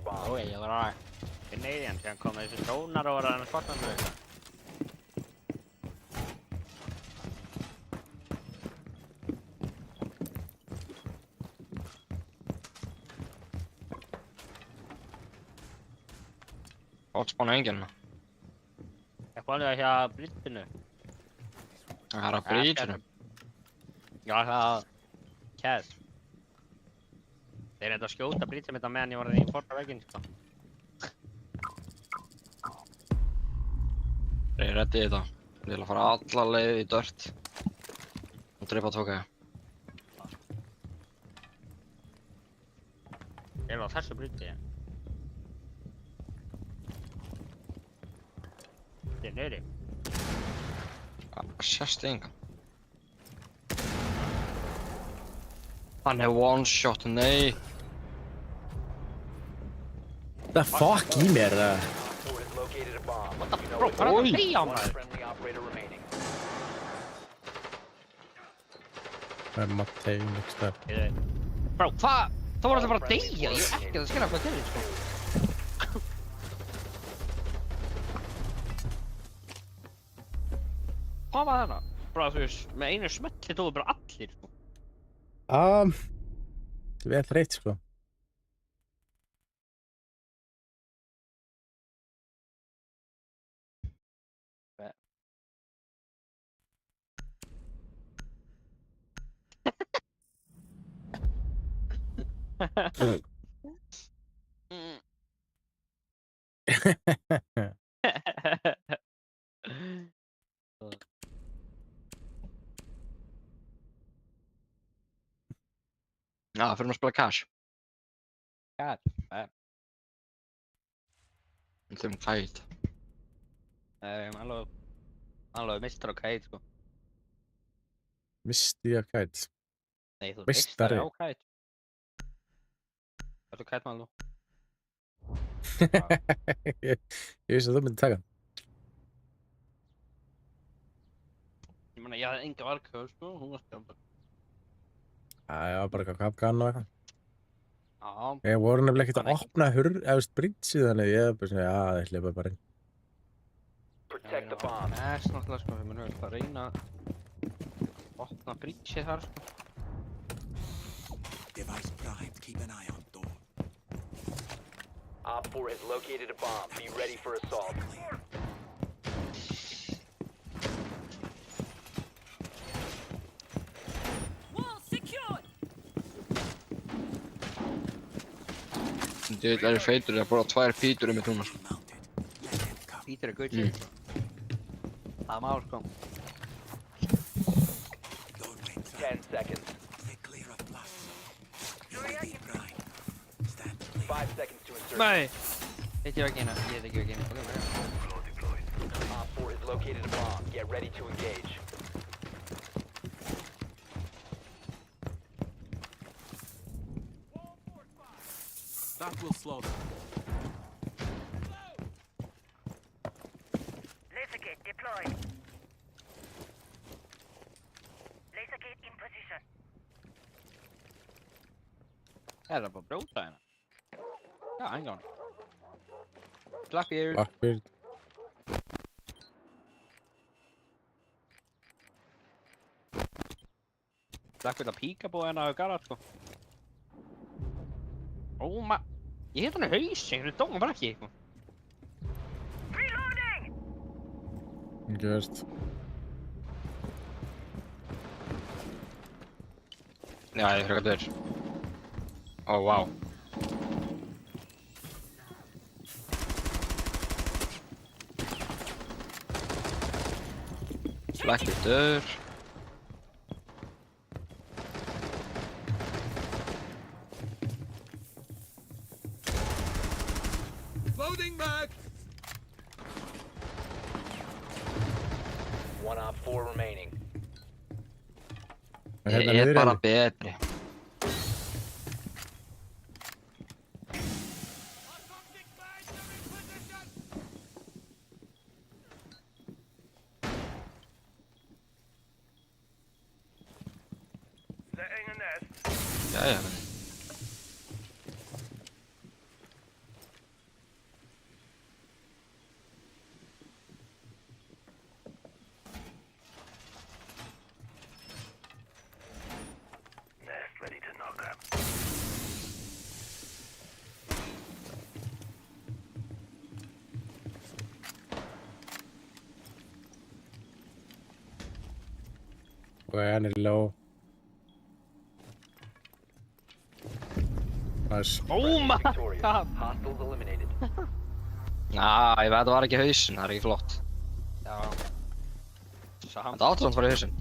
Ó, ég var að Canadian, sem kom með þessi drónar og var að spotta með þetta.
Hotspawna enginn.
Ég fann það hjá Britinu.
Það er að Britinu?
Já, það Kæs. Þeir reyndu að skjóta Britinu þetta meðan ég var í forna vegginn, sko.
Ég reddi þetta. Ég vil að fara alla leið í dört. Og drepa tóka.
Ég var á þessu Britinu. Þetta er neyri.
Það sést engan. Hann er one shot, nei.
The fuck í mér?
Bro, hvað er það að segja á maður?
Það er Mattei next step.
Bro, hvað? Það voru alltaf bara að deyja. Ég er ekki að skilja hvað til því, sko. Hvað var þarna? Bro, þú veist, með einu smelli tóðu bara allir, sko.
Vel þreytt, sko.
Já, fyrir að spila Cash.
Cash?
Við þurfum Kite.
Alveg mistur á Kite, sko.
Misti að Kite?
Nei, þú
Mistari
á Kite. Ertu Kite maður, þú?
Ég vissi að þú myndi taka hann.
Ég meina, ég hafði enga varköð, sko, hún var skjáð.
Það var bara eitthvað kapkan og eitthvað.
Já.
Ég voru nefnilega ekkert að opna brýtsið þannig ég er bara svona, já, það hleypa bara inn.
Protect the bomb.
Næst náttúrulega, sko, við munum vel að reyna að opna brýtsið þar, sko.
Device primed. Keep an eye on door.
Op 4 has located a bomb. Be ready for assault.
Wall secured.
Ég er feitur að borða 2 pítur um mitt núna.
Pítur er gutt sér. Það er mál, sko.
10 seconds. 5 seconds to insert.
Nei! Ekki veggina, ég heit ekki veggina.
Op 4 has located a bomb. Get ready to engage.
That will slow them.
Laser gate deployed. Laser gate in position.
Það er bara að brjóta hérna. Já, engan. Blackbeard.
Blackbeard.
Blackbeard að píka búið hérna á garage, sko. Ég heit hann í hausinn, hvernig dóngan bara ekki, sko.
Reloading!
Gjörst.
Já, ég frekar dör. Ó, vá. Blackbeard dör.
Loading mag.
One Op 4 remaining.
Ég er bara betri. Jæja.
Nest ready to knock up.
Og hann er low. Nice.
Oh my
Victorious.
god!
Hostiles eliminated.
Ná, ég veit að það var ekki hausinn, það er ekki flott.
Já.
Þetta áttur samt að fara í hausinn.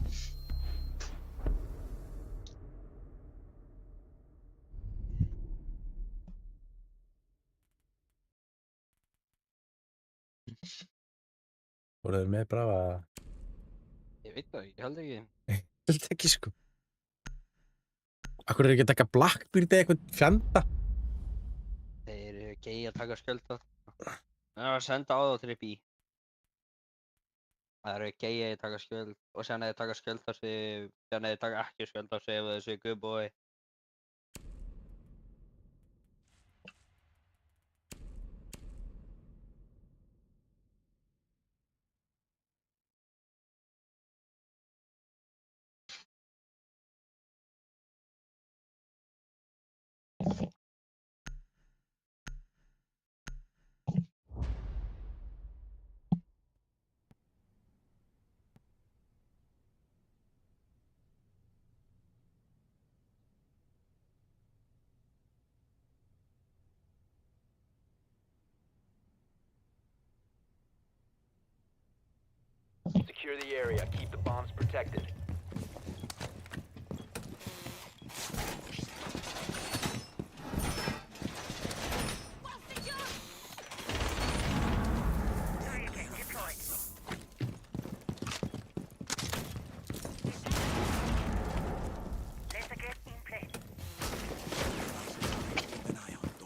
Voru þeir með brafa?
Ég veit það, ég held ekki.
Ég held ekki, sko. Akkur er ekki að taka Blackbeard eða eitthvað fjanda?
Þeir eru gay að taka skjölda. Það er að senda á þá til upp í. Það eru gay að taka skjöld og sen að þeir taka skjöld á sig, sen að þeir taka ekki skjöld á sig ef þessu good boy.
Secure the area. Keep the bombs protected.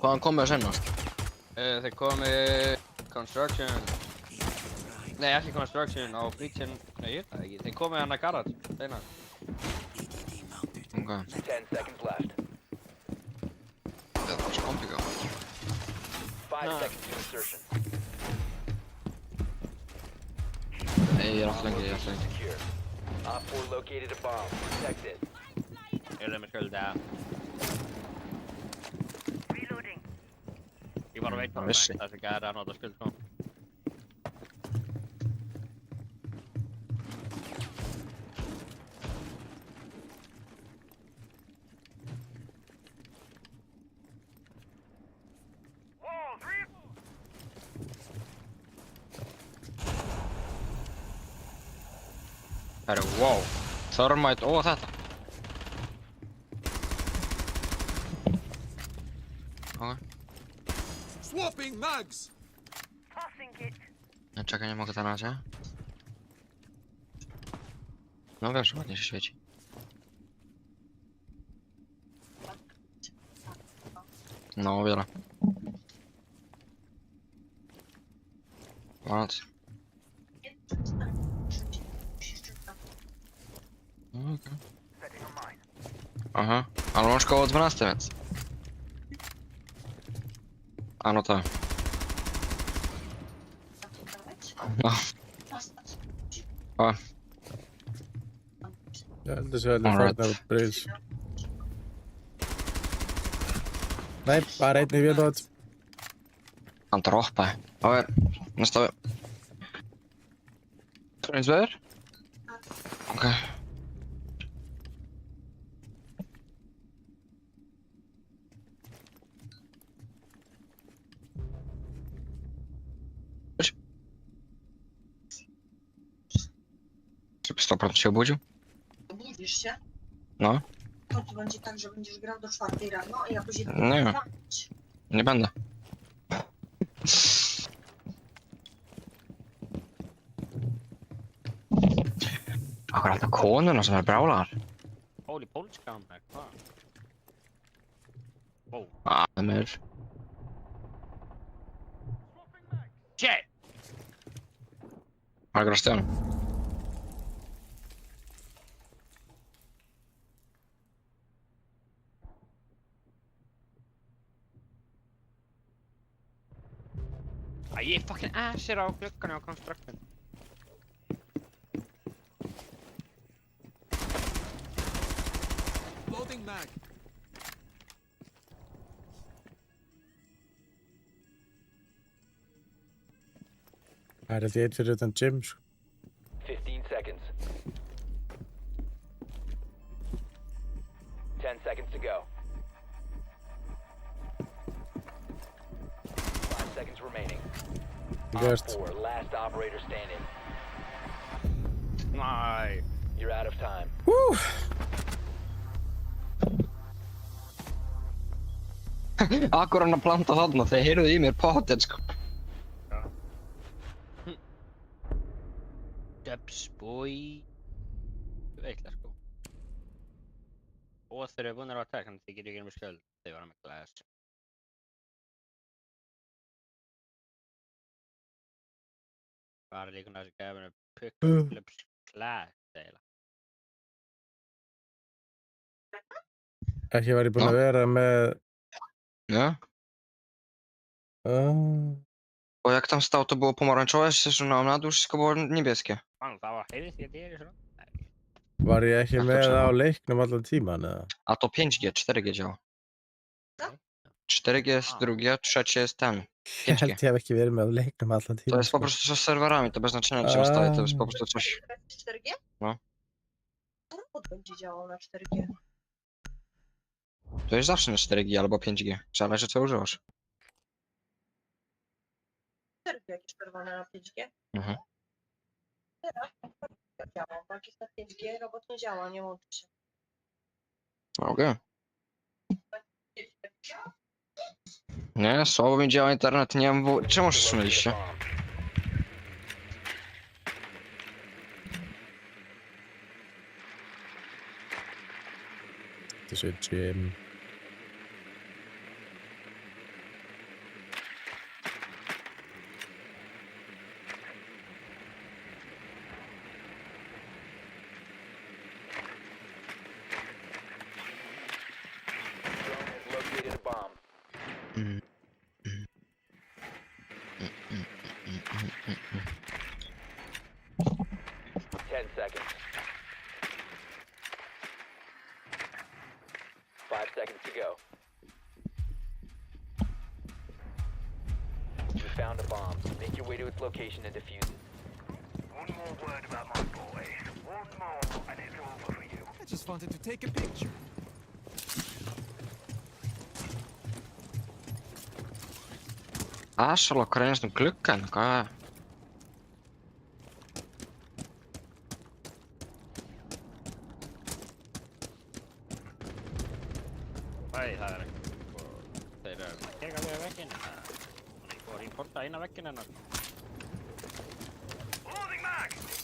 Hvaðan komið að senna? Þeir komi construction. Nei, ekki construction, á breachin. Nei, ég veit það ekki. Þeir komi hann að garage, þeirna. Ok.
10 seconds left.
Það var svo komplikað.
5 seconds to insertion.
Nei, ég er aftur lengi,
Secure. Op 4 located a bomb. Protect it.
Ég með skölda. Ég var að veita
Hann vissi.
þessi gæri að nota skuld sko.
Herru, wow. Thermite og þetta. Ok.
Swapping mags!
Czekaj, nie mogę na razie. No wiesz, ładnie się świeci. No, o wiele. Ładnie. Okay. Aha, ale masz koło 12, więc. A no tak. No. O.
Ég held að sé allir farnar út bridge. Nei, bara einn í vélbát.
Han droppaði. Ok, næsta. Eins veður? Ok. Żeby 100% się obudził?
Obudzisz się?
No.
To będzie tak, że będziesz grał do 4 rano, a ja później
Nie. Nie będę. Akurat to konuna som brawlar.
Holy polska med kvar. Wow.
Ja, det är mer.
Shit!
Har du sten?
Ég fucking assir á gluggan á construction.
Loading mag.
Það held ég einn fyrir utan gym, sko.
15 seconds. 10 seconds to go. 5 seconds remaining.
Gert.
Op 4, last operator standing.
Nei.
You're out of time.
Akkur hann að planta þarna, þeir heyrðu í mér pottet sko.
Dubs boy. Veitlega sko. Og þeir eru búinir að attack, þannig að þið getur ekki með skjöld. Þeir var með glass. Bara líka þessi gæfinu Pucklips glass, eiginlega.
Ekki var ég búinn að vera með...
Ja. Bo jak tam stał, to było pomarańczowe, a na dół wszystko było niebieskie.
Fan, það var heyrðist ég þér í svona?
Var ég ekki með á leiknum allan tíman, eða?
A to 5G, 4G działa. 4G jest drugie, trzecie jest ten.
Ég
5G.
held ég hef ekki verið með á leiknum allan tíman.
To jest po prostu co z serwerami, to bez znaczenia gdzie ustaje, to jest po prostu coś.
4G?
No.
Robot będzie działał na 4G.
To jest zawsze na 4G albo 5G, zależy co używasz.
4G jakieś czerwone na 5G?
Mhm.
Teraz działa, bo jak jest na 5G, robot nie działa, nie łączy się.
Okej. Nie, słabo mi działa internet, nie wiem, czemu wstrzymaliście?
To się gym.
5 seconds to go. You found a bomb. Make your way to its location and defuse it.
One more word about my boy. One more and it's over for you.
I just wanted to take a picture.
Asolokkar einast gluggan, hvað?
Æ, það eitthvað. Þeir eru að kega við vegginn. Ég fór að importa eina vegginn hennar.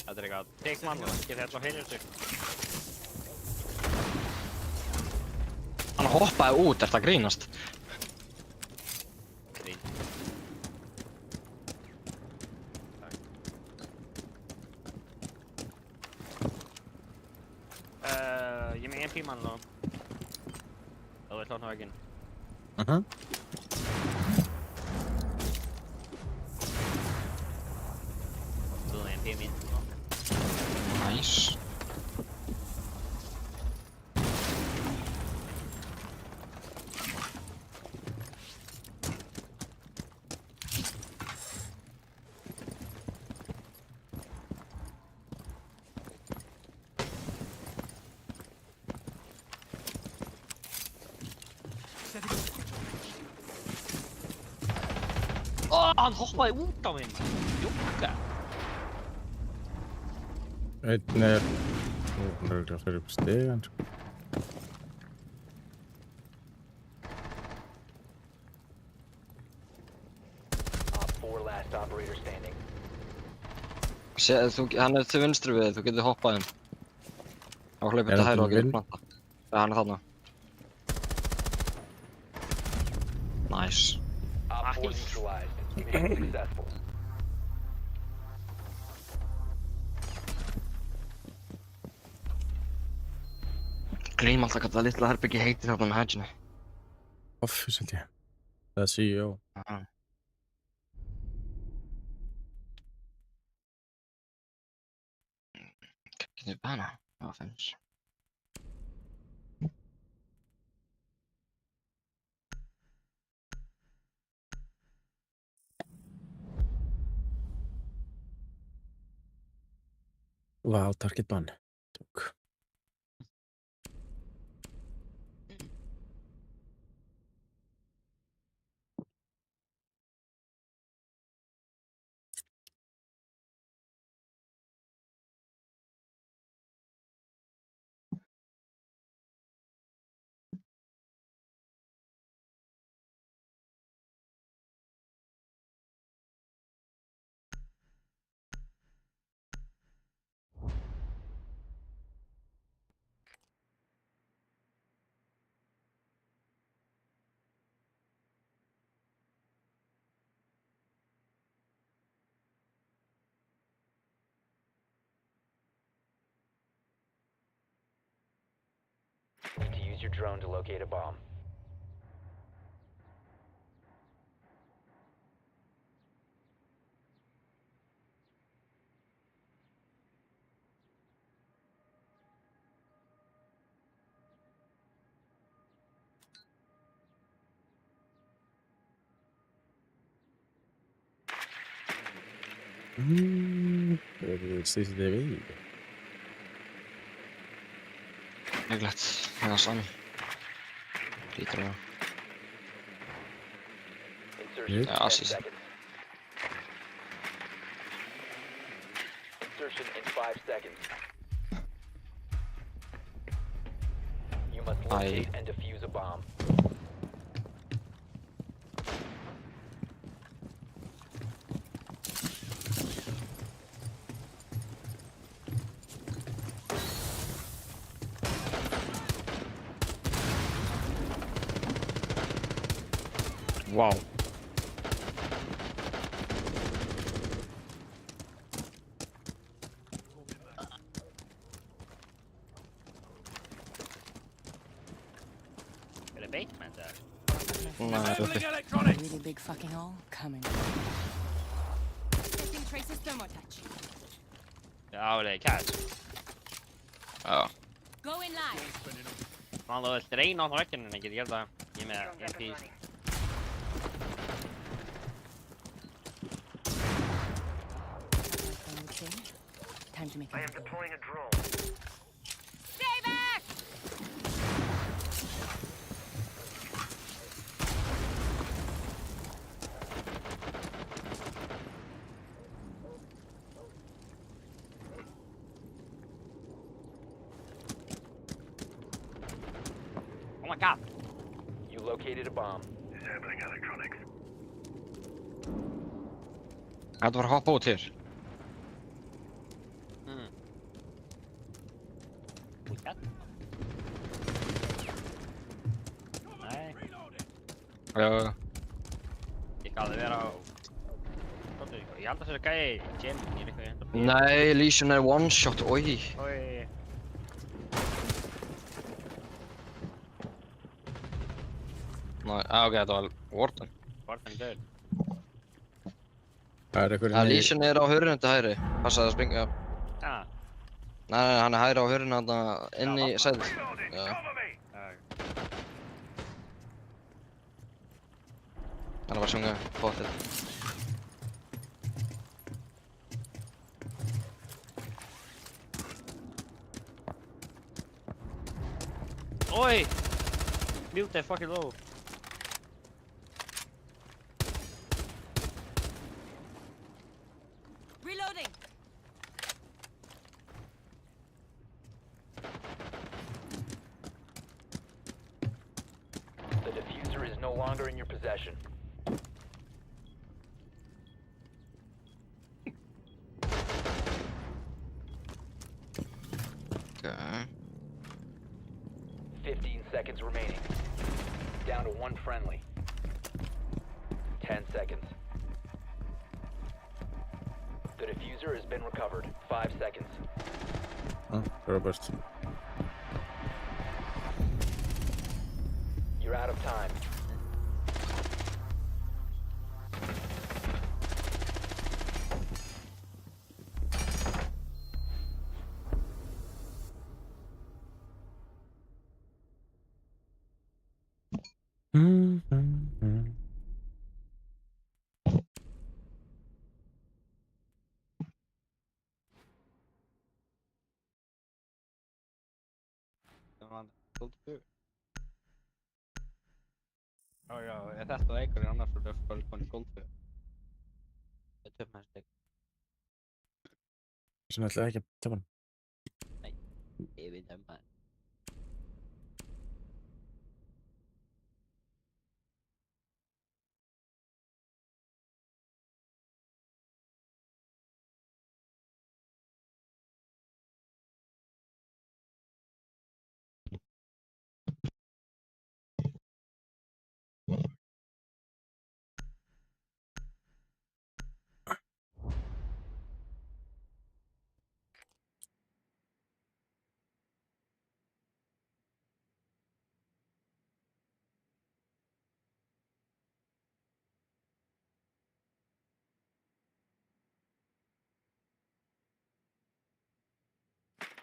Þetta eitthvað teikmann og ekki þetta fyrir sig.
Hann hoppaði út, ert að grínast?
Ég er með en pímann og þú vilt hlóna vegginn. Þú er en píminn.
Nice.
Hann hoppaði út á mig, júkka.
Einn er... Hún er að fyrir upp stegan, sko.
Op 4 last operator standing.
Hann er til vinstri við, þú getur hoppað inn. Þá hlaupið til hægri og getur planta. Ja, hann er þarna. Nice.
Op 4 neutralized. Mission successful.
Gleym alltaf hvað það litla herbyggi heitir þarna með hedginni.
Office, held ég. Það er CEO.
Getur við bana? Já, finnst.
Vá, target ban. Tók.
Need to use your drone to locate a bomb.
CCTV.
Líklegt, það er sami. Lítur það.
Insertion
Ja,
in 10
CC.
seconds. Insertion in 5 seconds. You must locate and defuse a bomb.
Wow.
Er det basement där?
Nej, det
A really big fucking hole coming. Testing traces thermotouch.
Ja, det är cash.
Ja.
Go in live.
Man, þú vilt reyna á það vekkinu en ég get gert það. Ég er með MPs.
Time to make
I am deploying a drone.
Stay back!
Oh my god!
You located a bomb.
Disabling electronics.
Þetta var að hoppa út hér.
Nei.
Já.
Ég gaf þið vera á... Ég held að það sé gæi í gym. Ég er eitthvað hérna.
Nei, Lesion er one shot, oi.
Oi.
Nei, ok, þetta var Warden.
Warden er döð.
Það einhver
Ja, Lesion er á hurðinu til hægri. Passa að springa.
Ja.
Nei, hann er hægri á hurðinu þarna inn í sæðið. Já. Hann var að sjunga potið.
Oi! Mute that fucking low.
Reloading!
The diffuser is no longer in your possession.
Okay.
15 seconds remaining. Down to one friendly. 10 seconds. The diffuser has been recovered. 5 seconds.
Robert.
You're out of time.
Já, er þetta leikur í annars fyrir að koma í Goldfish? Það er töfnæsleik.
Sem ætlaði ekki að tapa hann.
Nei, ég veit það.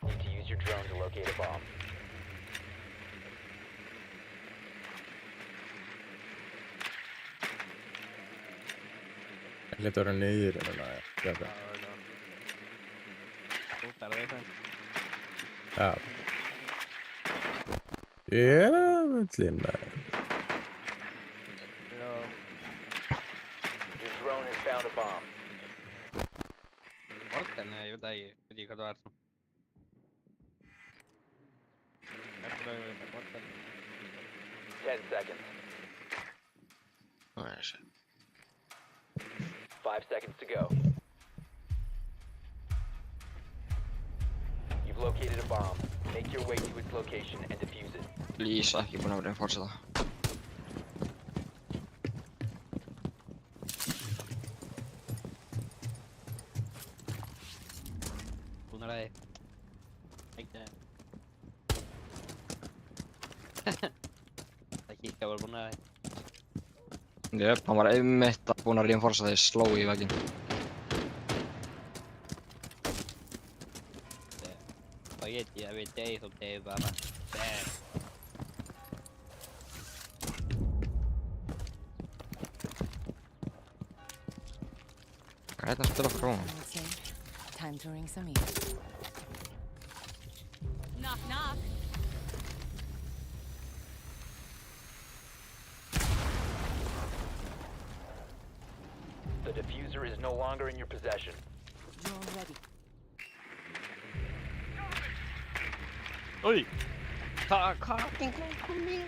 Need to use your drone to locate a bomb.
Ég leti að vera niður en það er þetta.
Þú þarf það.
Já. Jöfullinn maður.
Your drone has found a bomb.
Warden, ég veit það ekki. Veit ekki hvað það er svona.
10 seconds.
Nice.
5 seconds to go. You've located a bomb. Make your way to its location and defuse it.
Please, ekki búinn að vera að fortsetta.
Búinn að ræði. Ekki það. Það kíkja var búinn að ræði.
Jöp, hann var einmitt búinn að reinforsa þegar sló í vegginn.
Spaghetti every day, so they bara bam.
Hvað að spila fyrir
I
hún?
would say, time to ring some ears. Knock, knock.
The diffuser is no longer in your possession.
Drone ready.
Oj! Hvað kom mér?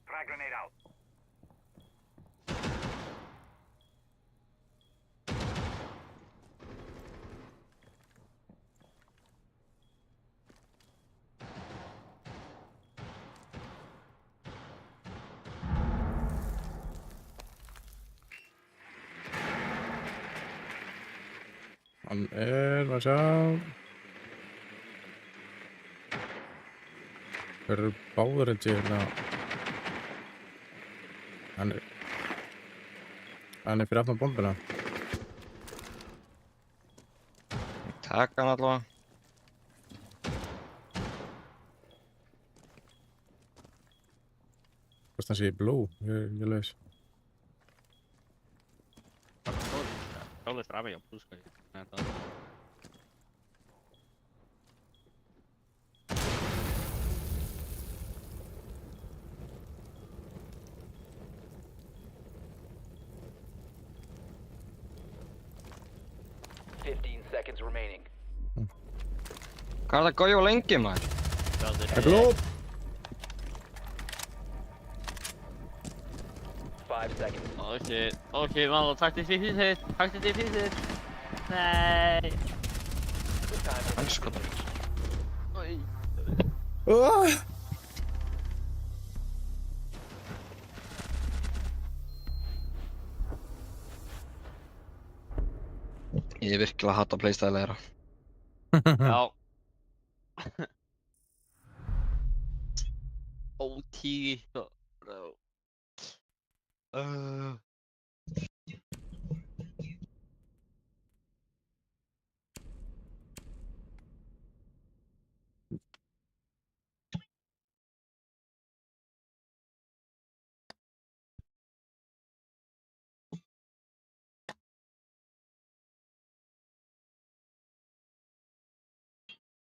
Frag grenade out.
Hann að sjá. Hver eru báður hérna? Hann er fyrir aftan bombuna.
Taka hann allavega.
Hvort hann sé í blue, ég laus.
Solo strava io plus che
Seconds remaining.
Hvað er það góð lengi maður?
Það er blue!
5 seconds.
Okej, maður, takk til fyrir þitt. Nei.
Anskotan. Ég virkilega hata playstyle-era.
Já. OT.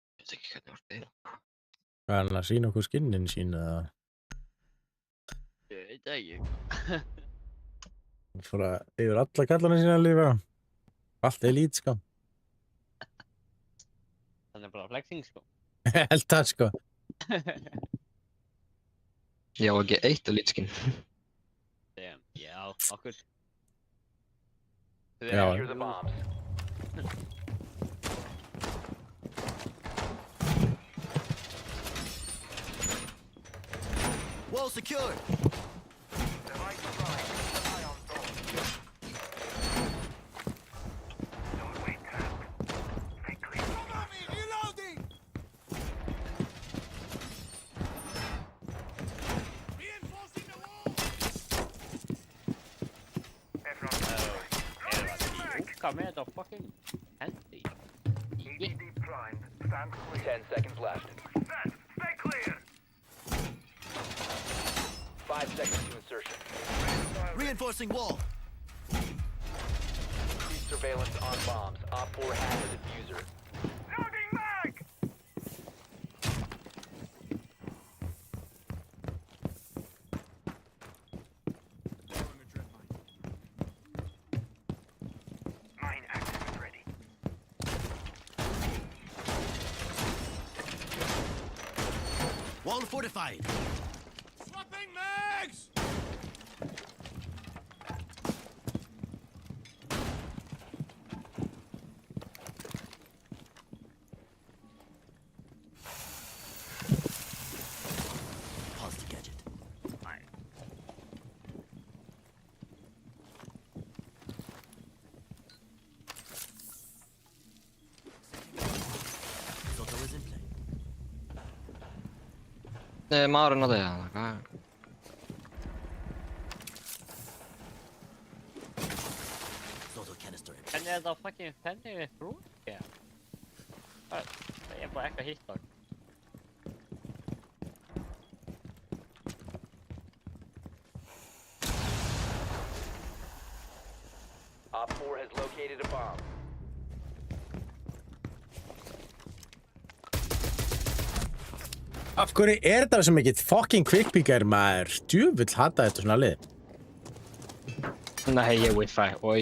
Ég veit ekki hvernig var það.
Hvað er hann að sína okkur skinnin sín eða?
Ég veit ekki.
Hann fór að yfir alla kallana sína að lifa. Allt elít sko.
Það er bara flexing sko.
Held það sko.
Ég á ekki eitt elítskinn.
Já, okkur.
Já.
Secure the bombs.
Wall secured.
Come here, the fucking empty.
10 seconds left.
Stay clear.
5 seconds to insertion.
Reinforcing wall.
Increased surveillance on bombs. Op 4 has a diffuser.
Loading mag. Mine active and ready.
Wall fortified.
Swapping mags!
Pause the gadget.
einn maðurinn að þig, hvað?
Hvernig er þetta fucking fennið frúkja? Það er bara eitthvað hitt á.
Op 4 has located a bomb.
Af hverju er þetta sem ekkert fucking quickpeaker maður? Djöfull hata þetta svona lið.
Nei, ég wifi. Oj.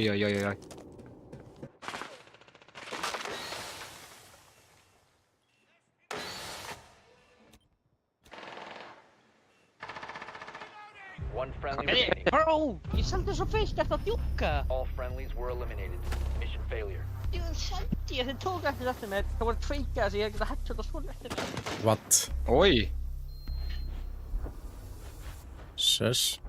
One friendly remaining.
Bro, ég seldi svo fyrst eftir að djúka.
All friendlies were eliminated. Mission failure.
Ég seldi, þið tók eftir þetta með, það voru tveikað sem ég geta headshot og svona eftir þetta.
What?
Oj.
Sess.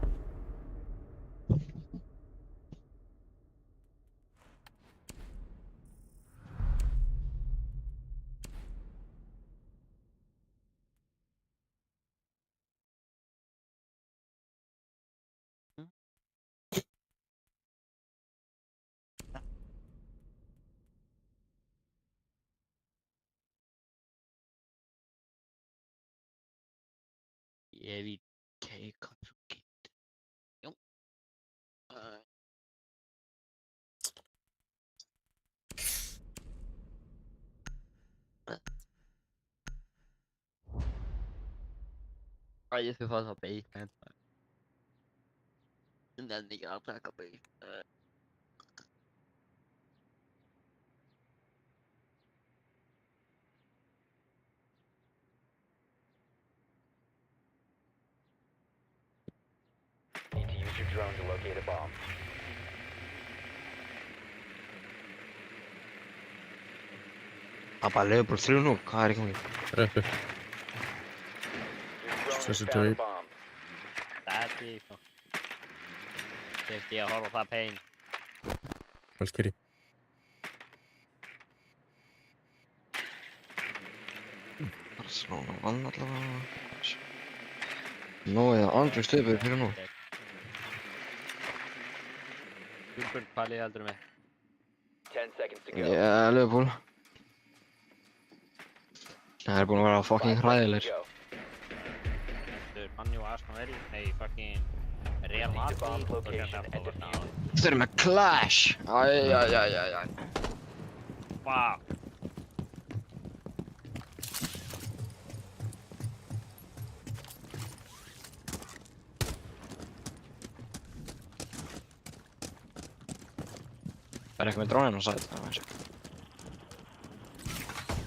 Ég veit keika svo gitt. Jú. Ég þurfa að það bacon. Nenni ekki að taka bacon.
Need to use your drone to locate a bomb.
Það bara Leopold 3 nú, hvað er í gangi?
Reppi.
Your drone has
Þessi
found
döi.
a bomb.
Það er því svo. Þurfti ég að horfa á það pein.
Valkyrie.
Bara svona vann allavega. Nú eða andri stöpur fyrir nú.
Júlbjörn, hvað liði heldur með?
10 seconds to go.
Yeah, Leopold. Það er búin að vera fucking hræðilegir.
Manju Arsenal Veri, nei fucking Real Madrid og hérna fór það.
Þeir eru með Clash! Æjæjæjæjæ.
Wow.
Það er eitthvað með dróninn á sæt, það er eins og.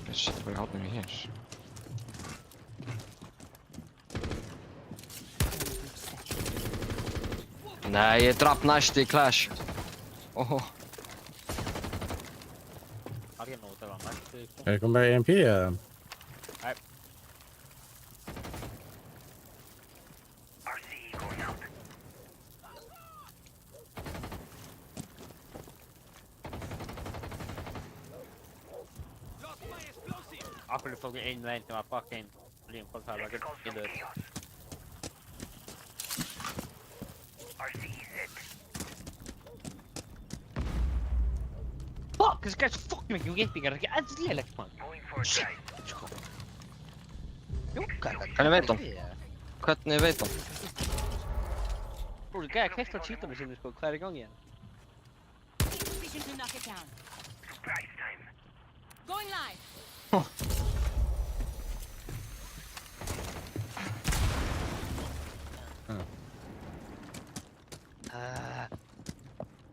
Ég setja bara í hátnum í hér. Nei, ég draf næst í Clash. Óhó.
Það er ekki nóg til að næstu.
Er það komið með EMP eða?
Nei. Akkur er fucking einn veginn sem var fucking Liam Ford það var ekki gildur. Fuck, þessi gæði svo fucking mikið gimpingar, það er ekki eðlilegt mann. Shit, sko. Jókar,
Hvernig veit hann? Hvernig veit hann?
Brúi, gæði kveikt á cheatunum sinni sko, hvað er í gangi hérna?
Vision to knock it down. Going live.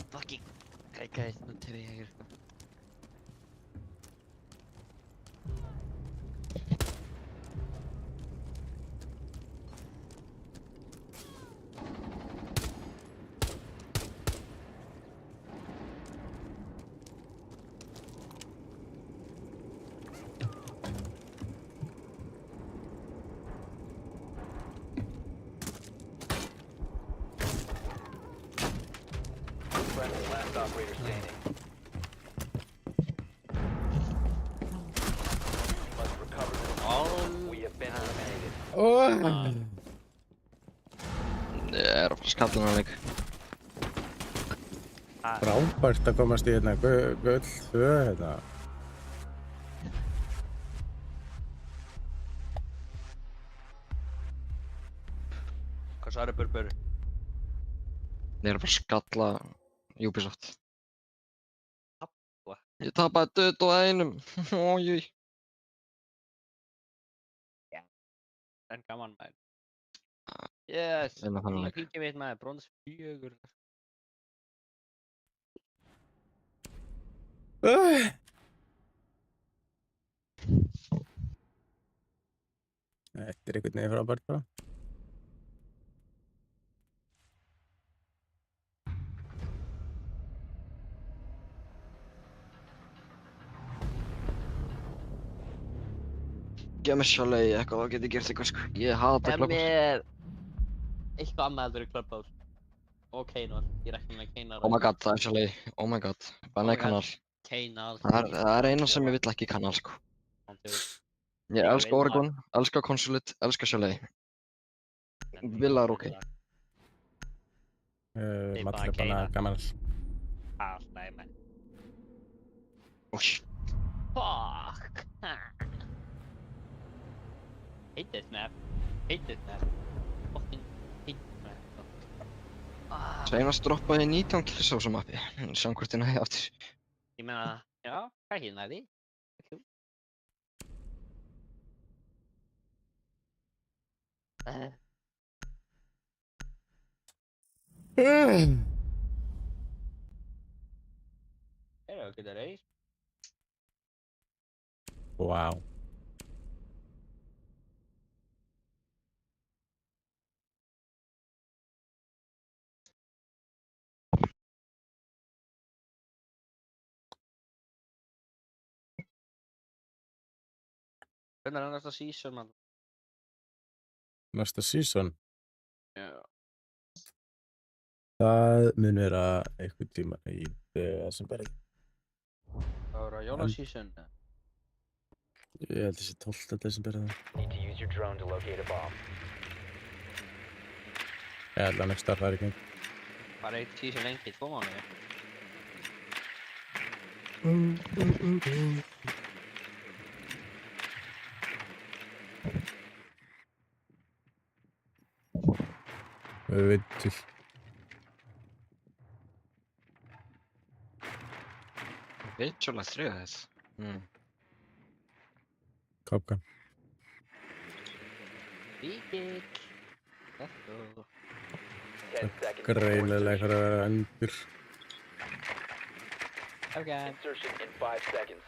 Fucking gæði nú til ég hér sko.
Friendly, last operator standing. You must recover the bomb. We have been eliminated.
Ég er að fara að skalla hana líka.
Frábært að komast í hérna gull 2 hérna.
Hvað sagði Burbur?
Ég er að fara að skalla Ubisoft.
Tappa?
Ég tapaði 21. Ójúi.
En gaman maður. Yes!
Einna þannig leik.
Píkja mitt maður, brons 4.
Þetta er einhvern veginn frábært bara.
Gef mér Chalet eitthvað, þá get ég gert eitthvað sko. Ég hata Clubhouse.
Með eitthvað annað heldur í Clubhouse. Og Keinar. Ég rekna með Keinar.
Oh my god, það er Chalet. Oh my god. Bannaði kanal.
Keinar.
Það er eina sem ég vill ekki kanal sko. Ég elska Oregon, elska Consulate, elska Chalet. Villa er ok.
Mallur bara gaman.
Alltaf ég með.
Úsh.
Fuck. Hate this map. Hate this map. Fucking hate this map.
Seinast droppaði 19 kills á þessu mappi. Sjá hvort ég næði aftur.
Ég meina, já, hvað hérna er því? Erum við að reis?
Wow.
Hvernig er næsta season, mann?
Næsta season?
Já.
Það mun vera einhvern tíma í desember.
Það voru að jólaseason?
Ég held þessi 12. desember eða.
Need to use your drone to locate a bomb.
Ég held að next það er ekki.
Hvað er eitt season lengi? 2 mánuði?
Við veitum.
Virtual 3 þess.
Kapkan.
Víkill. Let's go.
10 seconds.
Greinilega eitthvað að vera endur.
Okay.
Insertion in 5 seconds.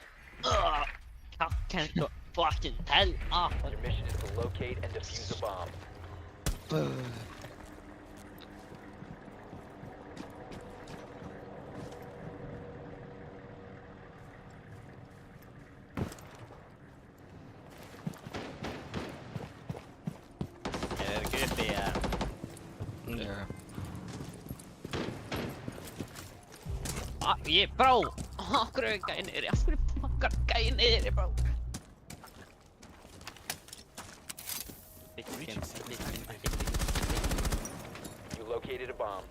Can't fucking tell.
Your mission is to locate and defuse a bomb.
Bro! Akkur er gæði niðri? Af hverju fuckar gæði niðri, bro?
You located a bomb.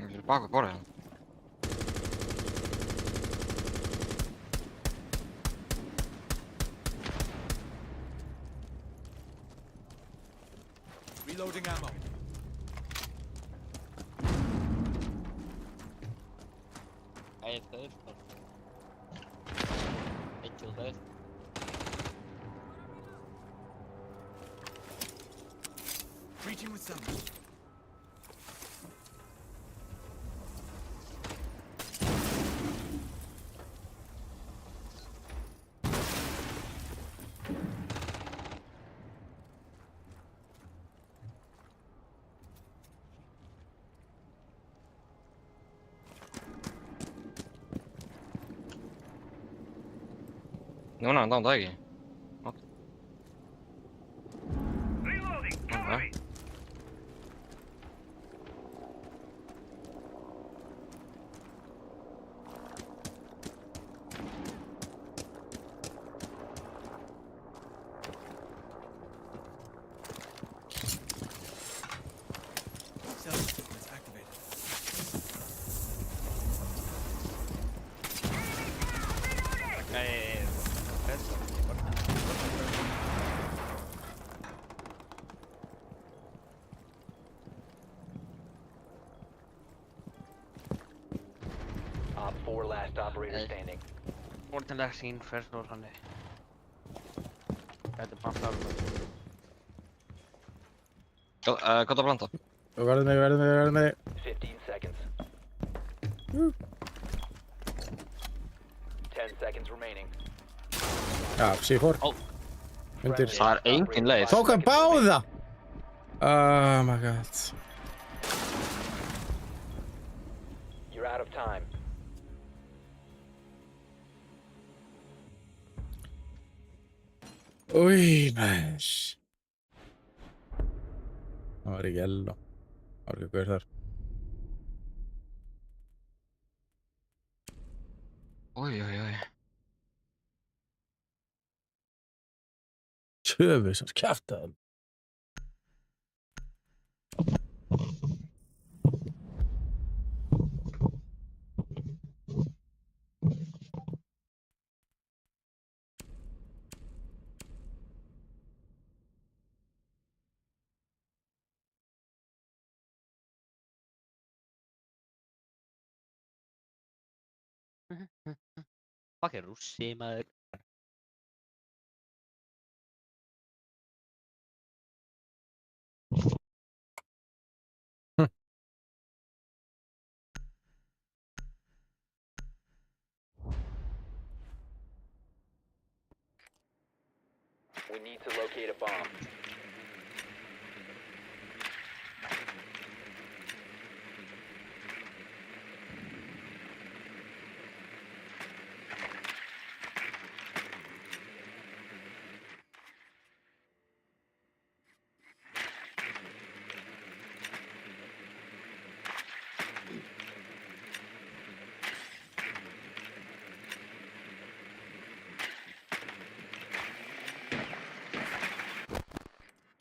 Ég er bak við borðið hann.
Reloading ammo.
Ég er döð, sko. Eitt til döð.
Breaching with someone.
Núna, það ekki. Okay.
Self-defense activated.
Op 4 last operator standing.
Ordinlega sín fyrst og þannig. Þetta passar.
Hvað að blanda?
Verðum mig.
15 seconds. 10 seconds remaining.
Já, C4. Undir.
Það engin leið.
Tók hann báða! Oh my god.
You're out of time.
Új, mæs. Það var ekki elló. Það var ekki hver þar.
Oj.
Tjöfus, hans kjaftaði.
Fucking rússi, maður.
We need to locate a bomb.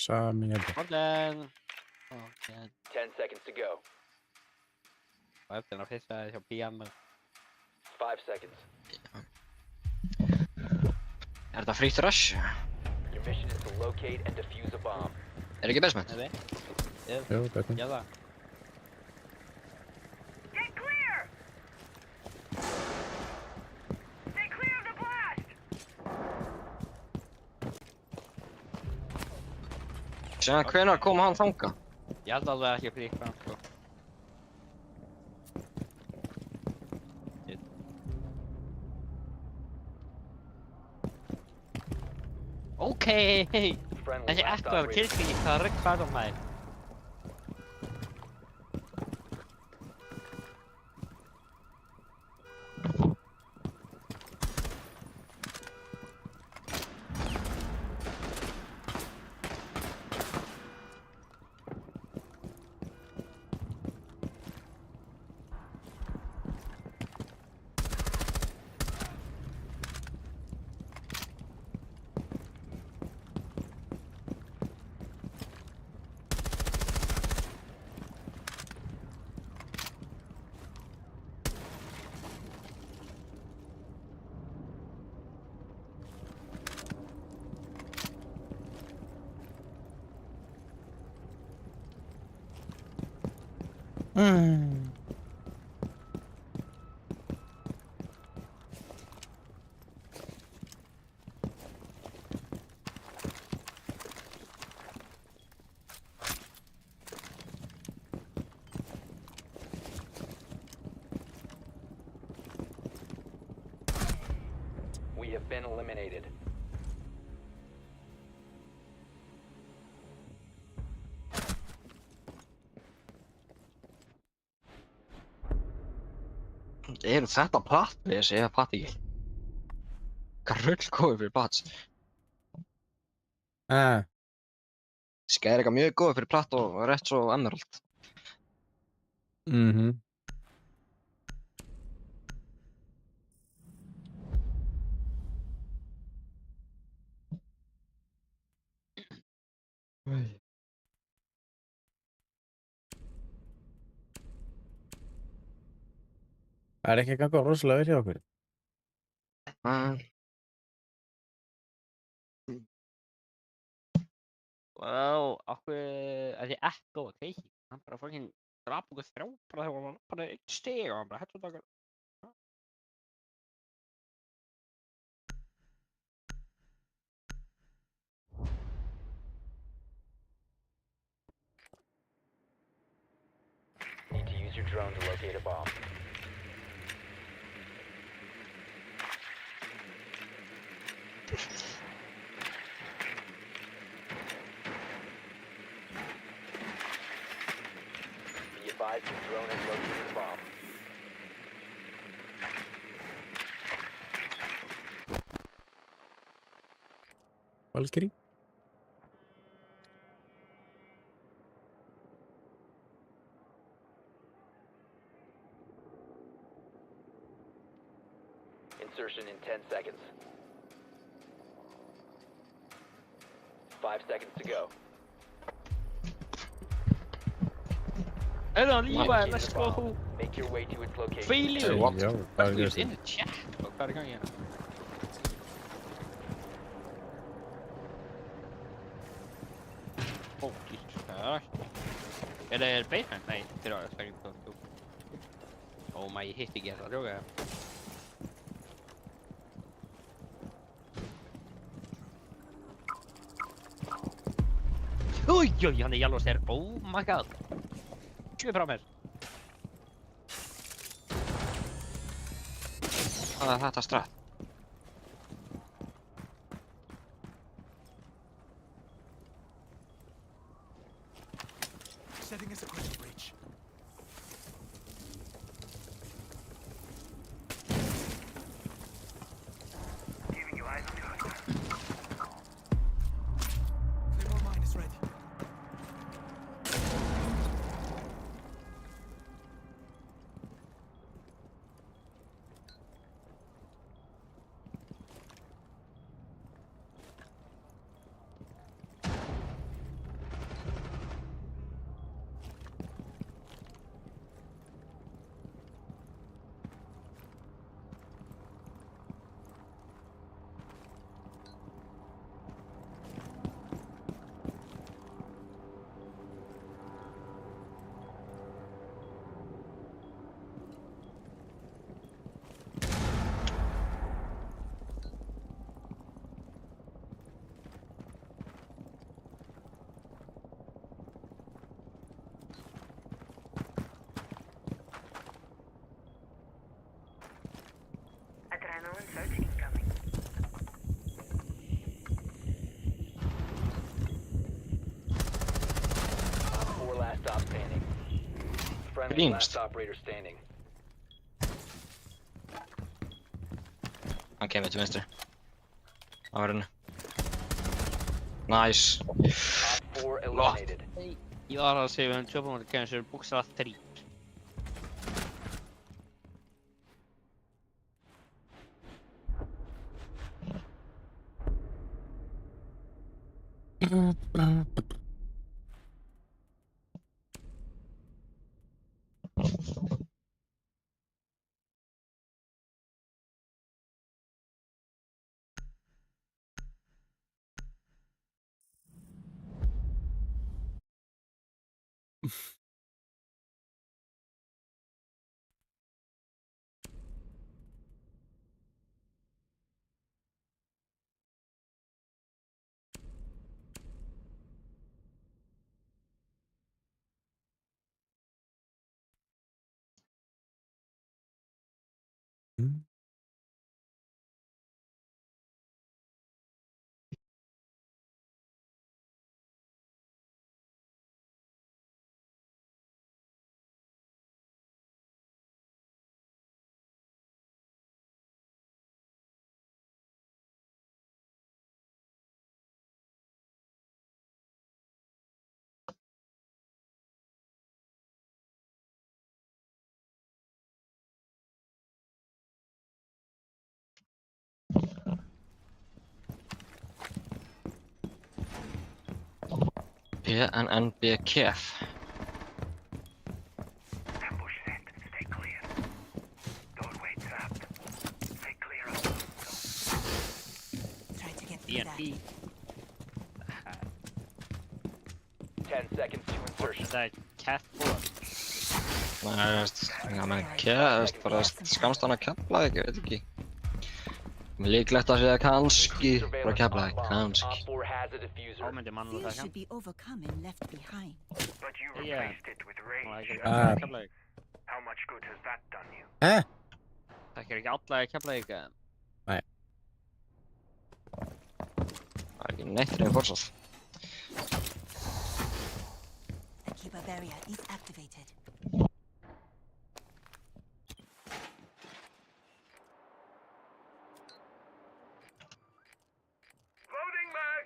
Sami hérna.
Morten. Okay.
10 seconds to go.
Og eftir að fyrsta hjá PM.
5 seconds.
Þetta frítt rush?
Your mission is to locate and defuse a bomb.
Ekki basement?
Nei.
Jú, basement.
Já það.
Get clear! Stay clear of the blast!
Sér hvenær kom hann þangað?
Ég held alveg ekki frítt fram, sko. Okay. Þessi ekkur killstík, það er rygg fært á mig.
We have been eliminated.
Er þetta plattleysi? Ég fatt ekki. Hvað rugl góður fyrir Bats? Skæri mjög góður fyrir Platt og Reds og Emerald.
Það ekki að ganga rosalega vel hjá okkur.
Well, okkur er því Echo að kveiki. Hann bara fucking draf okkur 3 bara þegar hann bara 1 stig og hann bara hættu okkur.
Need to use your drone to locate a bomb. Be advised your drone has located a bomb.
Valkyrie?
Insertion in 10 seconds. 5 seconds to go.
Eða lífa,
Locate
let's
the bomb.
go.
Make your way to its location.
Failure.
What?
Who's in the chat? Hvað er í gangi hérna? Holy fuck. Er það basement? Nei, þeir eru að spækja þú. Oh my, ég hitt ekki þetta, djóka. Új, hann er yellow stair. Oh my god. Tjuð frá mér.
Hvað er þetta strætt?
Setting a sequential breach. Giving you eyes on the hook. Claymore mine is ready.
Adrenaline surge incoming.
Four last stop standing. Friendly
Grimst.
last operator standing.
Hann kemur til vinstri. Á hörðinu. Nice.
Op 4 eliminated.
Ég var að segja um tjópamóti kemur sér búkstala 3.
PNNB Kef.
Ambush set. Stay clear. Doorway trapped. Stay clear of them.
Try to get through that.
DNT.
10 seconds to insertion.
Það Cat 4.
Nei, ég meina Kef, bara skamst hann að Keflavík, ég veit ekki. Líklegt að segja kannski frá Keflavík, kannski.
Op 4 has a diffuser.
Þá myndi mann
Fear
það
should be overcome and left behind.
But you
Yeah.
replaced it with range.
Keflavík.
How much good has that done you?
Það ekki alla í Keflavík eða?
Það ekki neitt reyndforsað.
The keeper barrier is activated.
Loading mag!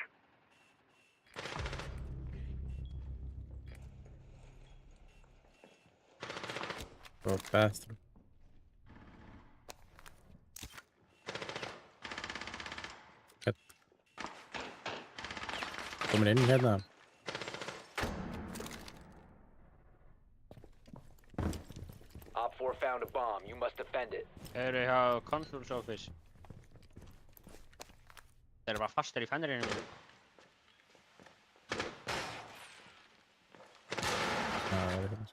Or bathroom. Komin inn hérna.
Op 4 found a bomb. You must defend it.
Þeir eru hjá Consul's Office. Þeir eru bara fastir í fennirinu.
Það er hérna.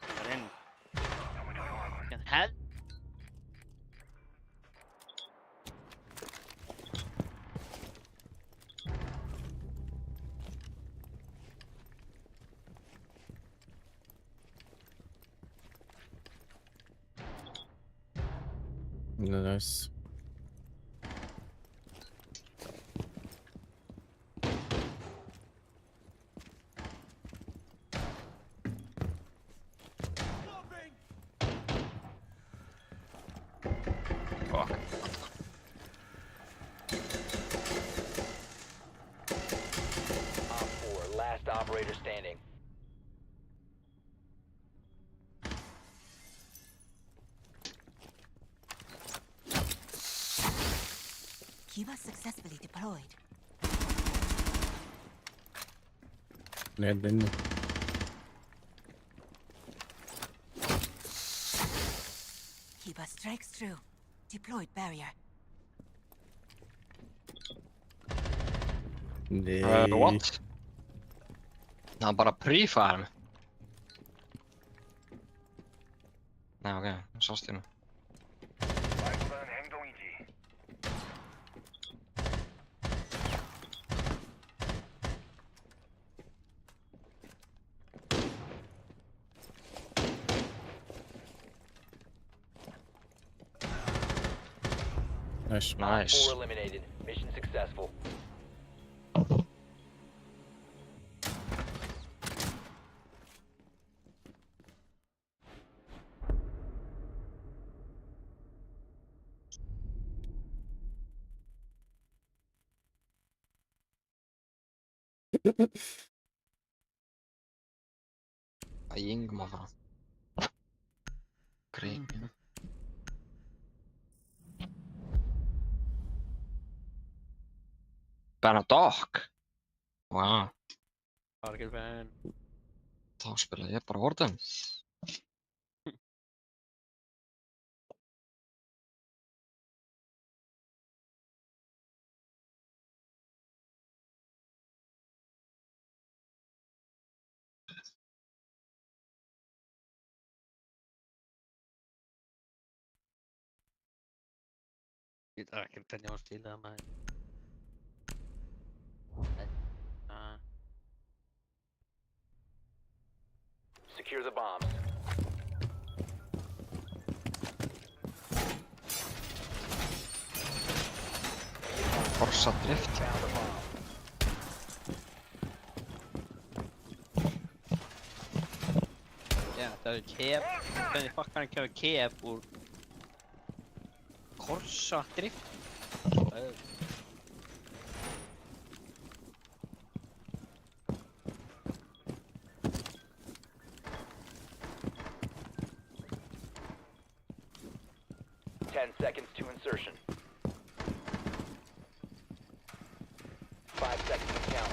Það er inn. Hell.
Nice.
Fuck.
Op 4, last operator standing.
Kiva successfully deployed.
Ned inne.
Kiva strikes through. Deployed barrier.
Nei.
What? Það er bara pre-farm. Nei, ok, sást ég nú.
Lifeline 행동이지.
Nice.
Op
Nice.
4 eliminated. Mission successful.
Aying mo fa. Great. Banadoc? Wow.
Target fan.
Þá spila ég bara Warden.
Ég veit ekki hvernig hún stílaði það maður.
Secure the bombs.
Forsa drift.
Found a bomb.
Já, það er kef. Hvernig fokkarinn kemur kef úr Corsa drift?
Ten seconds to insertion. 5 seconds to count.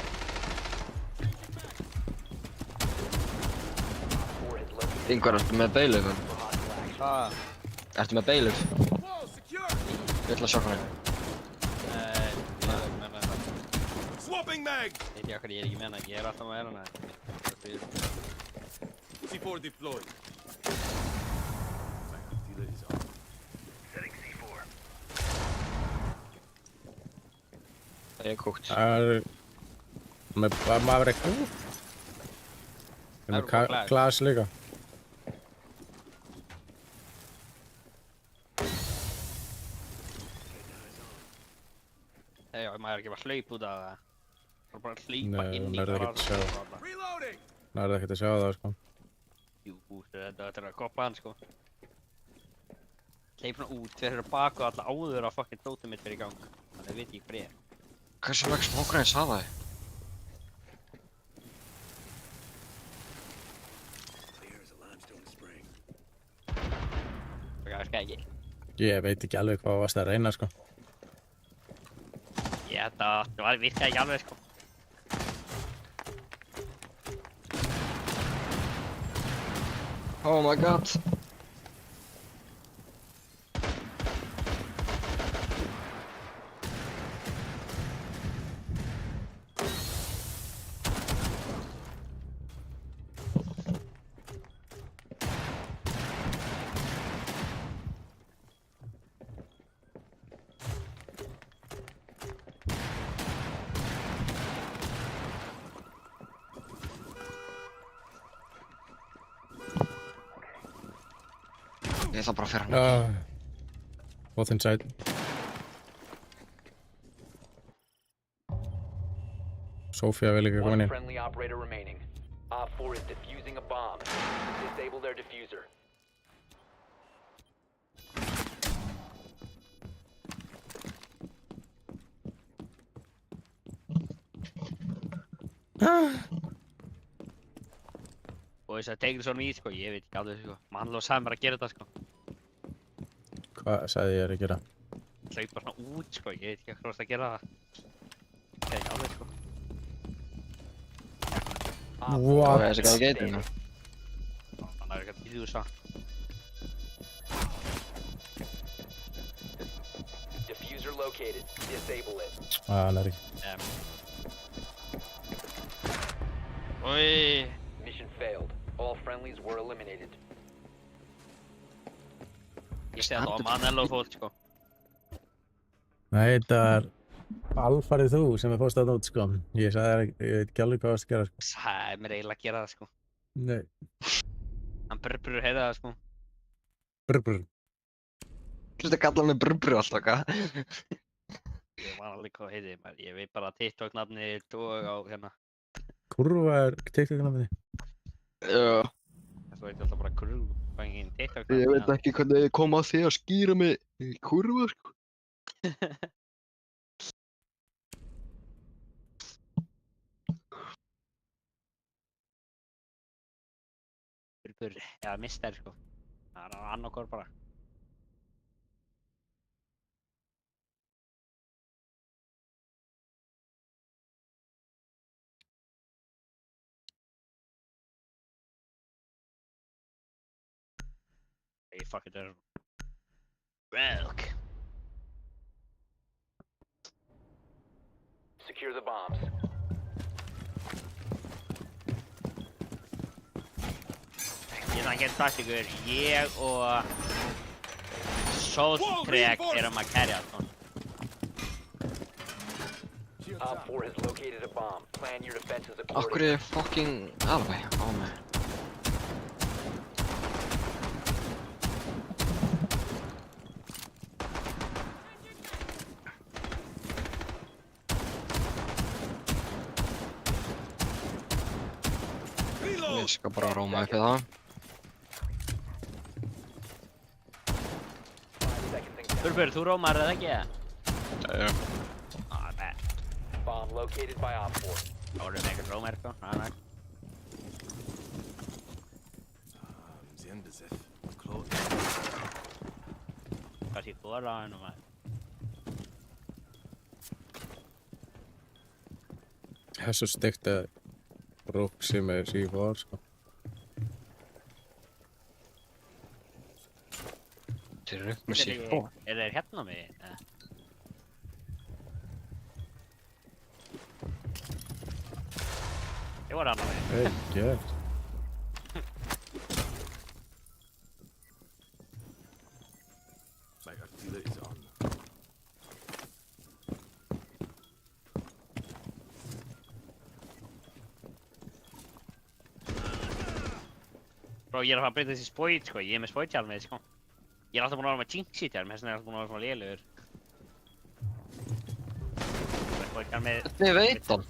Ingvar, ertu með bailiff?
Hvað?
Ertu með bailiff? Ég ætla að sjokka hann.
Swapping mag!
Veit ég hvað ég ekki með hana, ég alltaf með hana.
C4 deployed. Dealer is on. Setting C4.
Það er kúkt.
Það er... Með Maverick. Það er með Klaas líka.
Þegar maður ekki bara hlaup út af það. Það er bara að hlaupa inn í
nærðu ekkert að sjá það. Nærðu ekkert að sjá það, sko.
Jú, þetta er að koppa hann, sko. Hleyp svona út, þeir eru baka og alltaf áður að fucking dótið mitt fyrir í gang. Þannig að ég veit ekki hvað ég er.
Hversu mörg smókræðis hafa þið?
Það skal ekki.
Ég veit ekki alveg hvað varst að reyna, sko.
Það virkaði ekki alveg, sko.
Oh my god. Ég ætla bara að fyrra hann.
Both inside. Sofía vil líka koma inn.
One friendly operator remaining. Op 4 is defusing a bomb. Disable their diffuser.
Og þess að tegir svona í, sko, ég veit ekki alveg, sko. Mannlega sagði mér að gera þetta, sko.
Hvað sagði ég að gera?
Hlaupa svona út, sko, ég veit ekki hvað það að gera það. Það er ekki alveg, sko.
What?
Þessi gæði geitin.
Þannig er eitthvað í þú
Diffuser located. Disable it.
Hann er ekki.
Oi.
Mission failed. All friendlies were eliminated.
Ég segi að það var Manello fólk, sko.
Nei, þetta er alfarið þú sem er postað út, sko. Ég sagði þér, ég veit ekki alveg hvað varst að gera, sko.
Það er mér eiginlega að gera það, sko.
Nei.
Hann brr heita það, sko.
Brr.
Hlustu að kalla hann með brr alltaf, hvað?
Ég man alveg hvað heiti, ég veit bara TikTok-nafnið og á hérna.
Kurva er TikTok-nafnið þið?
Já.
Þú veit alltaf bara kurva, hvað enginn TikTok-nafnið.
Ég veit ekki hvernig þið koma að því að skýra mig kurva, sko.
Burr, eða mister, sko. Það er annarkor bara. Hey, fuck it, there. Welk.
Secure the bombs.
Ég þannig að sagt ykkur, ég og Soultrek erum að kerja, sko.
Op 4 has located a bomb. Plan your defenses accordingly.
Akkur er fucking alveg á mig. Ég skal bara róma upp í það.
Burr, þú rómar eða ekki?
Já.
Nei.
Bomb located by Op 4.
Það voru með einhvern rómar, sko. Nei.
The end is it. Close.
Hvað sé fór á hennu, maður?
Það er svo steikt að Roxy með C4, sko.
Þeir eru upp með C4.
Er þeir hérna með? Ég var annar með.
Vel gert.
My artillery's on.
Bro, ég er að fara að breyta þessi spóit, sko. Ég er með spóithjálm með, sko. Ég er alltaf búinn að vera með jinx-hjálm, þess vegna er alltaf búinn að vera svona lélugur. Spóithjálm með...
Ég veit hann.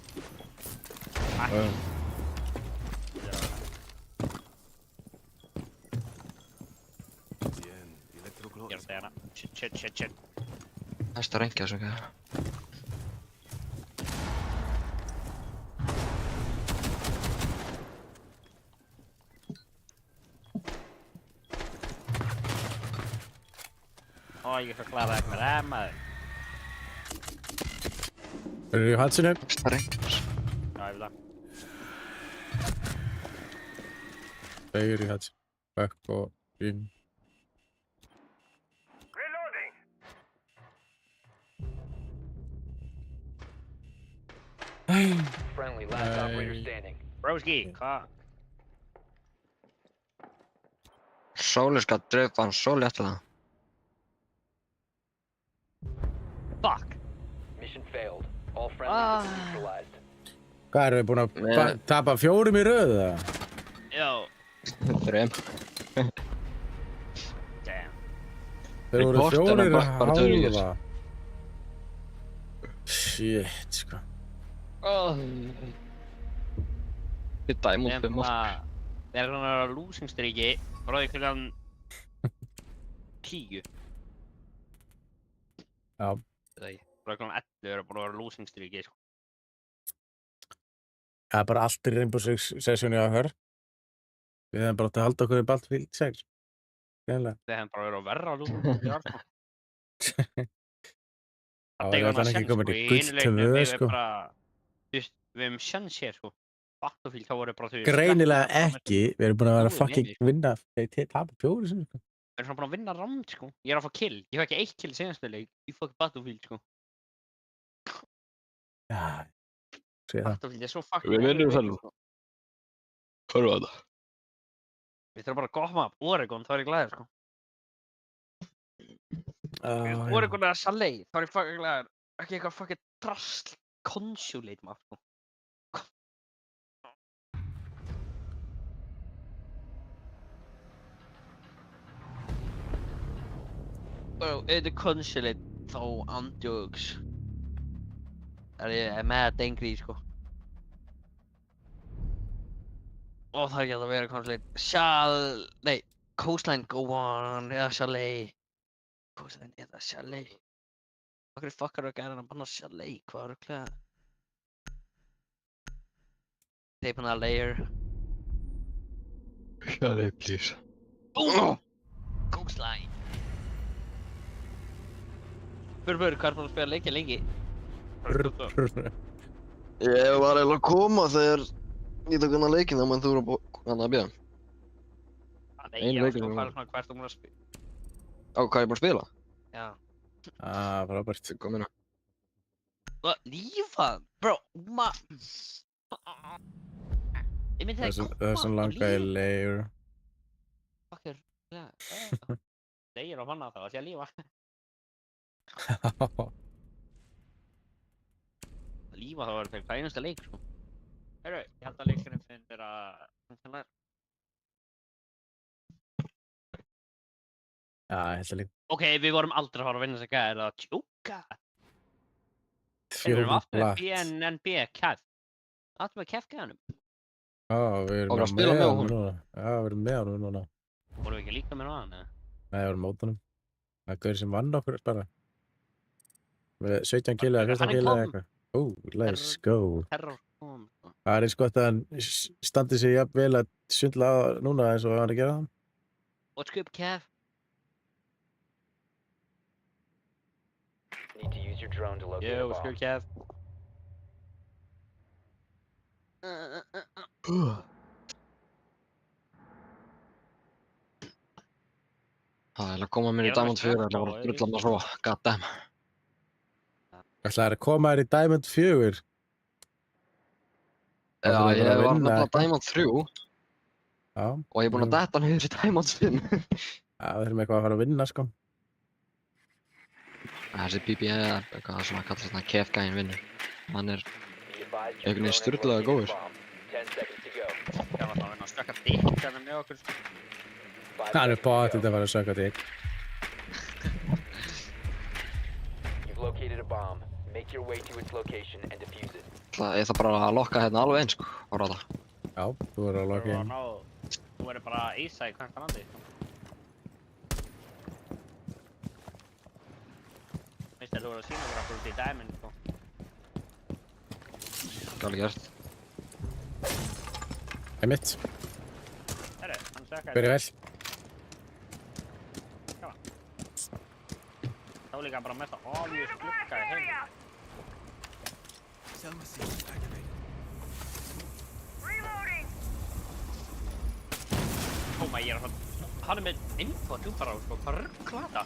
Ég er að segja hana. Shit.
Næsta rengja þessu ekki.
Ó, ég er að klara eitthvað með maður.
Eru í hatsinu?
Næsta rengja.
Já, ég vil það.
Þeir í hatsinu. Back og inn.
Friendly, last operator standing.
Broski, hvað?
Sóli skal drepa hann svo léttilega.
Fuck!
Mission failed. All friendlies have neutralized.
Hvað eru við búin að tapa 4 í röð eða?
Já.
3.
Damn.
Þeir voru 4
bara
hálfa. Shit, sko.
Hitta í múl 5 oft.
Við erum svona á lúsingstríki, bráði klukkan 10.
Já.
Það ekki, bráði klukkan 11 erum búin að vera á lúsingstríki, sko.
Það er bara allt í Rainbow Six sessjónu að hör. Við hefum bara átt að halda okkur í Battlefield 6. Greinlega.
Við hefum bara verið að verra á lúsingstríki, sko.
Það er þannig ekki komin í gulltöfu, sko.
Við hefum sjans hér, sko. Battlefield, þá voru bara...
Greinilega ekki. Við erum búin að vera að fucking vinna. Þeir tapa 4 sinni, sko.
Við erum svona búin að vinna ramd, sko. Ég er að fá kill. Ég fæ ekki 1 kill í senastu leik í fucking Battlefield, sko.
Já, sé það.
Battlefield er svo fucking...
Við vinnum það nú. Hvað var það?
Við þurfum bara að gott maður Oregon, þá er ég glæður, sko. Oregon eða Saleh, þá er ég fucking glæður. Ekki eitthvað fucking drasl consulate maður, sko. Ef þið consulate, þá andjóks. Það er með dengri, sko. Ó, það er ekki að vera consulate. Nei, Coastline go on, eða Chalet. Coastline eða Chalet. Hvað er fuckar að gera að banna Chalet? Hvað er örugglega? Tape on a layer.
Chalet, please.
Boom! Coastline. Hvað er búin að spila leikja lengi?
Ég var eiginlega að koma þegar ég tók hann að leikina, menn þú voru hann að bíða.
Nei, ég var sko að fara svona hvert búin að spila.
Á, hvað er búin að spila?
Já.
Frábært.
Kom inn á.
Lífað? Bro, Ég myndi það
Það er svona langa í layer.
Fucker, layer á manna þá, það sé að lífa. Lífa þá var þetta hvað einasta leik, sko. Heyrðu, ég held að leikurinn finnir að...
Já, ég held að líka.
Ok, við vorum aldrei að fara að vinna þess að gæða, er það að tjóka? Við
4
erum aftur með
blatt.
BNNB Kef. Aftur með Kef gæðanum.
Já, við erum
að spila með honum
núna. Já, við erum með honum núna.
Vorum við ekki líka með náðan, eða?
Nei, við erum mót honum. Það er gaur sem vann okkur bara. Með 17 kill eða 14 kill eða eitthvað. Let's go.
Terror kom.
Það er eins gott að hann standi sig jafn vel að svindla á núna eins og hann er að gera það.
What's good, Kef?
Need to use your drone to locate
Yo,
a
what's
bomb.
good, Kev?
Það er að koma mér í
Ég var
Diamond 4, það
slökkt á
var að
því.
drulla maður svo, goddamn.
Ætlaðir að koma þér í Diamond 4?
Já,
þurfum við
ég
bara að
var
vinna
nefnilega
eitthvað.
Diamond 3
Já.
og ég er búinn að detta niður í Diamond 5.
Já, við þurfum eitthvað að fara að vinna, sko.
Þessi PBE er eitthvað sem að kalla svona kefgæinn vinnur. Hann er einhvern veginn sturlaður góður.
10 seconds to go.
Ég var þá að stökka dick hérna með okkur, sko.
Hann er bátt þetta að fara að sökka þig.
You've located a bomb. Make your way to its location and defuse it.
Ég þarf bara að lokka hérna alveg eins, sko, á ráða.
Já, þú verður að lokka inn.
Þú verður bara að ísa í hvert landi. Þú verður að sína okkur okkur út í Diamond, sko.
Gáli gert.
Einmitt.
Herru, hann sökkaði.
Byrja vel.
Þá líka bara mesta obvious glugga í heim.
Selma system activated.
Ó maður, ég er að hann er með input út bara, sko, hvað ruggla þetta?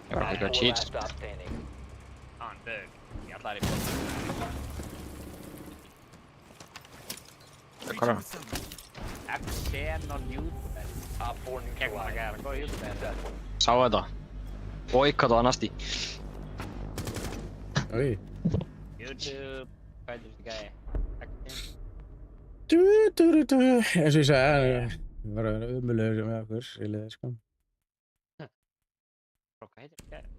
Ég var að byggja cheats.
Hann dög, ég ætlaði í bótt.
Hvað er það?
Xenon YouTuber. Kekk maður að gera, góð YouTuber.
Sá þetta. Boykottaði næsti.
Oi.
YouTube, hvað er þetta gæði?
Eins og ég sagði, það var að vera umulugur með okkur í liði, sko.
Bro, hvað heitir þetta gæði?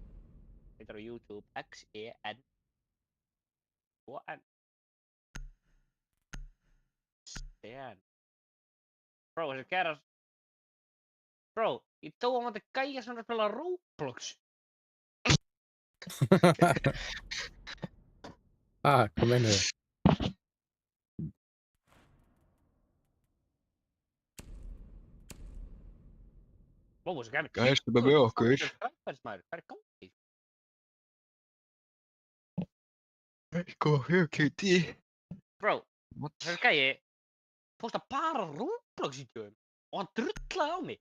Heitir á YouTube XEN ON Xen. Bro, þessi gæðar. Bro, ég dó á þetta gæja sem er að spila Roblox.
Hvað meinið þið?
Bro, þessi gæði.
Gæstu bara með okkur.
Hvað er gangið?
Eitthvað fyrir KD.
Bro, þessi gæði posta bara Roblox í djöfum og hann drullaði á mig.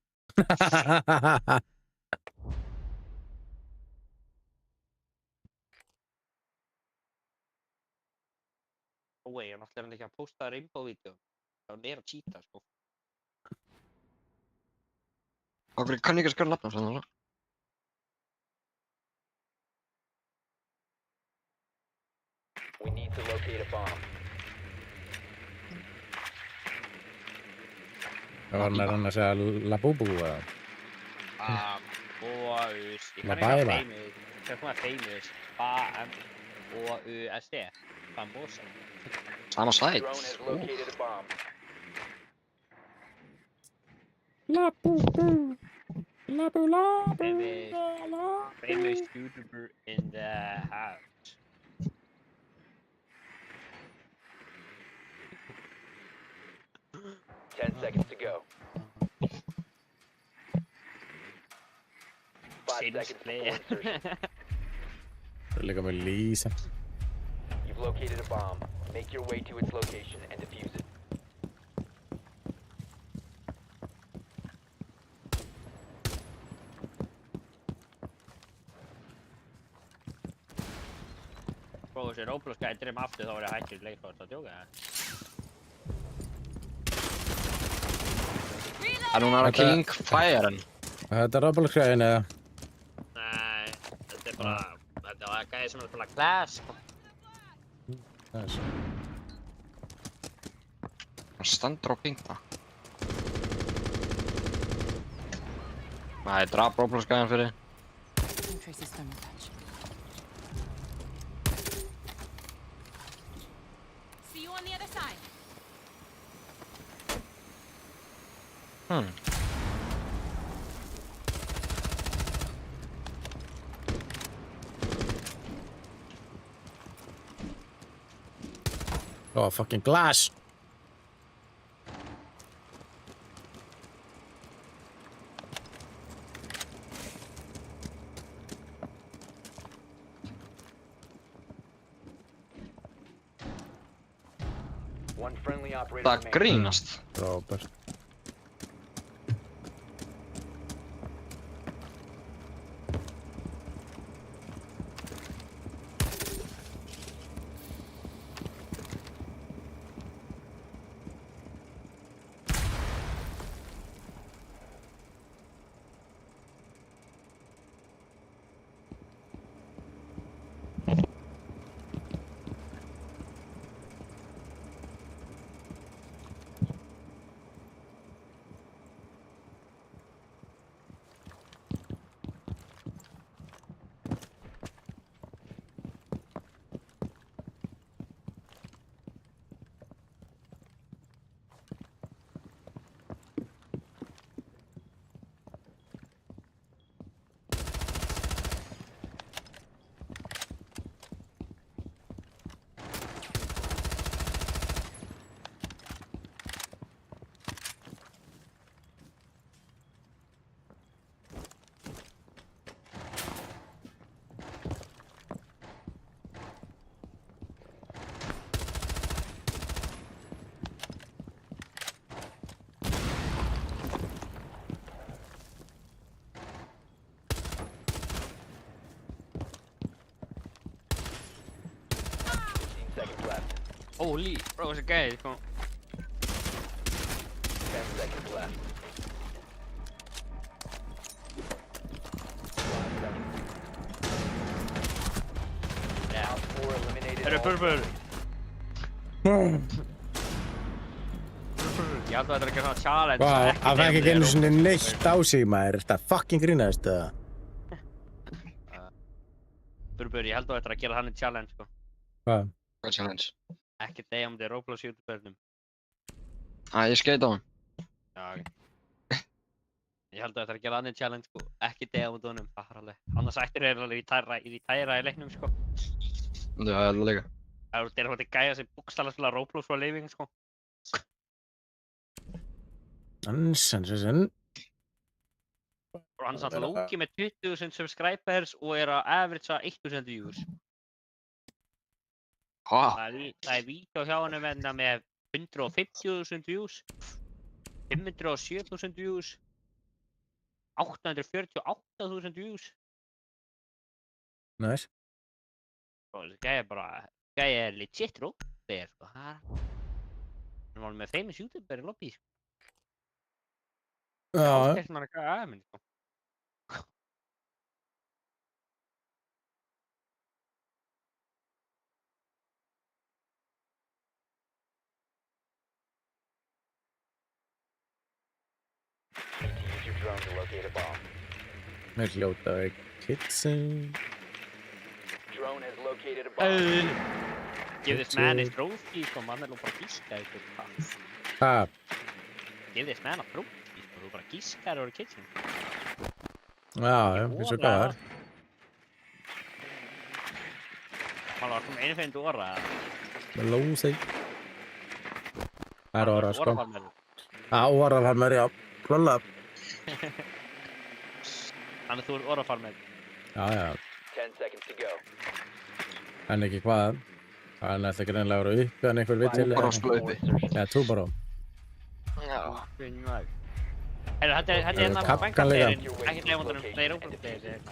Ég er náttúrulega ekki að posta Rainbow-vídeó. Það var meira að cheata, sko.
Okkur kann ég ekki að skjóra nafna svona.
We need to locate a bomb.
Það var hann að segja Labubu eða?
B-O-U-S. Ég kann
Bæða.
ekki að famous. Hvað er famous? B-M-O-U-S-D. Bambosa.
Sama sæt.
Drone has located a bomb.
Labubu. Labu.
Famous YouTuber in the house.
Ten seconds to go. 5 seconds before insertion.
Það er líka með Lisa.
You've located a bomb. Make your way to its location and defuse it.
Bro, þessi Roblox gæði dreim aftur þá var ég hættur í leik og þetta að djóka það.
Er hún að King Fire en?
Þetta er Roblox-gæðin eða?
Nei, þetta er bara, þetta var gæði sem er að spila Clash, sko.
Nice.
Hann stendur á pingna. Nei, draf Roblox gæðan fyrir.
Tracy's thermal touch. See you on the other side.
Oh, fucking glass.
One friendly operator
Það
remaining.
grínast.
Robert.
Seconds left.
Holy, bro, þessi gæði, sko.
10 seconds left. 5 seconds.
Já.
Op 4 eliminated
Herru,
all.
Burbur. Ég held að þetta er ekki svona challenge.
Hvað,
ekki
það fekk
deyja
ekki einu
með
sinni
þér
neitt á sig maður, þetta fucking grínast eða?
Burbur, ég held að þetta er að gera þannig challenge, sko.
Hvað?
Hvað challenge?
Ekki deyja með þér Roblox YouTuberunum.
Ég skeit á hann.
Já, ok. Ég held að þetta er að gera þannig challenge, sko. Ekki deyja með honum, það er alveg. Annars ættir þeir alveg í tæra í leiknum, sko.
Já, ég held að líka.
Það er þetta gæja sem bókstaflega spila Roblox frá leifing, sko.
Ansensessin.
Og hann er samt lóki með 20.000 subscribers og er að averagea 1.000 views.
Hva?
Það er vídeó hjá hann með 150.000 views, 507.000 views, 848.000 views.
Nice.
Og þessi gæja er legit Roblox, sko. Hann var með famous YouTuber í lobby, sko.
Já.
Það er svona eitthvað aðeins, sko.
Use your drone to locate a bomb.
Mér hljóta við kitchen.
Drone has located a bomb.
Give this man his trophy, sko. Mann er nú bara gíska, sko.
Hvað?
Give this man a trophy, sko. Þú bara gískar over kitchen.
Já, eins og hvað var?
Hann var svona einu feginn dóra.
Með lósi. Það er orða, sko.
Orðafarmur.
Já, orðafarmur, já. Klála.
Þannig þú ert orðafarmur.
Já, já.
10 seconds to go.
En ekki hvað. Hann ætla greinlega að vera uppi en einhver vill til.
Túbaró uppi.
Já, túbaró.
Já.
Herru, þetta er hérna
Kapkan líka.
Ekki dreifundunum, nei, Roblox-playerinn.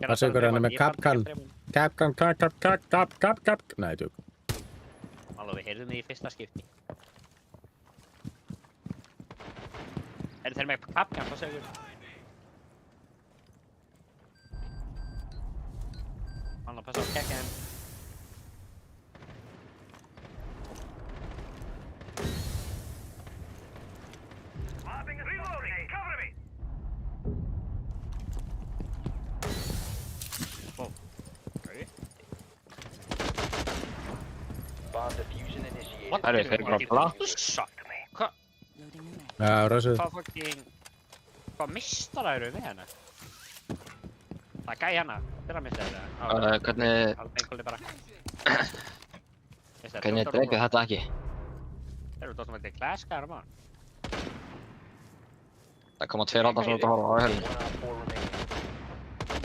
Það sé ykkur hann er með kapkan. Kap. Nei, tjók.
Alveg, við heyrðum því í fyrsta skipti. Herru, þeir með kapkan, hvað segir þú? Hann að passa á kekkinn.
Bomb diffusion initiated.
What?
Herru, þeir bara blassa.
Hvað?
Já, rössuð.
Hvað fucking... Hvað mistara eru við hennar? Það er gæi hérna. Þetta er að mista þetta.
Hvernig...
Einhvernig bara.
Hvernig dreipið þetta ekki?
Þeir eru tóttum að þetta er klaskar, mann.
Það koma 2 aldan sem þetta horfa á helgin.
Oh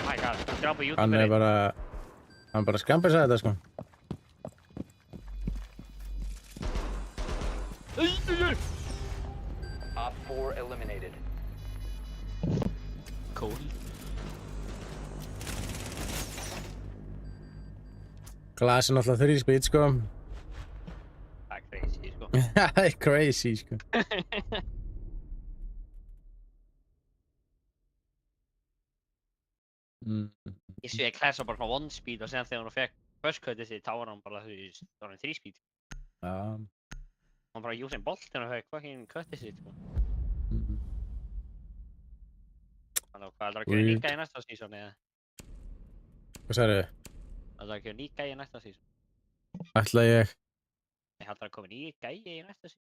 my god, þú drápa
Hann er
YouTuberinn.
bara... Hann bara skampir sig þetta, sko.
Op 4 eliminated.
Cool.
Glass er náttúrulega 3 speed, sko.
Það crazy, sko.
Það crazy, sko.
Ég sé Clash bara svona 1 speed og sen þegar hún fekk first cut sitt, þá var hann bara, þú veist, þá var hann 3 speed.
Já.
Hann bara Usain Bolt þegar hann fekk fucking cut sitt, sko. Þannig hvað ætlar að gera nýtt gæi í næsta season, eða?
Hvað sagðirðu?
Ætlar að gera nýtt gæi í næsta season?
Ætla ég...
Ég ætlar að koma nýtt gæi í næsta season.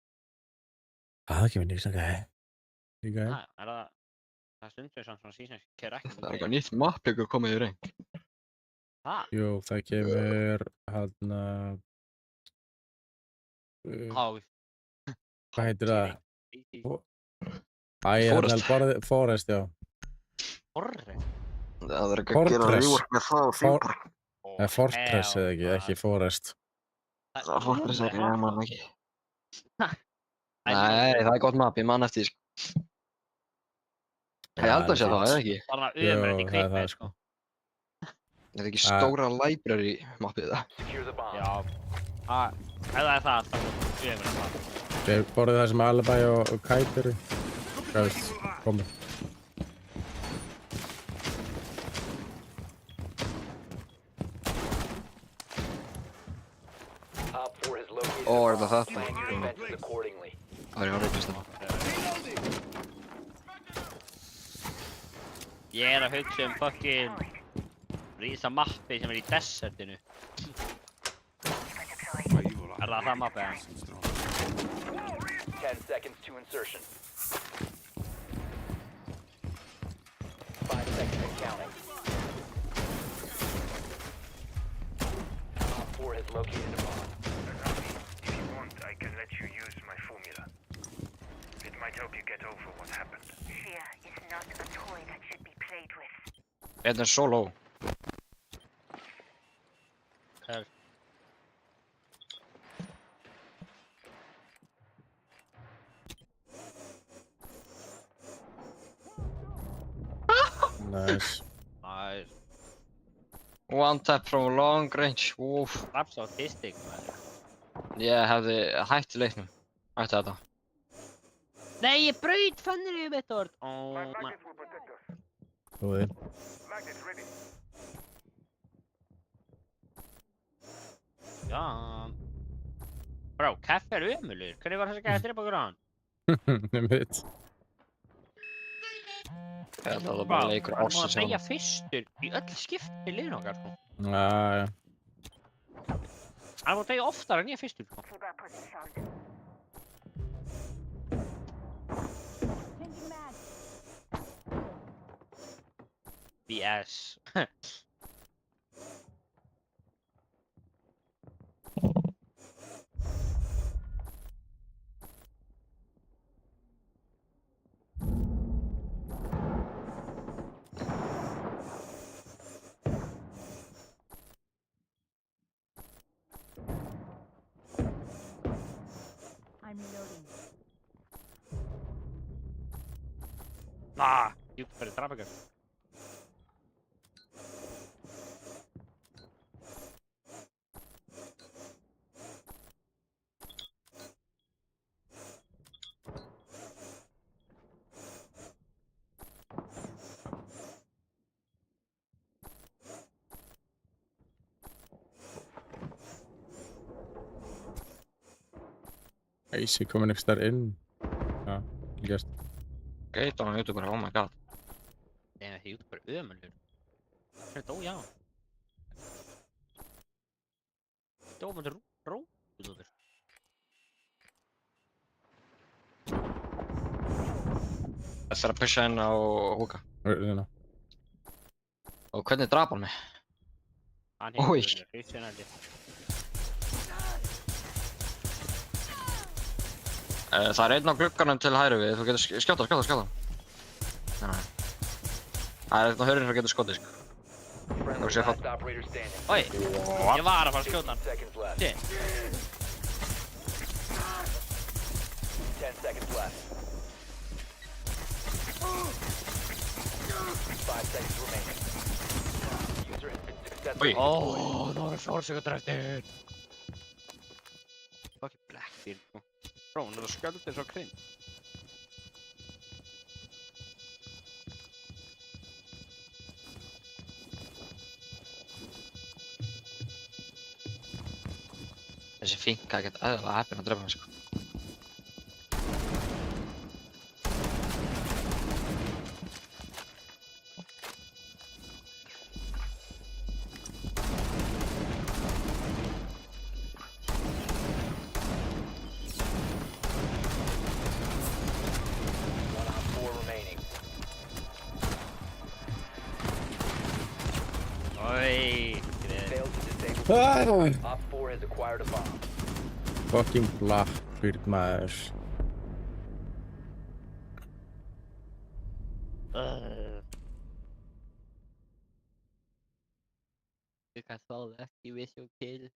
Það kemur nýtt gæi. Nýtt gæi?
Er það... Það stundur samt svona season sem kemur ekki.
Það er eitthvað nýtt map ykkur komið í reyng.
Það?
Jú, það kemur... Hérna... Hvað heitir það? Forest, já.
Forest?
Það er ekki að gera rework með það og Theme Park.
Fortress eða ekki Forest.
Það er Fortress ekki, ég man ekki. Nei, það er gott map, ég man eftir því, sko. Ég held að sé það, eða ekki?
Bara ömurlegt í kvikmynd, sko.
Er það ekki stóra library mapið það?
Já. Ef það er það, þá er ömurlegt það.
Þið borðið það sem Alibi og Kite eru. Hvað veist, komið.
Er það þetta? Það er horribist það.
Ég að hugsa fucking rísa mappi sem í desertinu. Það mappi eða?
10 seconds to insertion. 5 seconds and counting. Op 4 has located a bomb.
If you want, I can let you use my formula. It might help you get over what happened.
Fear is not a toy that should be played with.
Þetta er solo.
Nice.
Nice.
One tap from long range. Úf.
Raps autistic, maður.
Ég hefði hætti leiknum. Hætti þetta.
Nei, ég braut fannir mitt orð.
Góði.
Já. Brá, kaffi er ömurlegur. Hvernig var þessi gæði að drepa okkur á hann?
Mitt.
Þetta var bara leikur ársins.
Hann var að deyja fyrstur í öll skipti liðin okkar, sko.
Já.
Hann var að deyja oftar en ég fyrstur, sko. BS.
I'm reloading.
Ég fyrir draf ekki.
Eisi komin ekki starf inn. Já, gert.
Geit á hann YouTuber, oh my god.
Nei, því YouTuber er ömurlegur. Þetta, já. Þetta var með YouTuber.
Það þarf að pusha inn á húka.
Hérna.
Og hvernig drap hann mig? Új. Það er einn á glugganum til hægri við, þú getur skjóta. Nei. Það er einn á hurðinni sem getur skotið, sko. Þú sér fatt.
Oi, ég var að fara að skjóta hann. Shit.
10 seconds left. 5 seconds remaining. User has been successfully
Åh, nu har vi försekundrätten! Fucking Blackbeard. Bro, när du sköldar så kring.
Þessi finka ekkert eðlilega heppinn að drepa mig, sko.
Op 4 has acquired a bomb.
Fucking Blackbeard, maður.
You can solve that, you wish you kill.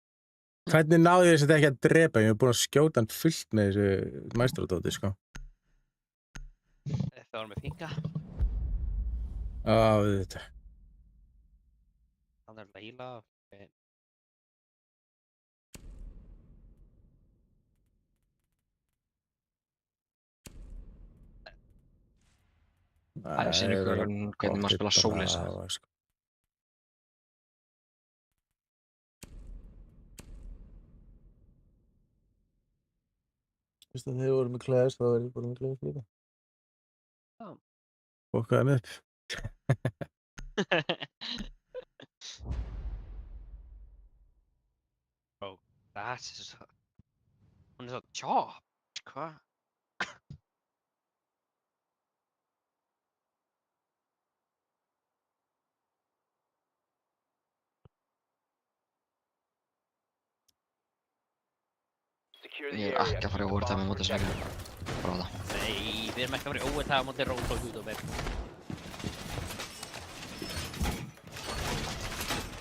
Hvernig náði ég þetta ekki að drepa? Ég hef búin að skjóta hann fullt með þessu maestrodóti, sko.
Það var með finka.
Við þetta.
Hann er leila.
Það er sér ykkur hvernig maður spila Solis.
Vist að þeir voru með klæðis, þá er ég bara með klæðis líka.
Já.
Fokkaði mig upp.
Bro, that's so... Hún er svo chopped, hvað?
Ég er ekki að fara í overtime á móti þessu ekki. Bara það.
Nei, við erum ekki að fara í overtime á móti Roblox YouTuber.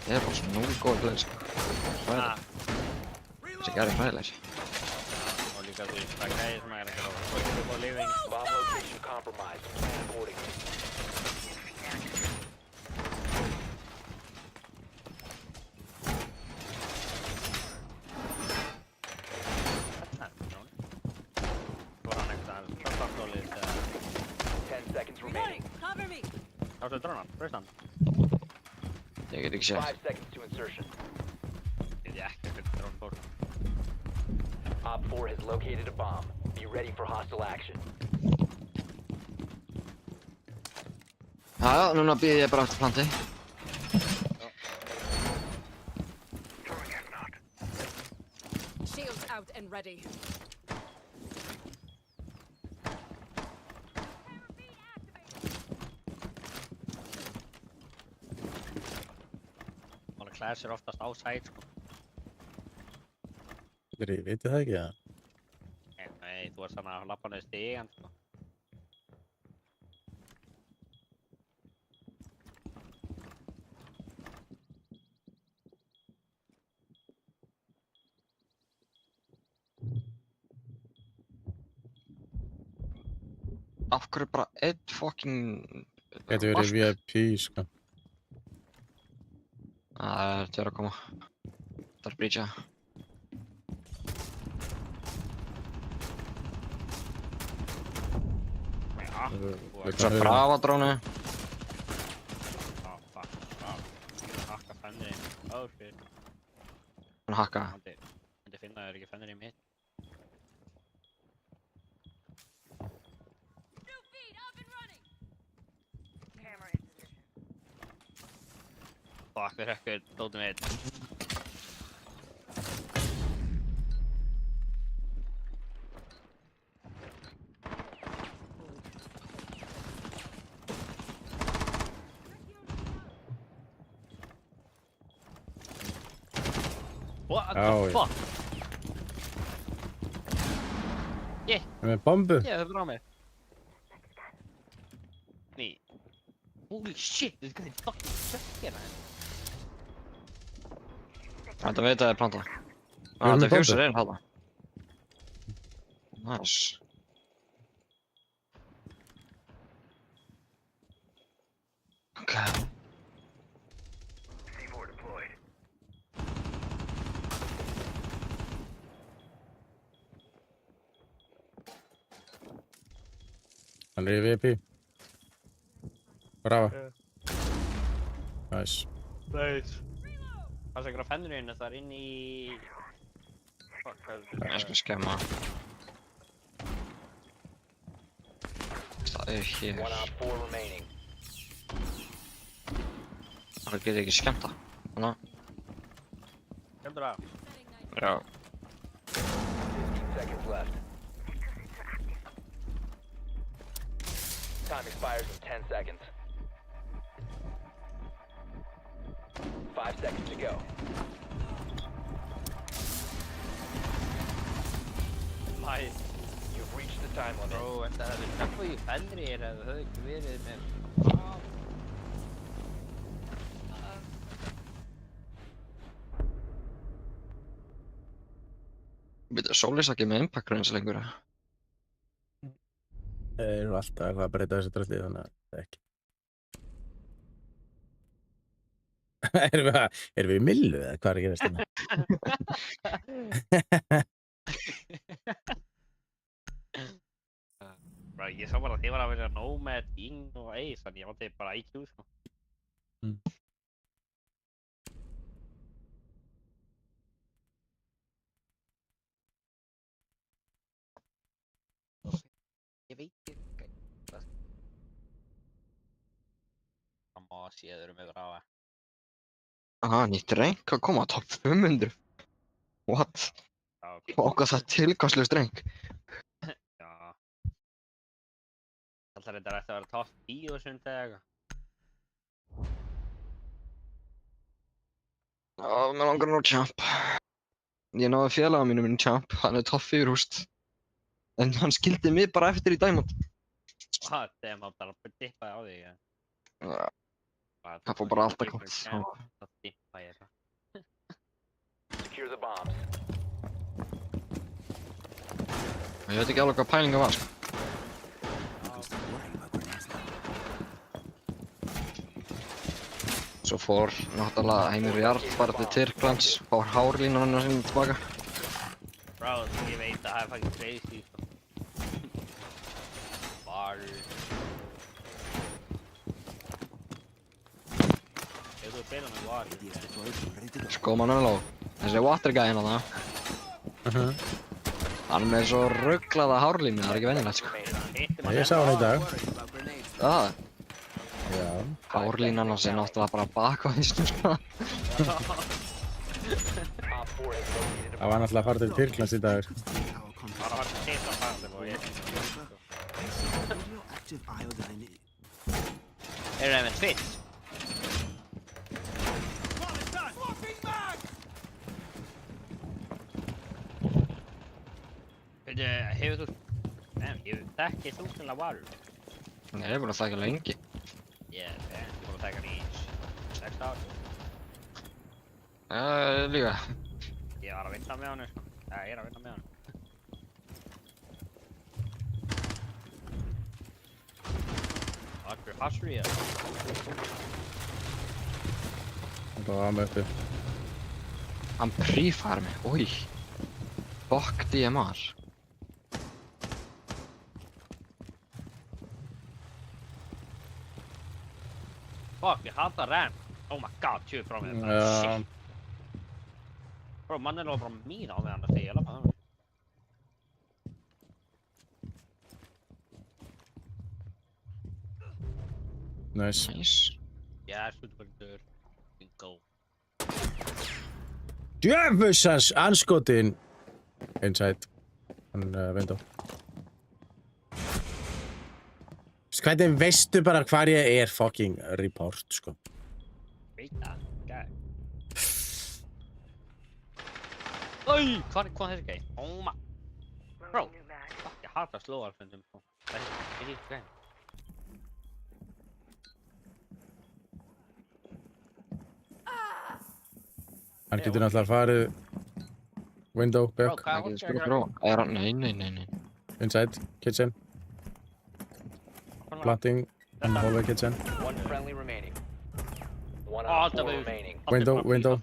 Ég er bara svo núl góð player, sko. Hvað er það? Þessi gæri hræðilegir.
Og líka þú veist, það gæði sem er ekki að fara á living.
Bomb location compromised. Plan accordingly.
How's the drone on? Where's on?
Ég get ekki séð.
5 seconds to insertion.
Yeah, it's drone for.
Op 4 has located a bomb. Be ready for hostile action.
Já, núna býð ég bara eftir planti.
Shields out and ready.
Clash er oftast á side, sko.
Ég veit það ekki, ja.
Nei, þú ert svona að lappa niður stigann, sko.
Af hverju bara einn fucking...
Gæti verið VIP, sko.
Það er tveir að koma. Það er breacha. Svo brava drónu.
Fuck. Hakka fennirinn. Oh shit.
Hún hakka.
Myndi finna þér ekki fennirinn mitt. Fuck, við rekkur dótum við. What the fuck? Yeah.
Með bombu?
Yeah, það er á mig. Ný. Holy shit, this guy is fucking shit, man.
Þetta veit að það er planta. Þetta er fjúsir einn halda. Nice. Fuck.
C4 deployed.
Hann er í VIP. Brava. Nice.
Nice. Það er ykkur á fennurinn, það er inn í... Fuck, hvað er
Ég skal skemma. Það er hér.
One op 4 remaining.
Það getur ekki skemmt það. Þannig að...
Skemmtur það?
Já.
15 seconds left. Time expires in 10 seconds. 5 seconds to go.
Nice.
You've reached the time limit.
Bro, þetta hefði trefnað í fennri eða það hefði ekki verið með...
Býtu, Solis ekki með impact range lengur.
Þeir eru alltaf eitthvað að breyta þessu drösli, þannig að það er ekki. Erum við í millu eða hvað er að gerast hérna?
Ég sá bara að þið var að vera nóg með Ding og Ace, þannig ég átti bara IQ, sko. Ég veit ekki. Það má séður með Brava.
Aha, nýtt rank að koma á top 500. What? Hvað það tilkastlega rank?
Já. Alltaf þetta ætti að vera top 10.000 eða eitthvað.
Já, mér langar nú champ. Ég náði félaga mínum champ, hann er top 4.000. En hann skildi mig bara eftir í Diamond.
Þegar maður bara dippaði á þig,
Já. Það fór bara alltaf gott.
Það dippaði ég það.
Secure the bombs.
Ég veit ekki alveg hvað pælinga var, sko. Svo fór náttúrulega Heimir Jarl bara til Tyrklands, fór hárlínuna sinni tilbaka.
Bro, ég veit að það er fucking crazy, sko. Ef þú spila með var.
Sko Manolo, þessi waterguy hérna það. Hann er með svo rugglaða hárlínu, það er ekki venjulegt, sko.
Ég sá hann í dag.
Það?
Já.
Hárlínan hans er náttúrulega bara bakvæðisnum, sko.
Það var náttúrulega að fara til Tyrklands í dag.
Það var að fara til Tyrklands og ég... Eru það með Twitch? Hefur þú... Ég þekki þú til að varu.
Nei, ég er búinn að þekka lengi.
Ég er búinn að þekka hann í 6 ár.
Já, líka.
Ég var að vinna með hann, sko. Já, ég er að vinna með hann. Akkur hasri ég.
Það var að með uppi.
Hann prífar mig, oi. Fuck DMR.
Fuck, ég hata ramp. Oh my god, tjóð frá mér.
Já.
Bro, mannen låg bara min av mig annars i alla fall.
Nice.
Ég er svolítið bara dör. Bingo.
Djöfusans anskotin! Inside. Hann window. Hvernig veistu bara hvar ég er fucking report, sko?
Veit það, gæði. Oi! Hvað þessi gæði? Oh my... Bro! Fuck, ég hata slóarfundum, sko. Það er ekki gæði.
Hann getur náttúrulega farið... Window, back.
Nei.
Inside, kitchen. Planting, hallway kitchen.
friendly remaining. One
Oh,
op 4
double.
remaining.
Window.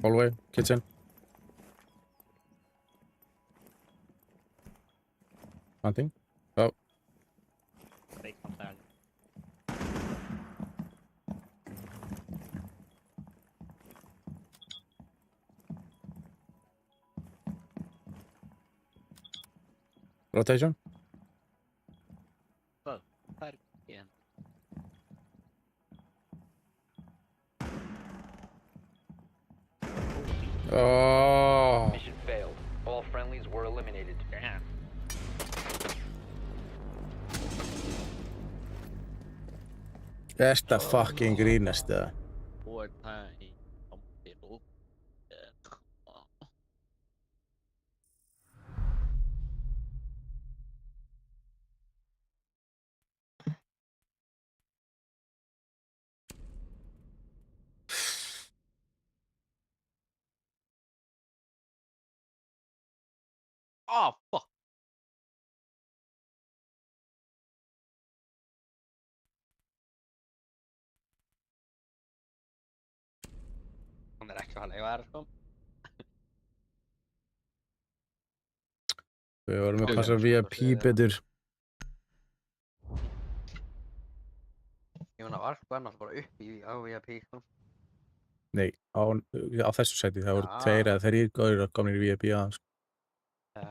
Hallway, kitchen. Nothing. Oh. Rotation. Oh.
Mission failed. All friendlies were eliminated.
Damn.
Tästä fucking greenestä.
Oh, fuck. On er ekki að leiða þær, sko.
Við vorum að passa VIP betur.
Ég meina, Varp var náttúrulega bara upp á VIP, sko.
Nei, á þessu sæti. Það voru
Já.
2 eða 3 góðir komnir í VIP aðeins.
Já.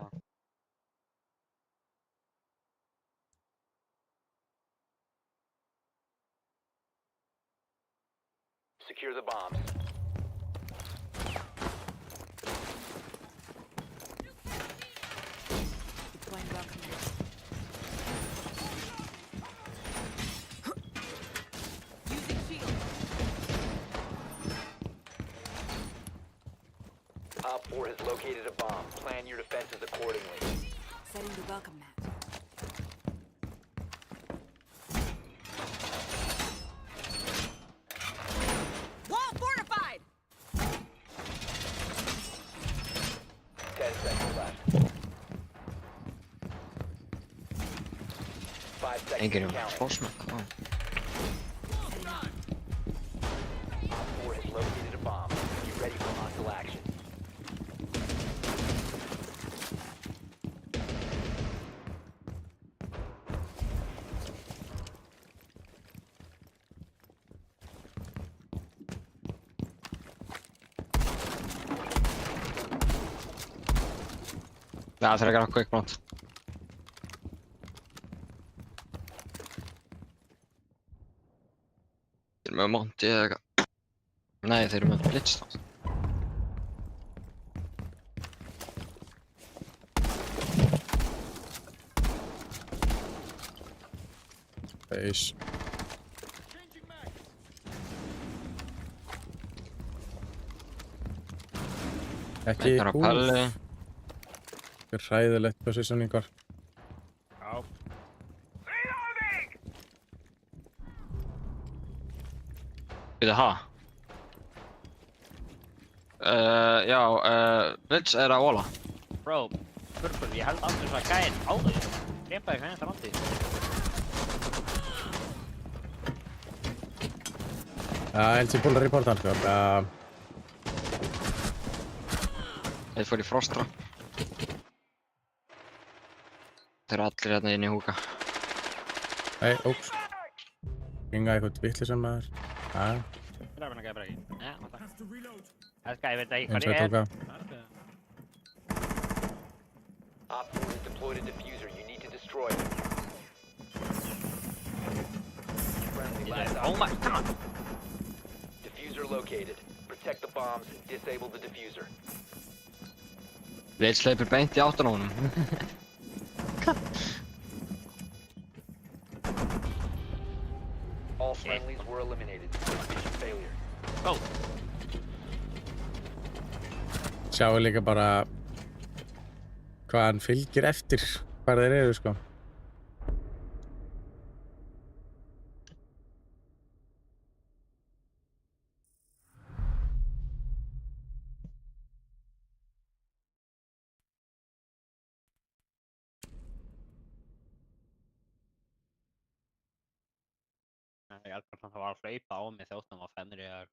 Secure the bombs.
Deploying welcome mat. Using shield.
Op 4 has located a bomb. Plan your defenses accordingly.
Setting the welcome mat. Wall fortified!
10 seconds left. 5 seconds
Enginn
to
er
count.
fórsmökk.
Op 4 has located a bomb. Be ready for hostile action.
Það þarf að gera quick blot. Þeir eru með Monty eða eitthvað. Nei, þeir eru með Blitz þá.
Base. Ekki
Einn er á palli.
Þetta er hræðilegt positioningar.
Já.
Býðu, ha? Já, Blitz er að óla.
Bro, Purple, ég held aldrei svo að gæðin á því. Drepaði hvernig það rátti.
Held sem búin að reporta hann, sko.
Þeir fór í frostra. Þeir eru allir hérna inn í húka.
Nei, óps. Ginga eitthvað vittlisann maður. Já.
Það er bara gæði bara ekki. Já, vanta. Það gæði veit ekki
Eins
hvað
og
ég er.
tóka.
Op 4 has deployed a diffuser. You need to destroy it. Friendly last
Oh my god!
Diffuser located. Protect the bombs and disable the diffuser.
Blitz hleypur beint í áttan á honum.
All friendlies were eliminated. Mission failure.
Oh!
Sjáu líka bara hvað hann fylgir eftir hvar þeir eru, sko.
ég held að það var að hlaupa á mig þóttum á Fenrir eða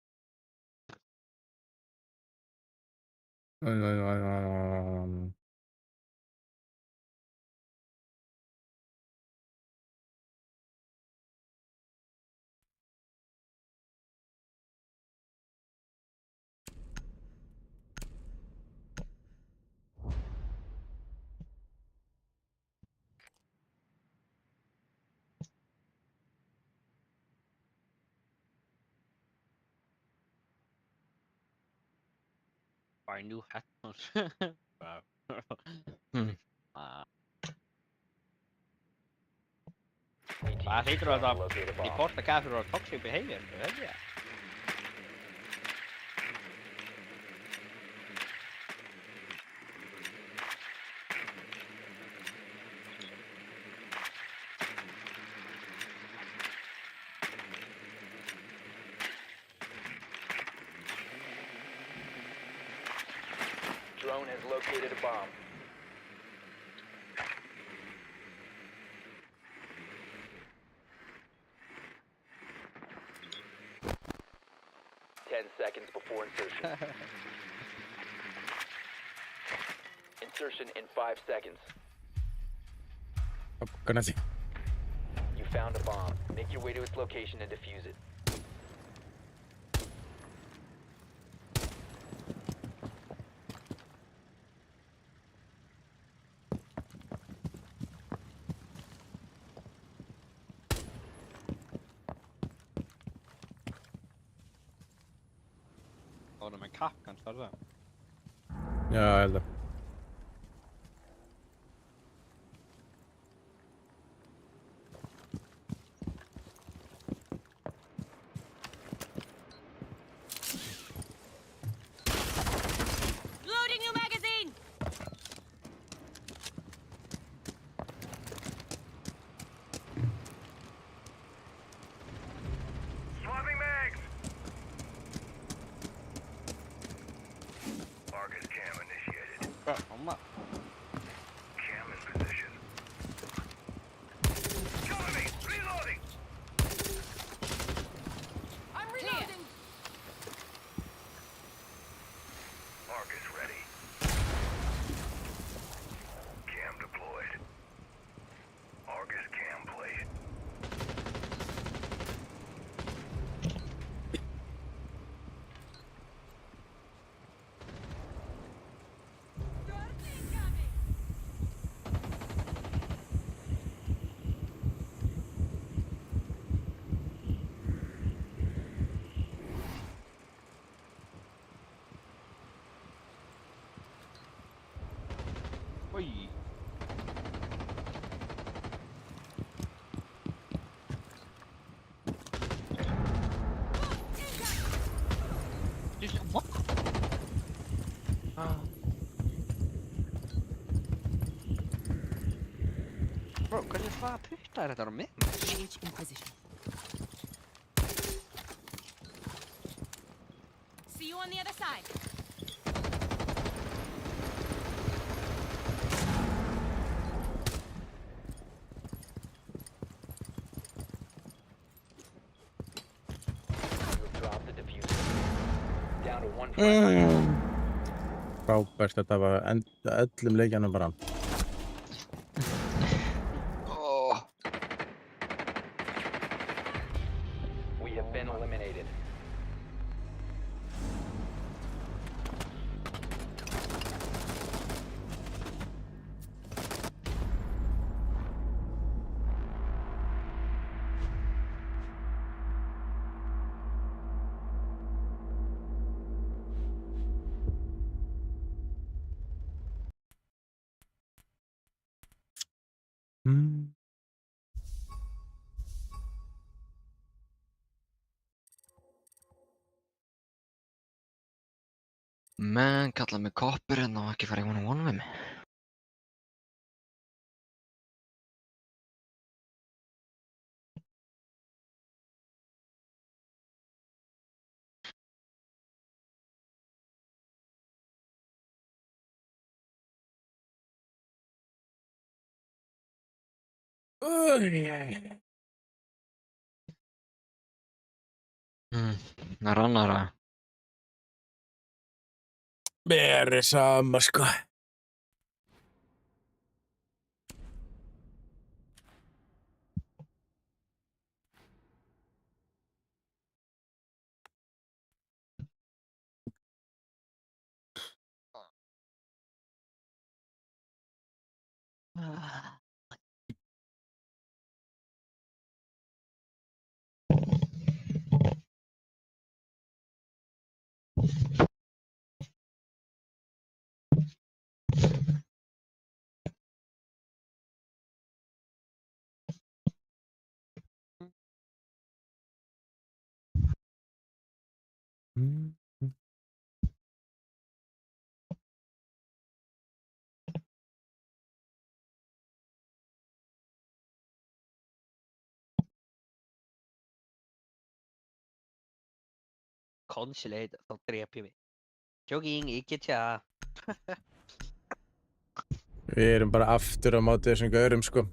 buy new headphones. Wow. Það hlýtur að það report a guy for toxic behavior, held ég.
Drone has located a bomb. Seconds before insertion. Insertion in 5 seconds.
Kanasi.
You found a bomb. Make your way to its location and defuse it.
Var það með kapp kannski var það?
Já, ég held að.
Loading new magazine!
Swapping mags! Marcus cam initiated.
Allah.
Cam in position. Cover me! Reloading!
I'm reloading!
Marcus ready. Cam deployed. Argus cam placed.
Oj. What? Bro, hvernig hvaða putta þetta á mig?
Engage in position. See you on the other side.
You have dropped the diffuser. Down to one friendly.
Frábært, þetta var enda öllum leikjanum bara.
We have been eliminated.
Men kallar mig koppurinn og ekki fara í one-on-one við mig. Það rannar að.
Mér er sama, sko.
Consulate, þá drep ég mig. Jogging í GTA.
Við erum bara aftur á móti þessum gaurum, sko.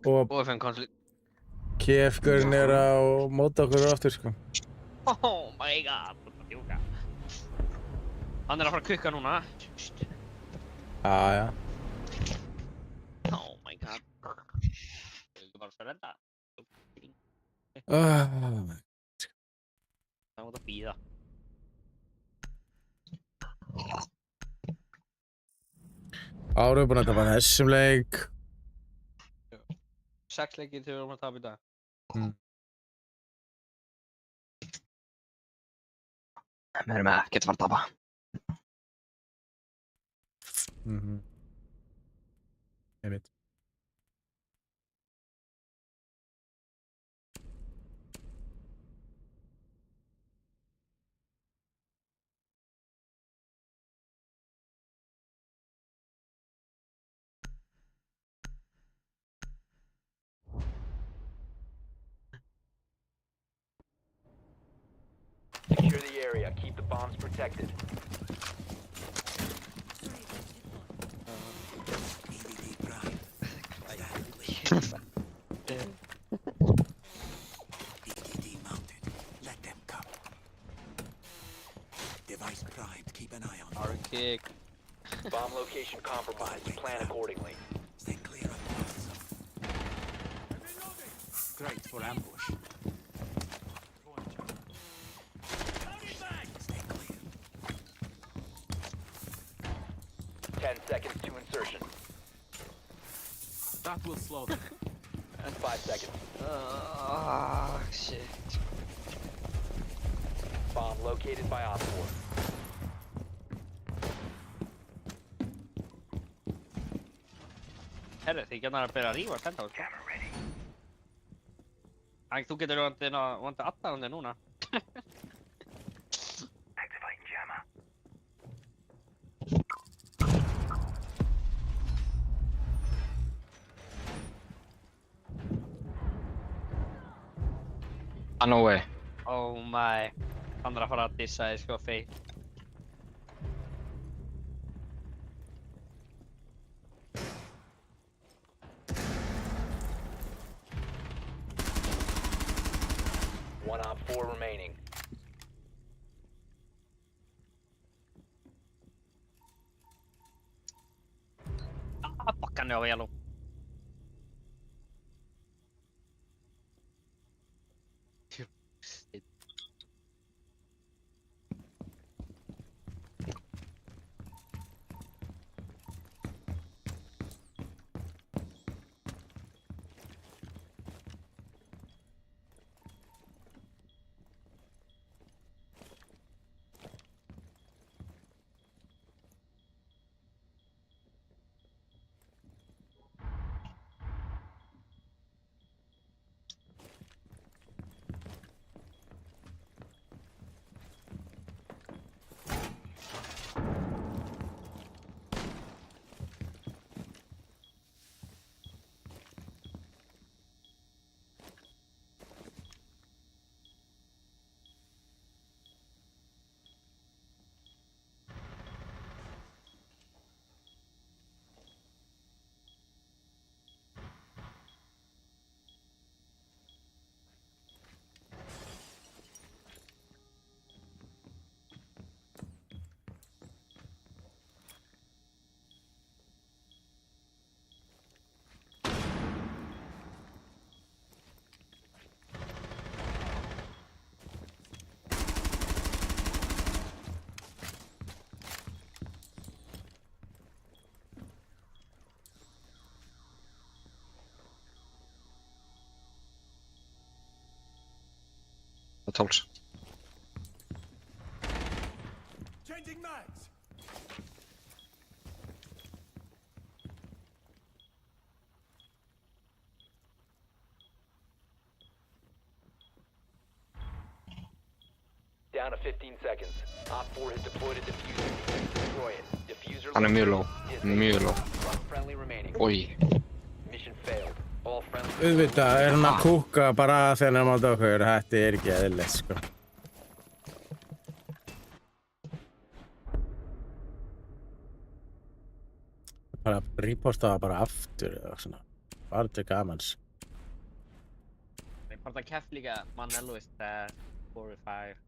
Og
OFN Consulate.
KF-gaurinn er á móti okkur aftur, sko.
Oh my god, þú ert að djóka. Hann er að fara að kukka núna.
Já.
Oh my god. Ég vil bara surrenda. Það mátt að bíða.
Árum búin að tapa þessum leik.
6 leikir þegar við erum að tapa í dag.
Við erum ekkert að fara að tapa.
Einmitt.
Secure the area. Keep the bombs protected.
EDD mounted. Let them come. Device primed. Keep an eye on them.
Kick.
Bomb location compromised. Plan accordingly.
Stay clear of blast zone. Great for ambush. Stay clear.
10 seconds to insertion.
That will slow them.
5 seconds.
Shit.
Bomb located by Op 4.
Herru, þið gætnar að byrja að rífa þetta, sko. Æg, þú getur vantið alla núna.
Activating jammer.
No way.
Oh my. Hann er að fara að dissa þig, sko, feit.
One Op 4 remaining.
Bakkan á yellow.
tools.
Changing mags.
Down to 15 seconds. Op 4 has deployed a diffuser. Destroy it. Diffuser
Hann mjög low.
located.
Mjög low.
One friendly remaining.
Oj.
Mission failed. All friendly.
Auðvitað hann að kúka bara þegar hann máta okkur. Þetta ekki eðlilegt, sko. Bara reposta það bara aftur eða svona. Bara til gamans.
Reporta keft líka Manello is there 4 or 5.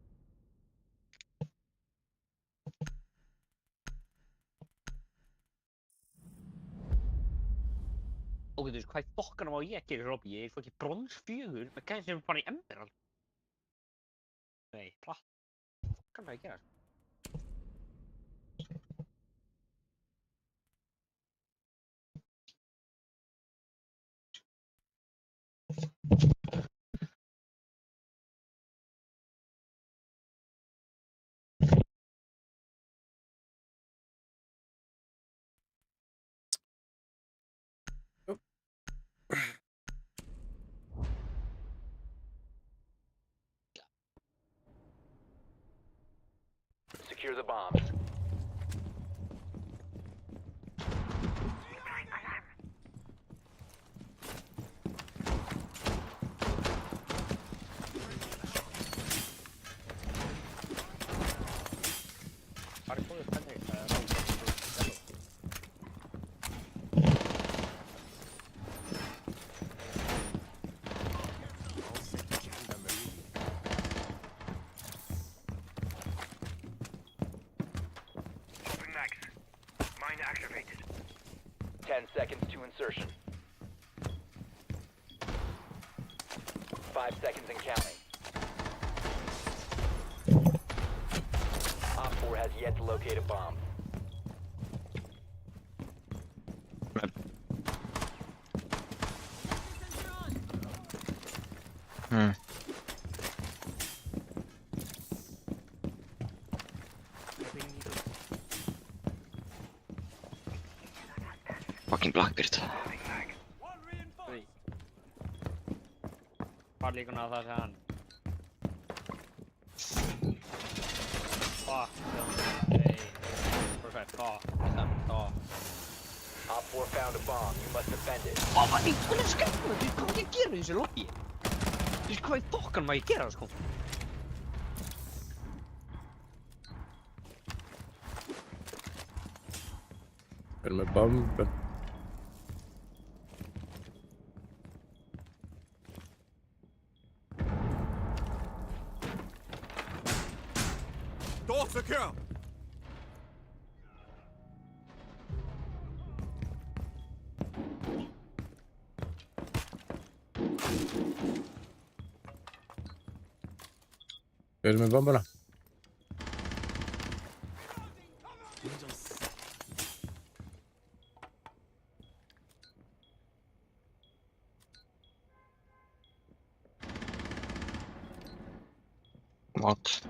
Ok, þú veist, hvað í fokkanum á ég að gera, Robby? Ég er fokki brons 4 með gæðin sem er bara í Emerald. Nei, platt. Hvað fokkanum á ég að gera?
Secure the bombs.
Mine activated.
10 seconds to insertion. 5 seconds and counting. Op 4 has yet to locate a bomb.
Fucking Blackbeard.
Hvar líkur hann að það sé hann? Fuck. Hey. Perfect.
Op 4 found a bomb. You must defend it.
Hvað var í hvernig skræfna? Þú veist hvað ég gera í þessu lobby? Þú veist hvað í fokkanum að ég gera, sko?
Erum með bombu.
Door secure.
Erum með bombuna.
What?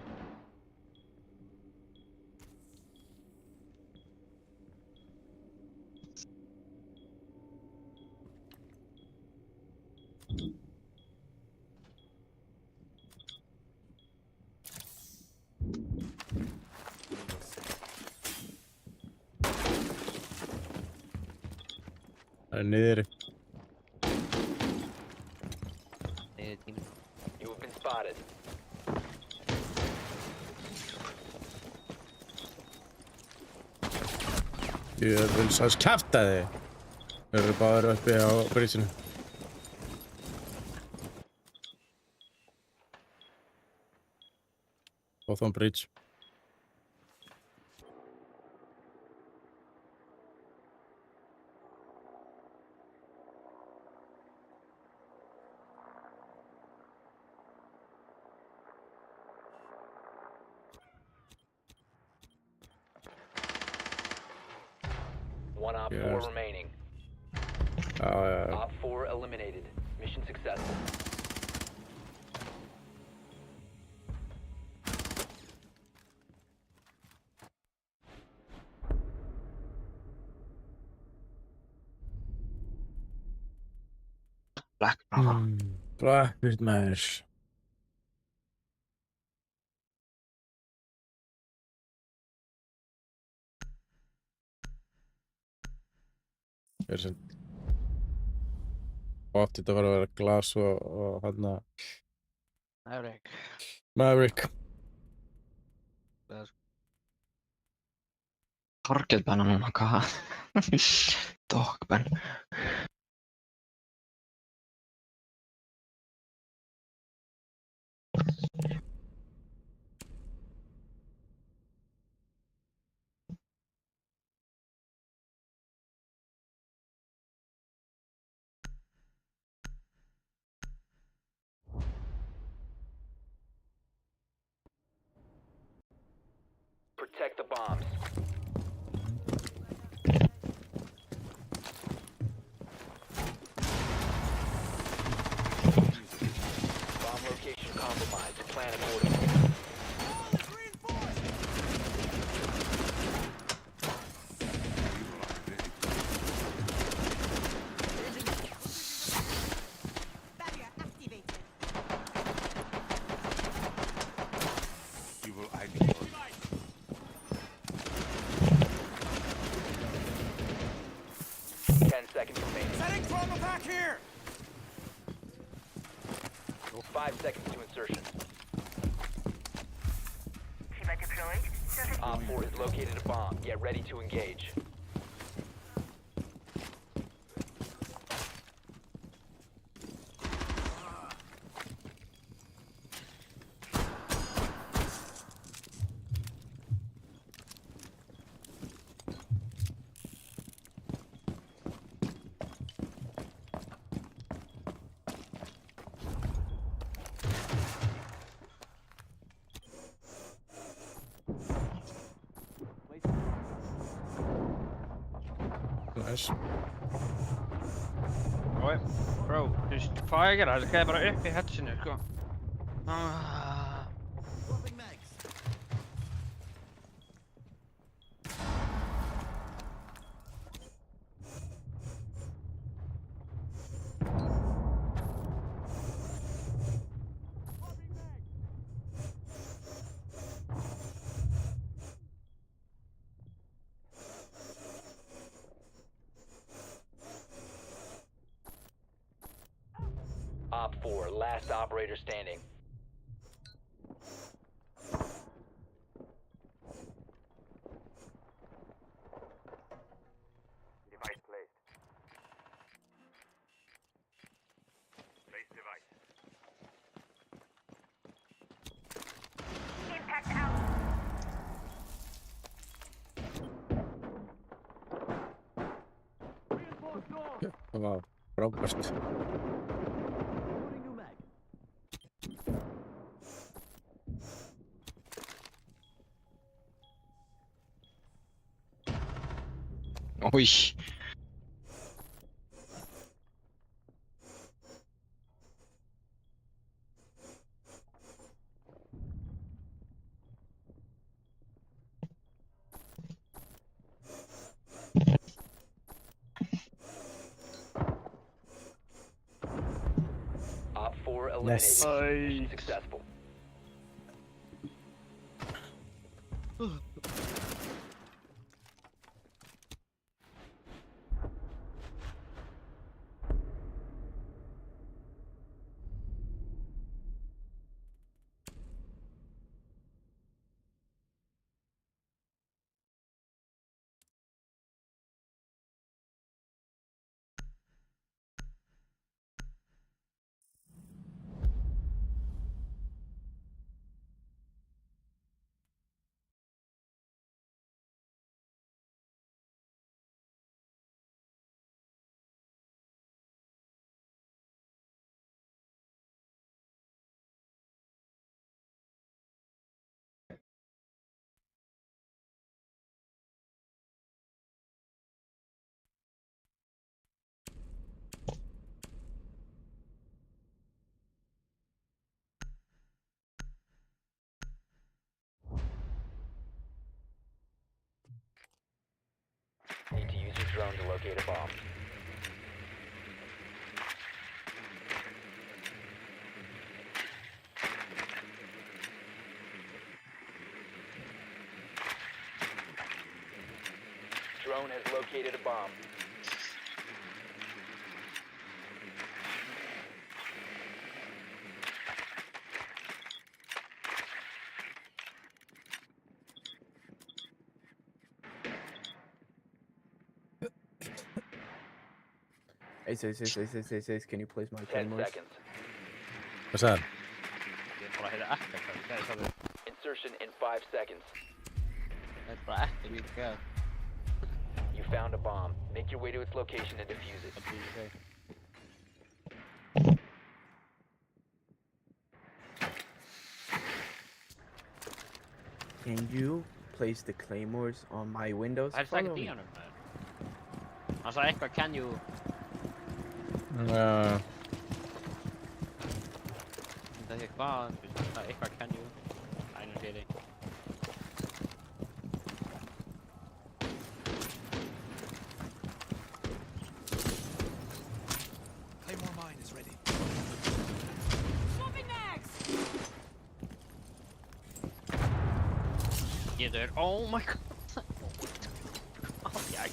Það niðri.
You have been spotted.
Ég vil sást kjaftaði. Þeir eru báðir uppi á brísinu. Both on bridge.
One Op 4
Yes.
remaining.
Já.
Op 4 eliminated. Mission successful.
Blackburn.
Blackbeard maður. Er sem Ótti þetta var að vera glas og hann að Maverick.
Targetbenna núna, hvað? Dogbenn.
Protect the bombs. Bomb location compromised. Plan accordingly.
Evil ID.
10 seconds remaining.
Setting trauma back here!
5 seconds to insertion.
Shiva deployed.
Op 4 has located a bomb. Get ready to engage.
Nice.
Oj, bro, du får jag det? Ska jag bara upp i hatchen nu? Gå.
Op 4, last operator standing.
Device placed. Place device.
Impact out.
Það var frábært.
Oj.
Op 4 eliminated.
Yes.
Mission successful. Need to use your drone to locate a bomb. drone has located a bomb.
Ace, can you place my
10
claymores?
seconds.
What's that?
Ég er bara að heyra ekkert hvað það er það.
Insertion in 5 seconds.
Það er bara ekkert við hvað.
You found a bomb. Make your way to its location and defuse it.
Can you place the claymores on my windows?
Það er
Follow
ekkert í
me.
honum. Hann sagði eitthvað, can you...
Uh,
Það er eitthvað, eitthvað, can you... Æ, nú sé þig.
Claymore mine is ready.
Swapping mags!
Getur, oh my god. Oh, yeah.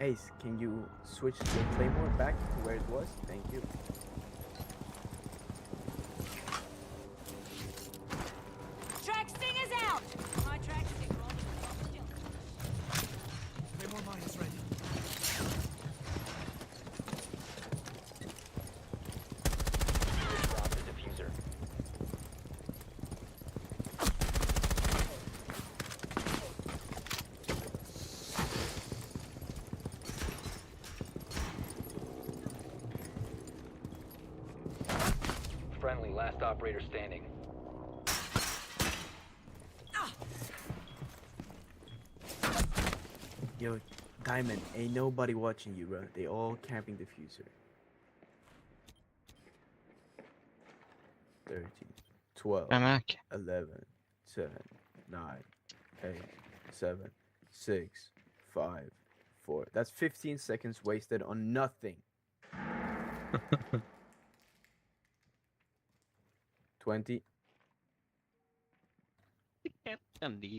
Ace, can you switch the claymore back to where it was? Thank you.
Track sting is out! My track sting roll.
Claymore mine is ready.
Drop the diffuser. Friendly, last operator standing.
Yo, Diamond, ain't nobody watching you, bro. They all camping diffuser. 13, 12,
I'm back.
11, 10, 9, 8, 7, 6, 5, 4. That's 15 seconds wasted on nothing. 20,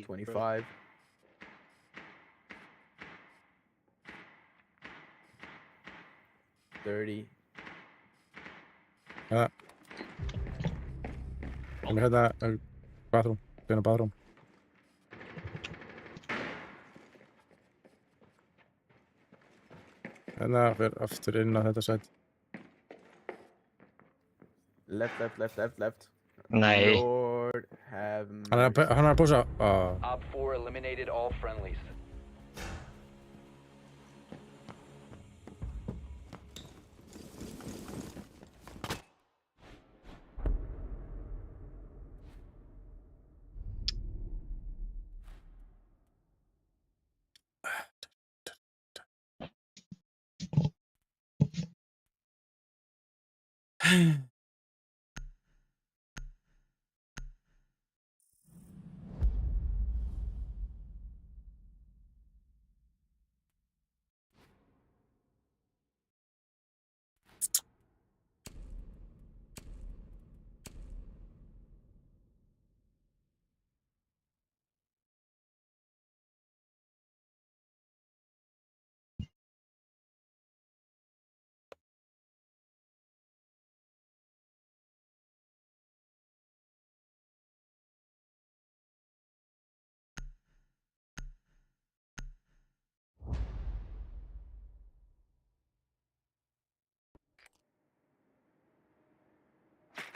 25, 30.
Can we hit that bathroom? In a bathroom. En það fyrir aftur inn á þetta sætt.
Left.
Nei.
Lord have
Hann er að búsa.
Op 4 eliminated all friendlies.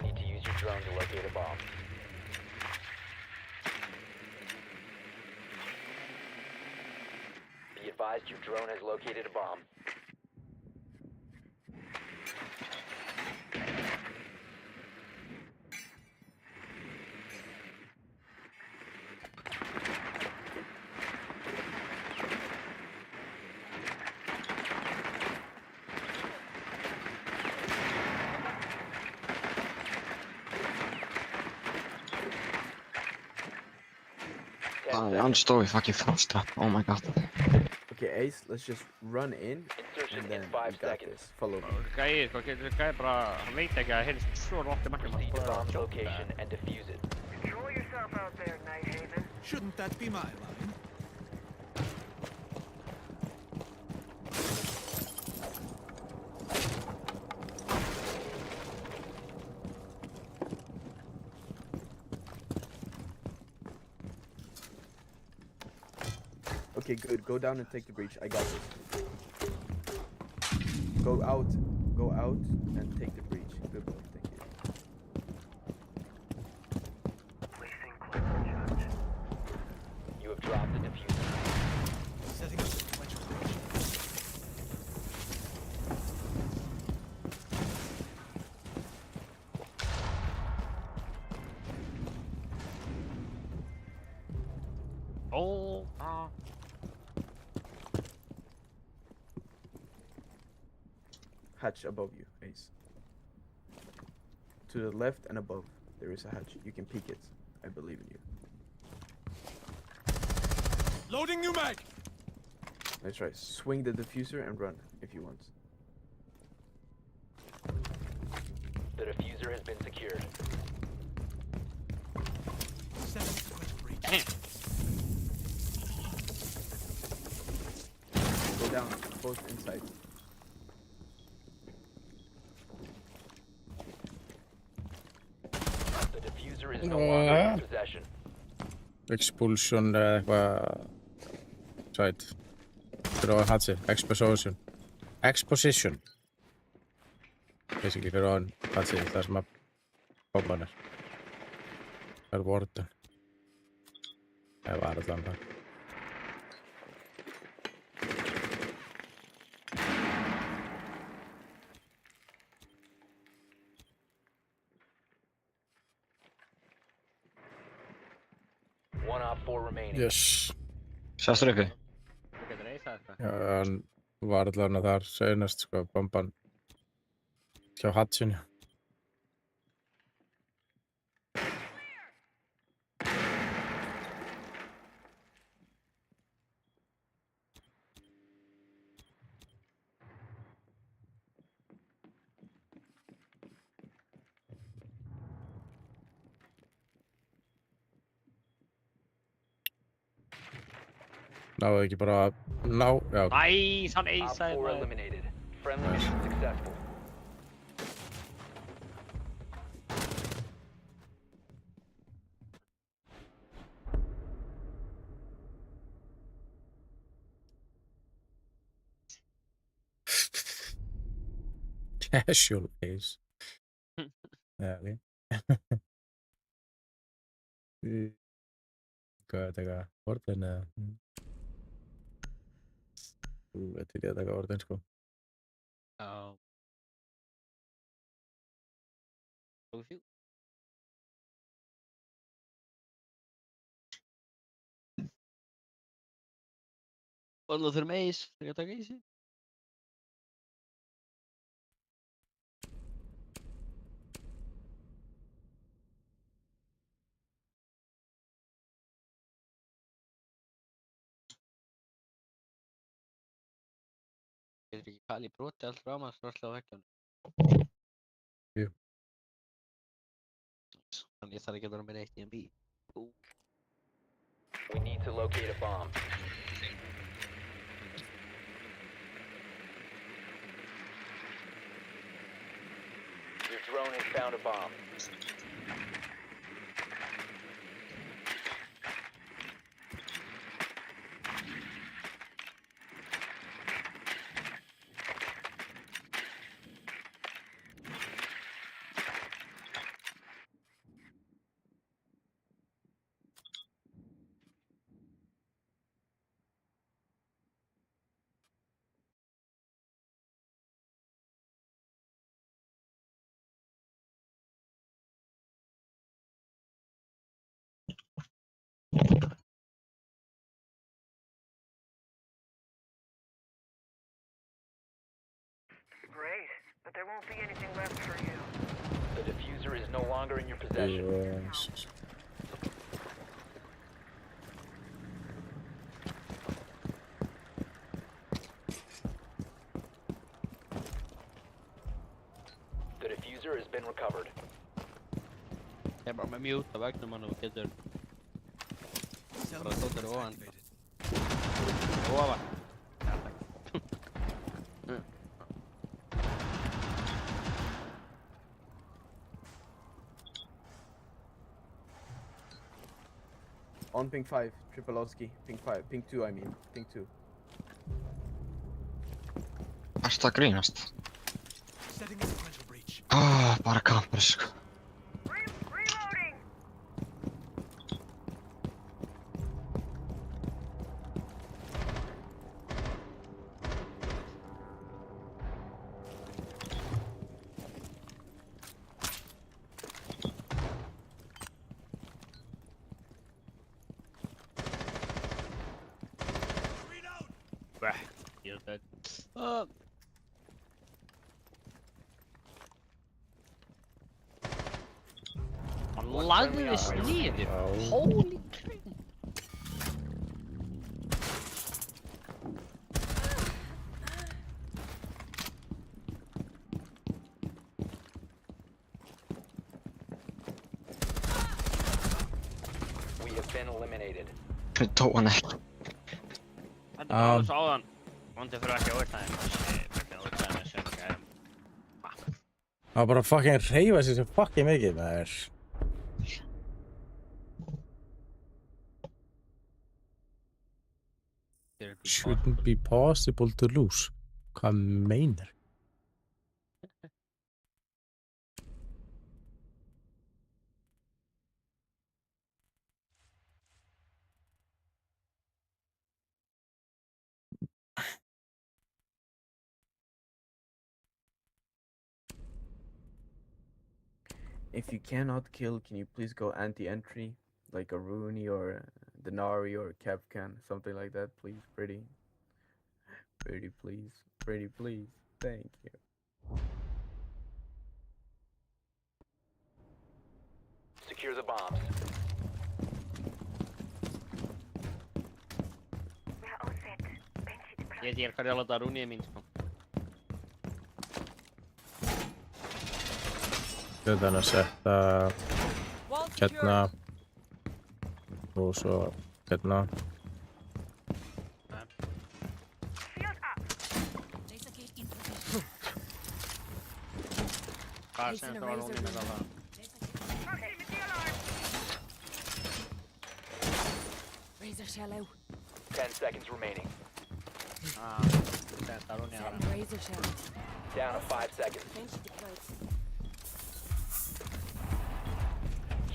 Need to use your drone to locate a bomb. Be advised your drone has located a bomb.
I'm still fucking frost. Oh my god.
Okay, Ace, let's just run in. and then we got this. Follow me.
Gæi, sko, gæi bara, hann veit ekki að heyrst svo rótt í markið
Proceed to
bara
bomb's
að
location and defuse it.
Control yourself out there, Nighthaven.
Shouldn't that be my line?
Okay, good. Go down and take the breach. I got this. Go out and take the breach. Good boy, thank you.
You have dropped the diffuser.
Setting up sequential breach.
Oh,
Hatch above you, Ace. To the left and above, there is a hatch. You can peek it. I believe in you.
Loading new mag!
Let's try. Swing the diffuser and run if you want.
The diffuser has been secured.
Setting sequential breach.
Go down, both inside.
The diffuser is no longer in possession.
Expulsion eða eitthvað Sæt Fyrir á hatsi Exposition Basically fyrir á hatsi Það sem að bomban Það er Warden Það var allan það
One op 4 remaining.
Yes
Sestur uppi?
þú getur reisað þetta.
Já, hann var allan að þar seinast sko, bomban hjá hatsinu Náðu ekki bara að ná, já.
Nice, hann
Op
eisaði
4
maður.
eliminated. Friendly mission successful.
Casual ace. Já, ok. Hvað er þetta eitthvað? Warden eða? Þú veit ekki að taka Warden sko.
Já. Tók fjú. Alla þurfum ace, þegar ég taka ace. Getur ekki Kali brotið allt frá maður alltaf á veggjónu.
Jú.
Þannig ég þarf ekki að vera með eitt í en B.
We need to locate a bomb. Your drone has found a bomb.
Great, but there won't be anything left for you.
The diffuser is no longer in your possession.
Yes.
been recovered.
Ég er bara með mute á veggnum hann og getur bara tóttir ofan. Ofan. Já, takk.
On ping 5, Tripolowski. Ping 5, ping 2 I mean. Ping 2.
Ertu að grínast?
Setting a sequential breach.
Bara kampur, sko.
You're dead. Hann lagðist niður. Holy crap.
We have been eliminated.
Dó hann ekki.
Þetta var alveg sáðan. Vondi fyrir ekki overtime. Fyrir overtime sem gæðum.
Það var bara fucking reyfa sér svo fucking mikið, maður. Shouldn't be possible to lose. Hvað meinar?
If you cannot kill, can you please go anti-entry? Like a Rooney or a Denari or a Capcan, something like that, please. Pretty, please. Pretty, please. Thank you.
Secure the bombs.
Ég er hverju að láta Rúnið mín, sko.
Þannig að setta hérna og svo hérna.
Hvað sem þetta var Rúnið með það?
Razor shallow.
10 seconds remaining.
Þetta Rúnið
Setting razor shallow.
Down to 5 seconds.
Bench deployed.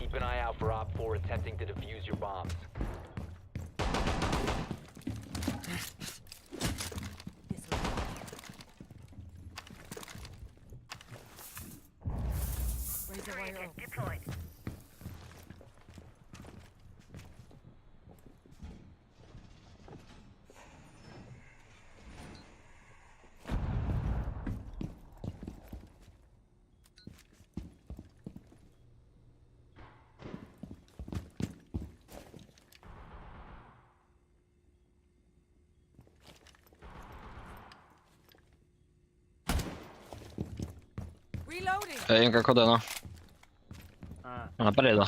Keep an eye out for Op 4 attempting to defuse your bombs.
Razor wire deployed. Reloading.
Enga kod ennå. Han er beredd da.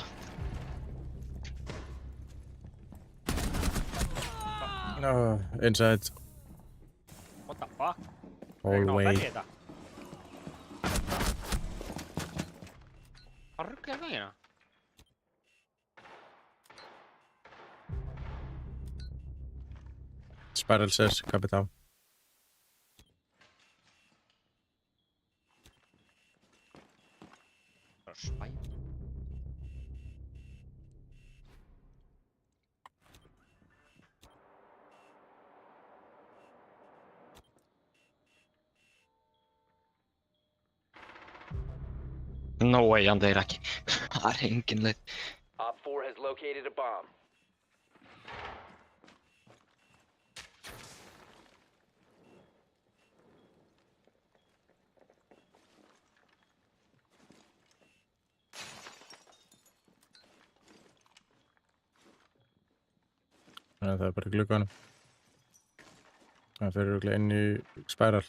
Inside.
What the fuck?
Hallway.
Hvað rugglaði gæðina?
Spiral says, kapitán.
No way, hann deyr ekki. Það er engin leið.
Op 4 has located a bomb.
Það er bara í glugganum. Það fyrir örugglega inn í spiral.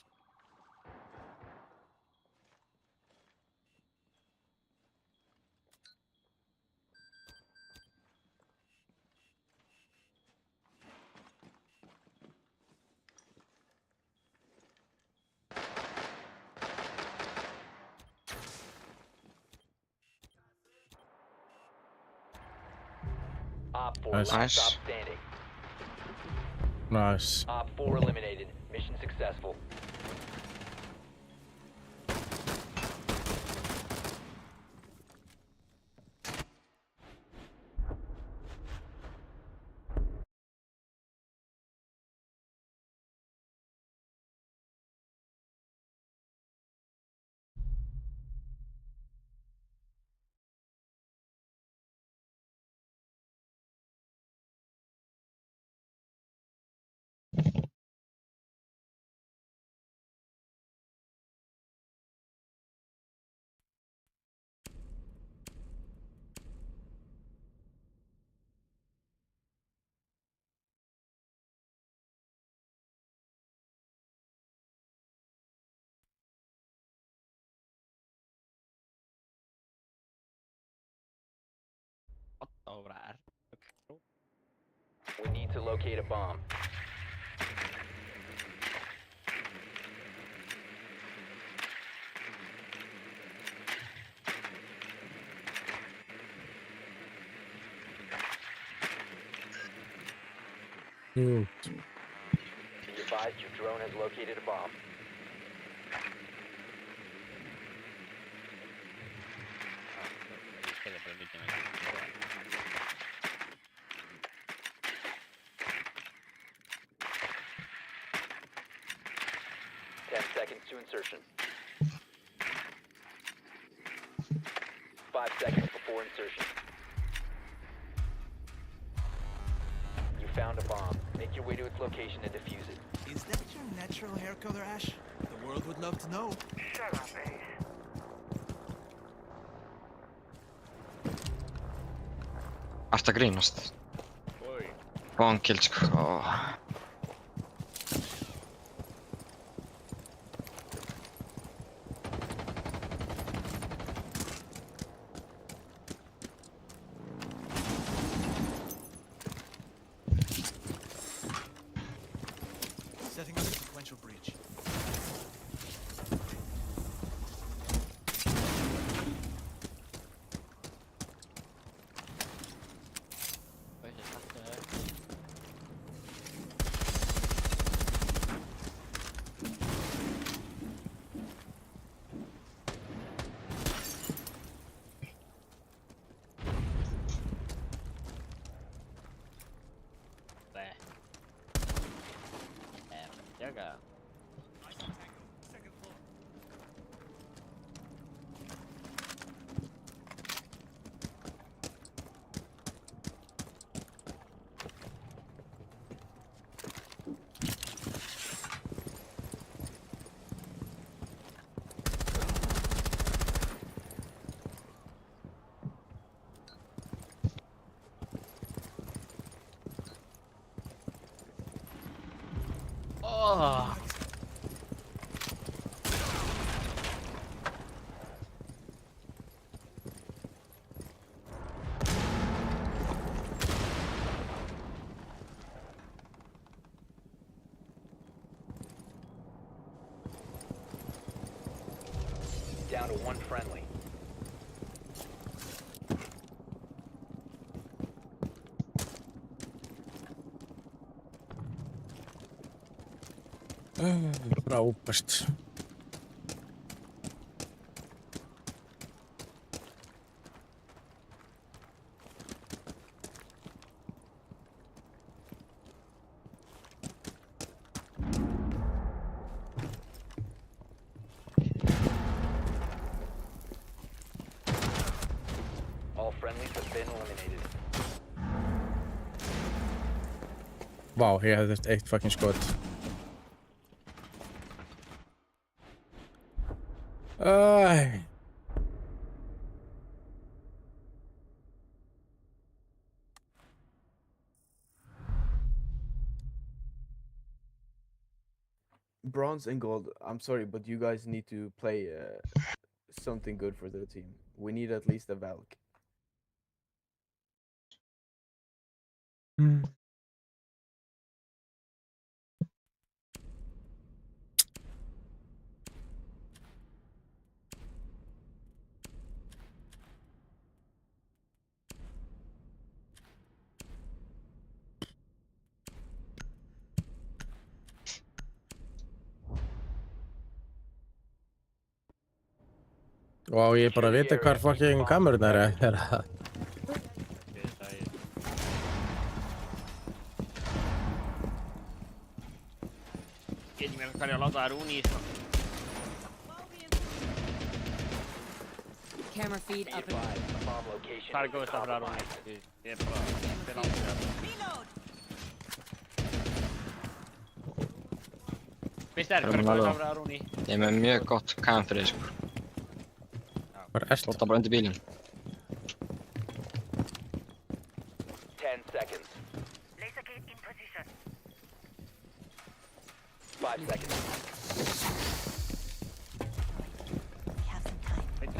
Op 4
Nice.
last stop standing.
Nice.
Op 4 eliminated. Mission successful.
Over här.
We need to locate a bomb.
Cute.
Be advised your drone has located a bomb. Seconds to insertion. 5 seconds before insertion. You found a bomb. Make your way to its location and defuse it.
Is that your natural hair color, Ash? The world would love to know.
Shut up, Ace.
Varstu að grínast? Vankill sko.
Setting up a sequential breach.
Jaga. Oh.
Down to one friendly.
Frábært.
All friendlies have been eliminated.
Vá, ég hefði þurft eitt fucking skot. Æ.
Bronze and gold. I'm sorry, but you guys need to play something good for the team. We need at least a Valk.
Og á ég bara að vita hvar fucking kamerurnar er.
Getur mér hvað ég að láta það rúni í svona.
Camera feed up and
Hvað er góðist að fara að rúni? Ég er bara, þetta er aldrei það. Vist þér, hvað er góðist að fara að rúni?
Ég er með mjög gott cam fyrir þig, sko.
Hvar ertu?
Slóta bara undir bílinn.
10 seconds.
Laser gate in position.
5 seconds.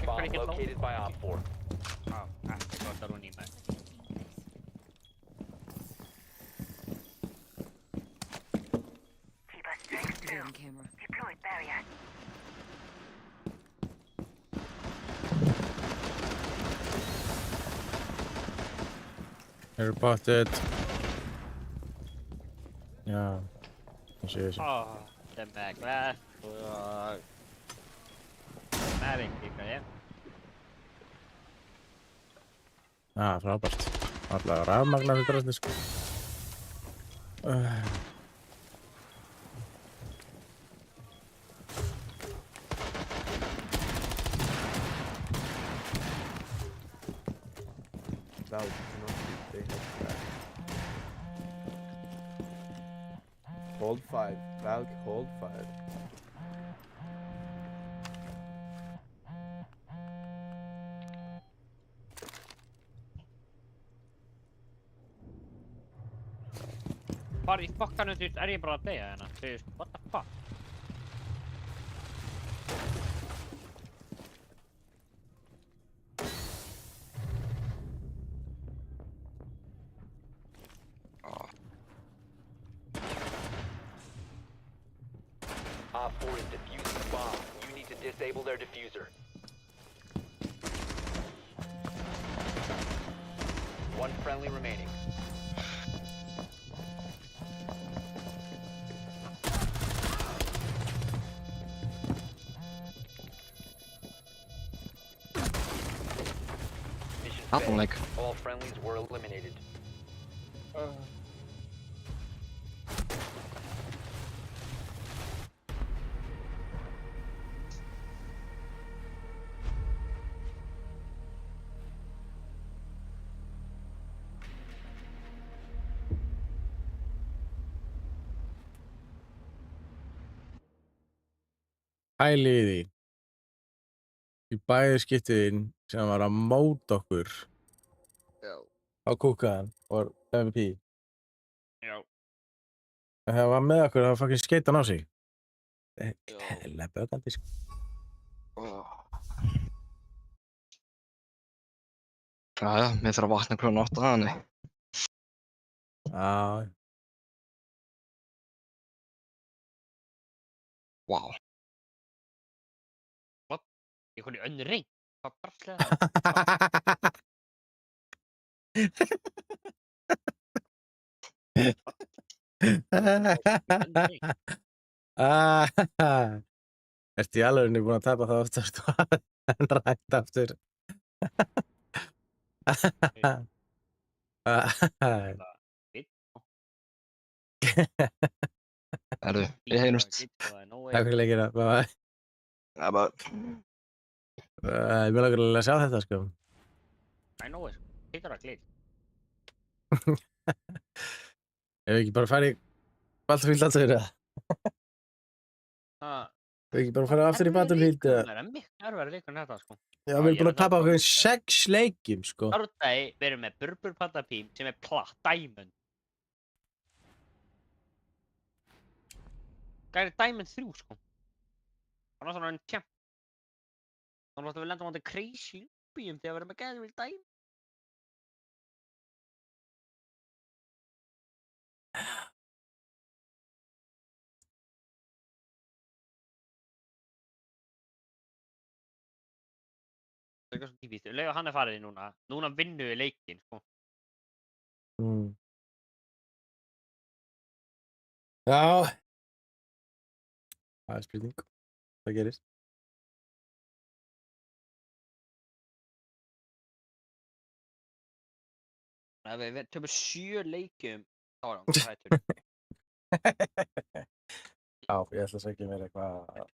Bomb located by Op 4.
Ekki gott að rúni í mig.
Keep us straight through.
camera.
Deployed barrier.
Eru pottet. Já. Það sé þessu.
Þetta er með glass og... næring líka, ég.
Frábært. Alltaf rafmagnar þetta ræðni, sko.
Valve, you know, they have that. Hold 5. Valve, hold 5.
Hvar í fokkanum, þú veist, er ég bara að deyja hérna? Þú veist, what the fuck?
Op 4 is defusing the bomb. You need to disable their diffuser. One friendly remaining. Mission
Nothing
failed.
like-
All friendlies were eliminated.
Pælið í því. Í bæði skiptiðin sem var að móta okkur
Já.
á kúkaðan og MVP.
Já.
En þegar hann var með okkur, þá fucking skeit hann á sig. Hella bögandi, sko.
Jæja, mér þarf að vakna klukkan 8 þannig.
Já.
Vá.
Ég kom í önnur ring. Hvað draslega það?
Ertu í alvegni búin að tapa það oftast og en rætt aftur?
Herru, við heyrumst.
Takk fyrir leikina. Bye.
Ja, bara.
Ég vil okkur að sjá þetta, sko.
I know it. Hittar að glýr.
Ef við ekki bara farið í Battlefield alltaf fyrir það? Ef við ekki bara farið aftur í Battlefield eða?
Það er miklu erfæri leikur en þetta, sko.
Já, við erum búin að tapa okkur 6 leikjum, sko.
Ártægi, við erum með Burbur Patapím sem er platt, Diamond. Hvað er Diamond 3, sko? Þannig að það er en tjamp. Þannig að við lendum á þetta crazy lúbíum þegar við erum með Geðvill Diamond. Það er eitthvað svo típist. Lega hann er farið núna. Núna vinnum við leikinn, sko.
Já. Það er spurning. Það gerist.
Ef við töfum 7 leikjum, þá er hann bara hættur.
Já, ég ætla að segja mér eitthvað.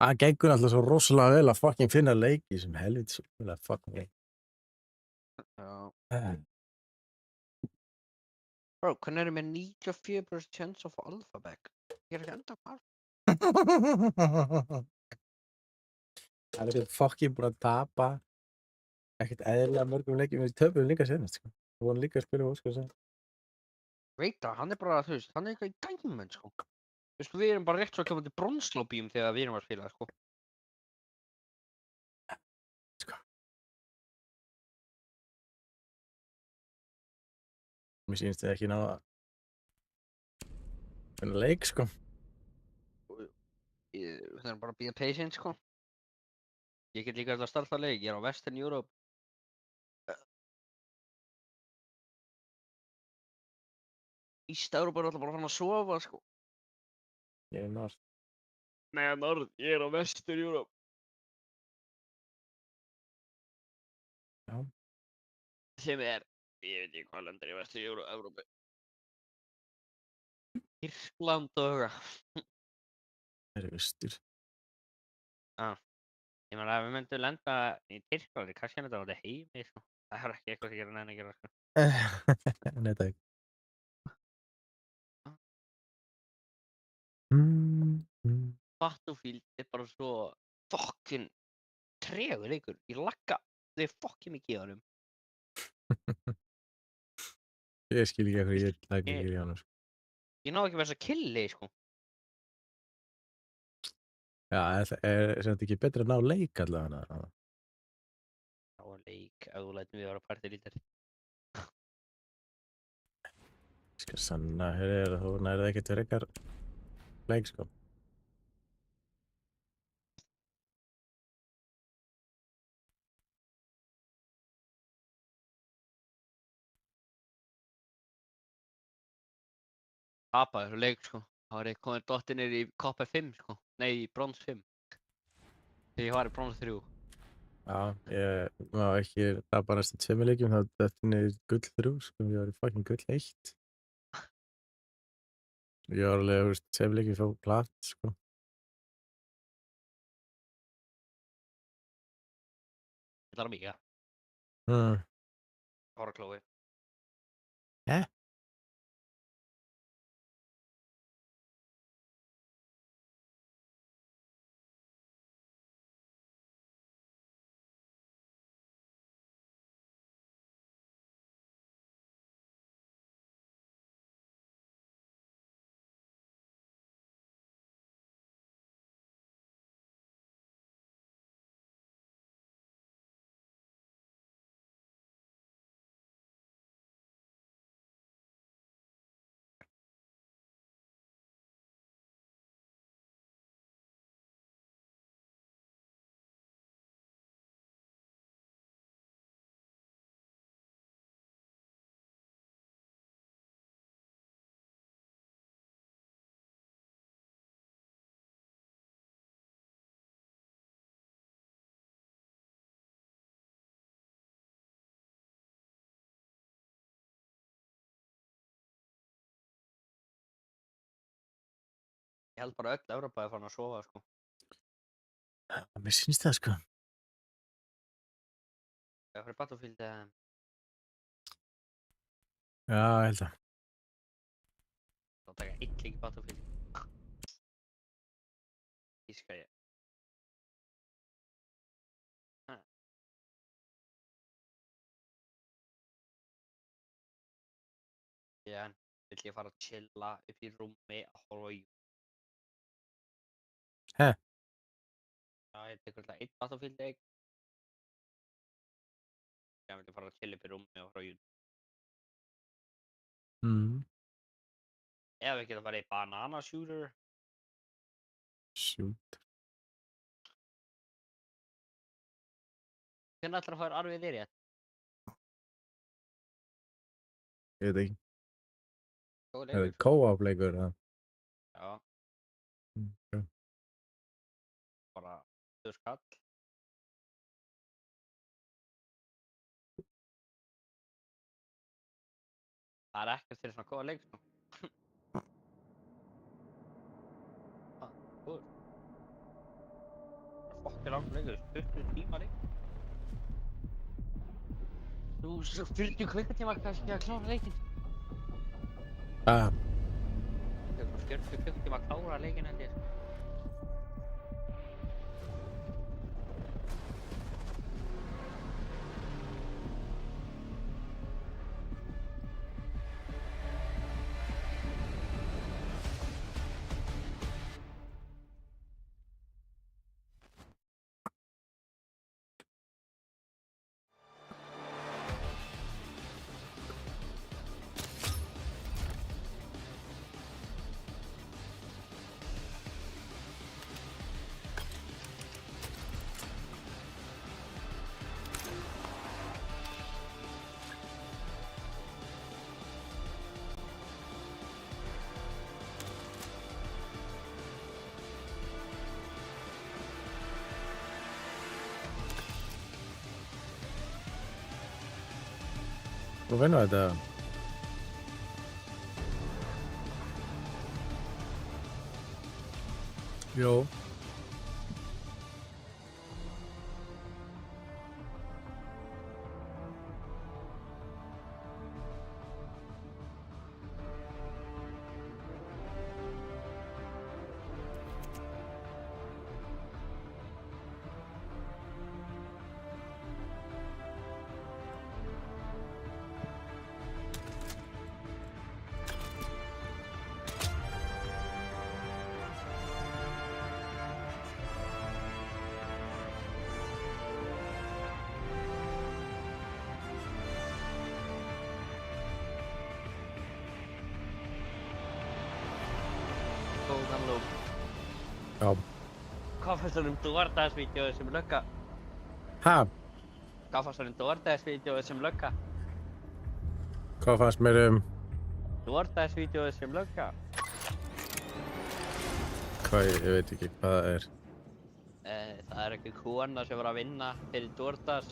Það gengur alltaf svo rosalega vel að fucking finna leiki sem helviti svo fucking leik.
Já. Bro, hvernig erum við 94% chance of alpha back? Ég er ekki enda hvar.
Það er ekkert fucking búin að tapa ekkert eðlilega mörgum leikjum við töpum líka senast, sko. Það voru líka að spila við Óskar sen.
Veit það, hann er bara, þú veist, hann er eitthvað í gæmum, sko. Þú veist, við erum bara rétt svo að koma til bronslóbíum þegar við erum að spila, sko.
Mér sýnist þið ekki ná að finna leik, sko.
Við þurfum bara að bíða patient, sko. Ég get líka að starta leik, ég er á Western Europe. Íst-Európa er alltaf bara að fara að sofa, sko.
Ég er norð.
Nei, norð, ég er á Western Europe.
Já.
Sem er, ég veit ekki hvað land er í Western Európa. Írland og eitthvað.
Það er vestur.
Já. Ég meina ef við myndum lenda í Tyrklandi, kannski er þetta heimi, sko. Það er ekki eitthvað sem ég er að nenni að gera, sko.
Nei, takk.
Battlefield er bara svo fucking tregur leikur. Ég lagga þig fucking mikið í honum.
Ég skil ekki hvað ég lagga ekki í honum, sko.
Ég ná ekki með þess að killi, sko.
Já, er þetta ekki betra að ná leik allavega?
Ná leik, ef þú lætur mig vera partylítar.
Ég skal sanna hér að þú nærið ekkert fyrir ykkar leik, sko.
tapaði þessu leik sko. Það var ég komið dottið niður í Copper 5 sko. Nei, í Bronze 5. Þegar ég var í Bronze 3.
Já, ég var ekki tapa næstu 2 leikjum, þá þetta niður gull 3 sko, ég var í fucking gull 1. Ég var alveg, þú veist, 2 leikjum frá plat sko.
Þetta er mikið. Hóraklói. Ég held bara öll Evrópa er farin að sofa sko.
Mér syns það sko.
Það fyrir Battlefield eða...
Já, ég held það.
Það taka 1 leik í Battlefield. Íska ég. En vill ég fara að chilla upp í rúmi að horfa í. Já, ég tekur alltaf 1 Battlefield leik. Ég vil fara að chilla upp í rúmi og horfa í. Eða við getum farið í banana shooter. Hvernig ætlar að fara arfið þér rétt?
Ég veit ekki.
Góð
Það er
leikur.
co-op leikur, það.
Já,
Okay.
bara 2 skall. Það er ekkert fyrir svona góða leik sko. Góður. Það er fokkið langt leikur, 20 tíma leik. Þú, 40 klukkutíma kannski að klára leikinn. Það er bara 40 klukkutíma að klára leikinn held ég.
Hvor fanden var det? Jo.
Góðan lúm.
Já.
Hvað fannst þér DoorDash-vídeóið sem lögga?
Ha?
Hvað fannst þér DoorDash-vídeóið sem lögga?
Hvað fannst mér
DoorDash-vídeóið sem lögga.
Hvað, ég veit ekki hvað það er.
Það er ekki kona sem var að vinna fyrir DoorDash.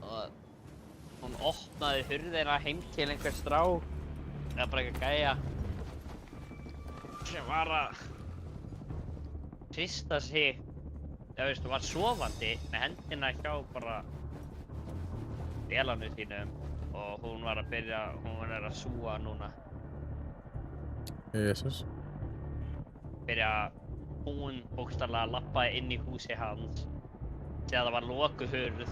Og hún opnaði hurðina heim til einhver strák. Eða bara eitthvað gæja. Sem var að hrista sig. Já, veistu, var sofandi með hendina hjá bara vélanum sínum. Og hún var að súa núna.
Jesus.
Hún bókstaflega labbaði inn í húsi hans þegar það var lokuð hurð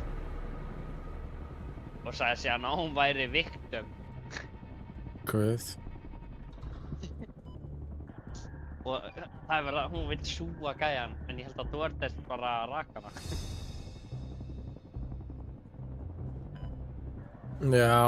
og sagði síðan að hún væri victim.
Guð.
Og það er verið að hún vill súa gæjan en ég held að DoorDash bara raka hana.
Já.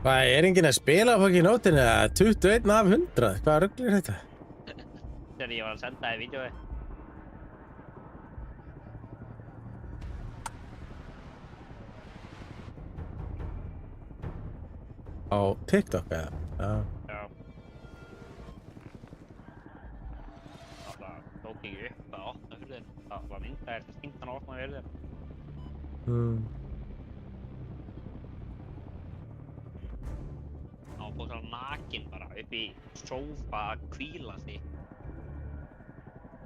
Hvað, er enginn að spila fucking nótinu eða 21 af 100? Hvaða rugl er þetta?
Þegar ég var að senda þér vídeóið.
Á TikTok eða? Já.
Já. Það tók ekki upp að opna hurðin. Það var myndaðir til stingt hann að opna hurðin. Hann var búinn nakinn bara upp í sófa að hvíla sig.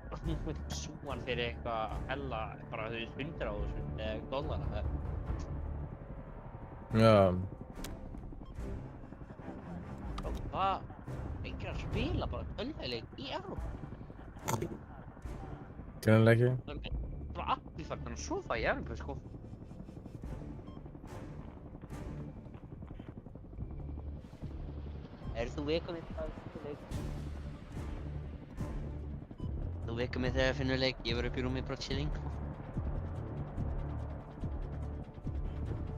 Og hún vill súa hann fyrir eitthvað hella, bara $100.000
Já.
Það enginn að spila bara tölvuleik í Evrópu.
Greinilega ekki.
Bara allir farnir að sofa í Evrópu, sko. Þú vekað mig þegar það finnur leik? Þú vekað mig þegar það finnur leik, ég var upp í rúmi bara chilling.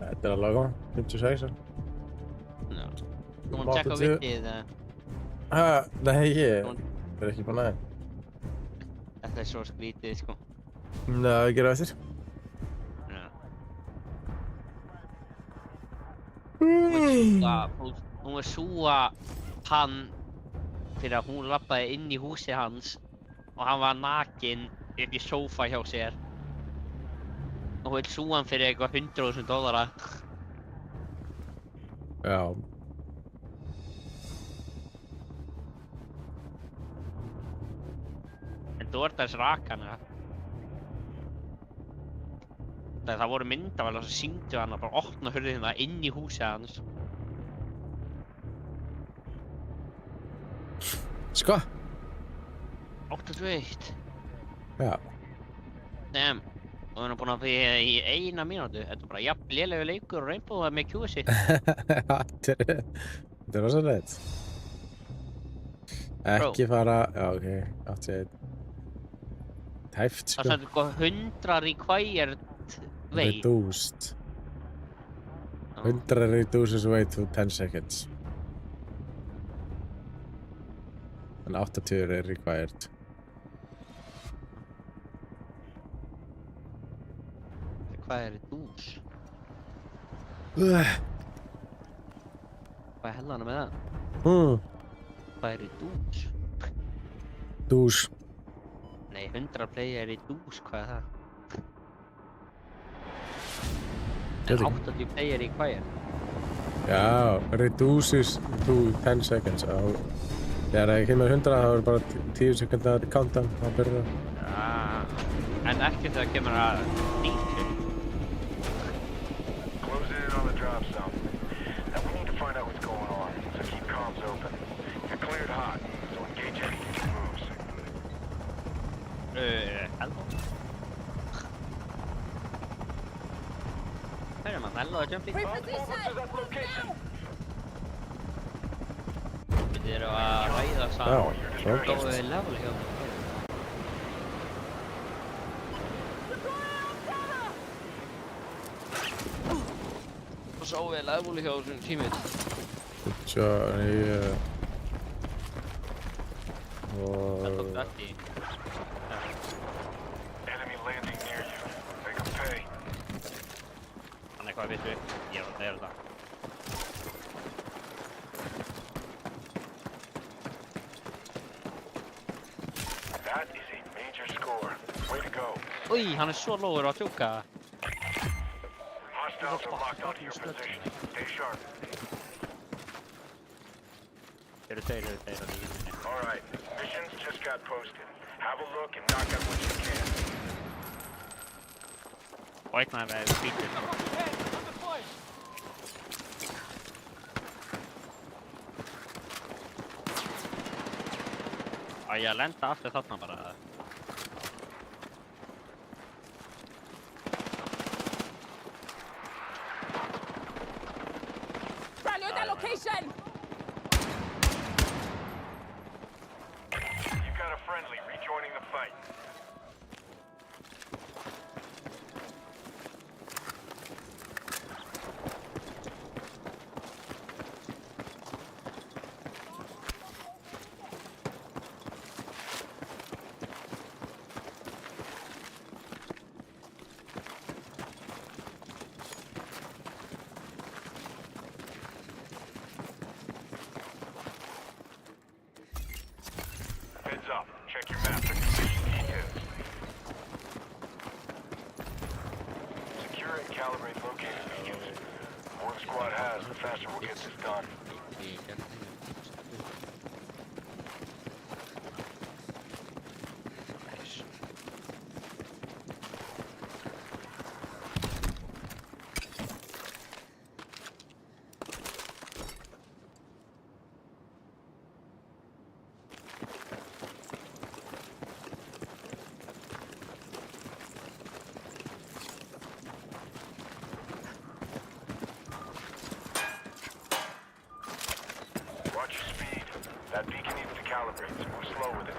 Þetta er að laga 56.
Já. Þú mátt tjekka á vitið eða?
Nei, ég er ekki búinn að það.
Þetta er svo skrítið, sko.
Nei, ég gera eftir.
Já. Hún var súa hann fyrir að hún labbaði inn í húsið hans og hann var nakinn upp í sófa hjá sér. Og hún vill súa hann fyrir eitthvað $100.000.
Já.
En DoorDash raka hana. Það voru myndavélar sem sýndu hann að bara opna hurðina inn í húsið hans.
Sko?
8-1.
Já.
Damn. Og við erum búin að byrja í 1 mínútu. Þetta er bara jafn lélegur leikur og Rainbow með QC.
Þetta er rosalegt. Ekki fara... Já, ok. 81. Tæft, sko.
Það er sko 100 required weight.
Reduced. 100 reduces weight to 10 seconds. En 80 er required.
Hvað er reduce? Hvað er hellana með það? Hvað er reduce?
Douche.
Nei, 100 play er reduce, hvað er það? En 80 play er required.
Já, reduces to 10 seconds. Þegar það kemur 100, þá er bara 10 sekundar countdown á byrjun.
Já, en ekki þegar kemur að 90.
Closing in on the drop zone. Now we need to find out what's going on, so keep comms open. You're cleared hot, so engage any future moves.
Hello? Hörru man, hello, jumping. Við erum að ræða saman góðu level hjá mér.
bara sá vel efúli hjá þessum tímið.
Johnny,
Það tók dætt í.
Enemy landing near you. Make 'em pay.
Hann eitthvað vissu. Ég var að deyra það.
That is a major score. Way to go.
Új, hann svo lógur á tjúka.
Hostiles are locked onto your position. Stay sharp.
Eru tveir á lífinni.
All right. Missions just got posted. Have a look and knock out what you can.
Og einn af þeim bítur. Á ég að lenda aftur þarna bara.
Salute the location!
You've got a friendly rejoining the fight. Heads up. Check your map for position details. Secure and calibrate located beacons. The more the squad has, the faster we'll get this done. Watch your speed. That beacon needs to calibrate, so move slow with it.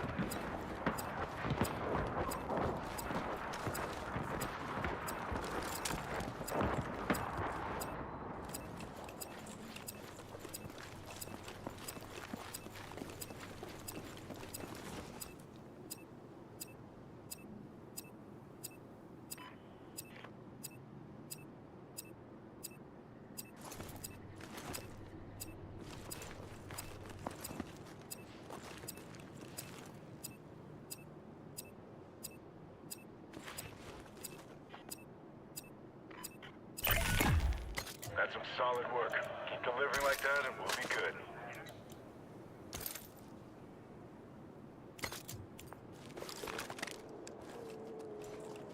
That's some solid work. Keep delivering like that and we'll be good.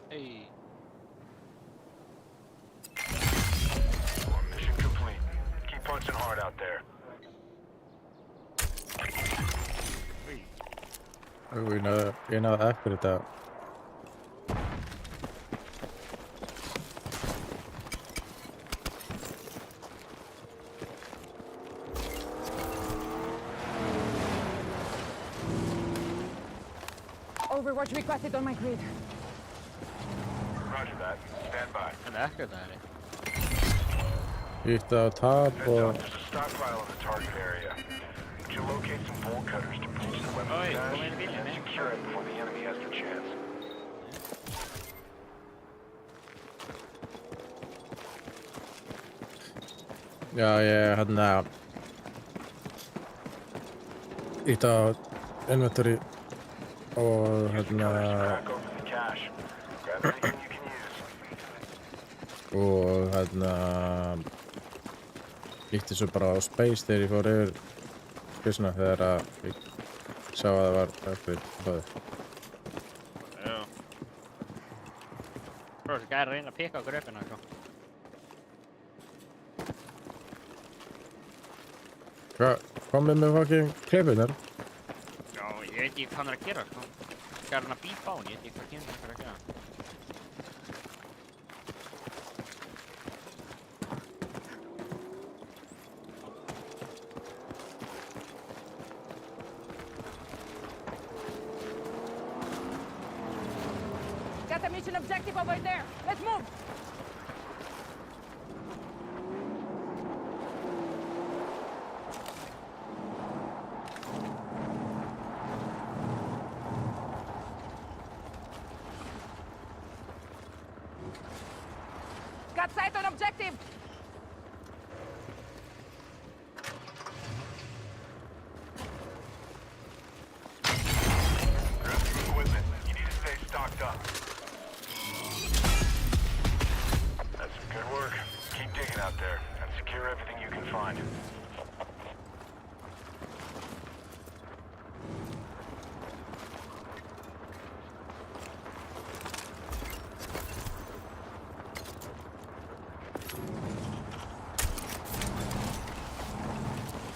Hey.
Mission complete. Keep punching hard out there.
Ég náði ekkur þetta.
Overwatch requested on my grid.
Roger that. Stand by.
Hann ekkert það er.
Ítti á tab
Heads
og
up. There's a stockpile in the target area. Could you locate some bolt cutters to breach the weapons
Oi,
stash
kom in bilen,
and secure it before the enemy has their chance?
já, ég ítti á inventory og
Back over the cache. Grab anything you can use.
og ítti svo bara á space þegar ég fór yfir skissuna þegar að ég sá að það var upgrade báðið.
Já. Bro, þessi gæri reyna að pikka okkur upp hérna, sko.
Komið með fucking klipunar.
Já, ég veit ekki hvað hann er að gera, sko. Gæri hann að bípa á hann, ég veit ekki hvað kemur hann að gera.
Got a mission objective over there. Let's move. got sight on objective!
Grab some equipment. You need to stay stocked up. That's some good work. Keep digging out there and secure everything you can find.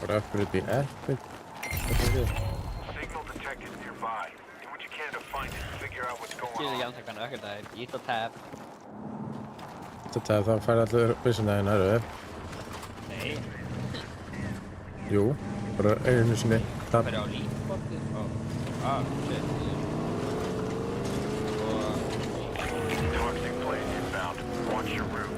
Bara akkur upp í epic.
Signal detected nearby. Do what you can to find it and figure out what's going
Skilur
on.
jántakann ökkar daginn, ít og tab.
Þetta þá fær allir byssuna þín eru.
Nei.
Jú, bara einu sinni.
Það fyrir á lífbortið. Shit.
Toxic plane inbound. Watch your route.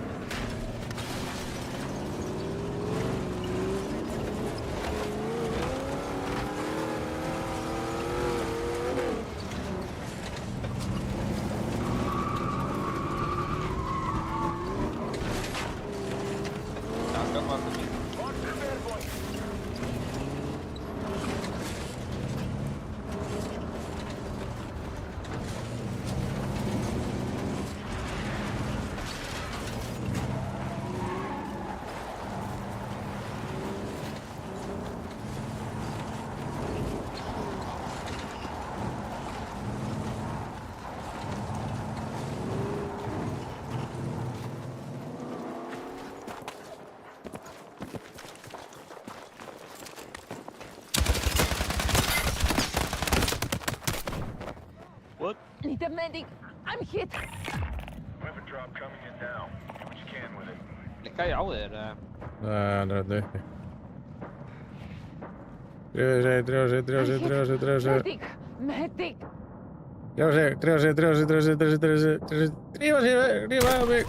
What?
Need a medic! I'm hit!
Weapon drop coming in now. Do what you can with it.
Ligga ég á þér?
Hann er þarna uppi. Drífa sig.
Medic! Medic!
Drífa mig.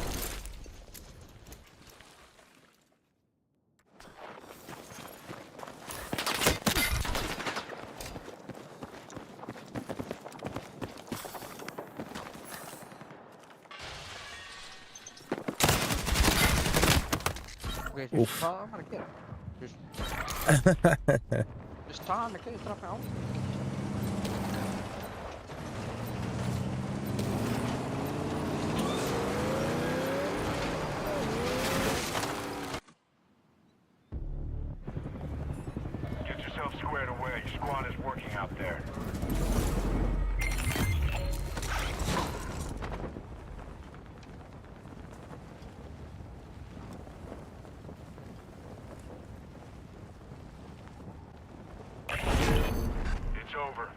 Úff. Hvað var að gera? Just ta'n ekki, ég draf mig á.
Get yourself squared away. Your squad is working out there. It's over.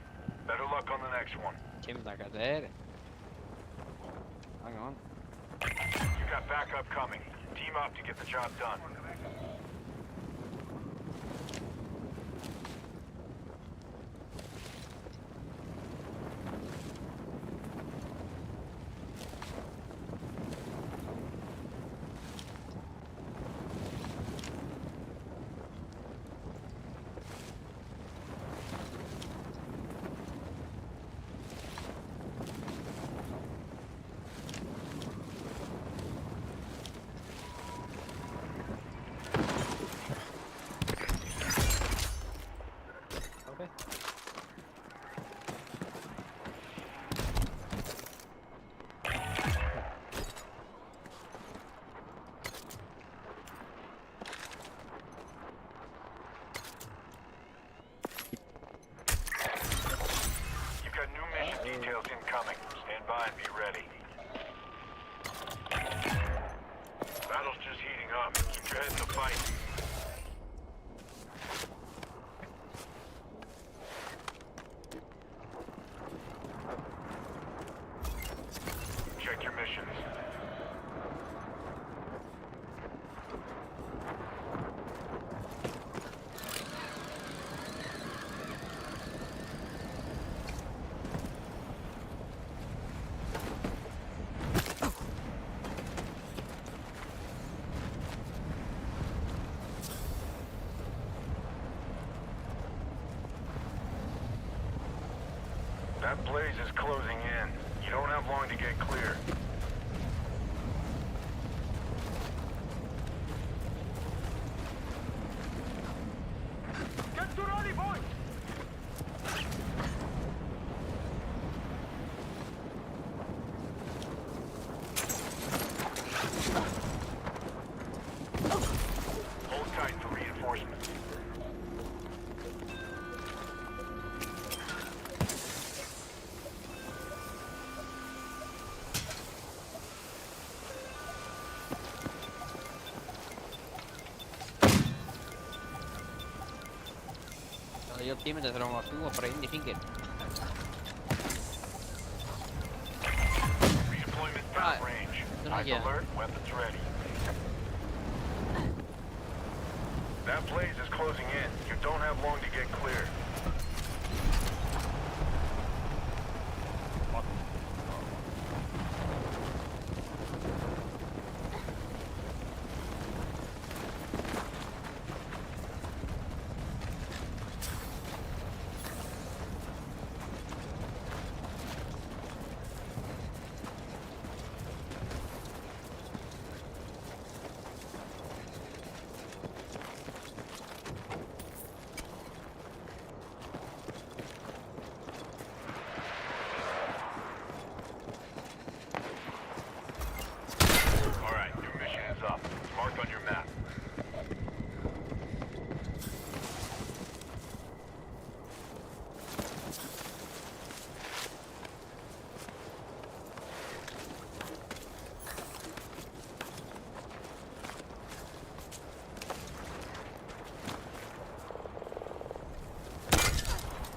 Better luck on the next one.
Kemur það cadere. Hang on.
You got backup coming. Team up to get the job done. Details incoming. Stand by and be ready. Battle's just heating up. Keep your head in the fight. Check your missions. That blaze is closing in. You don't have long to get clear.
Það ég tíminu þegar hún var að snúa bara inn í fingir.
Redeployment found range. Eyes alert, weapons ready. That blaze is closing in. You don't have long to get clear.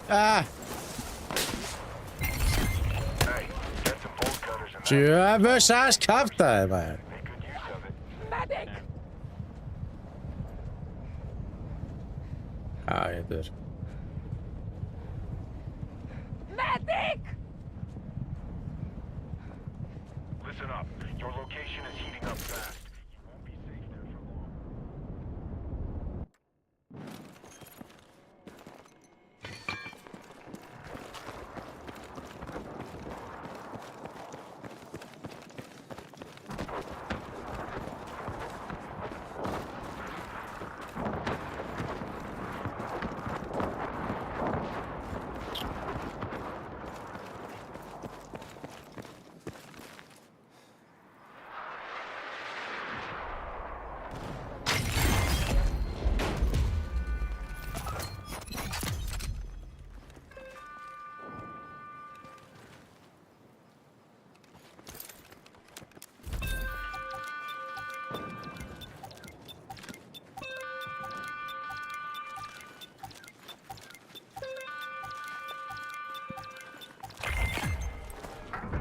Ah! Djöfusars kjaftaði maður.
Medic!
Ég dör.
Medic!
Listen up. Your location is heating up fast. You won't be safe there for long.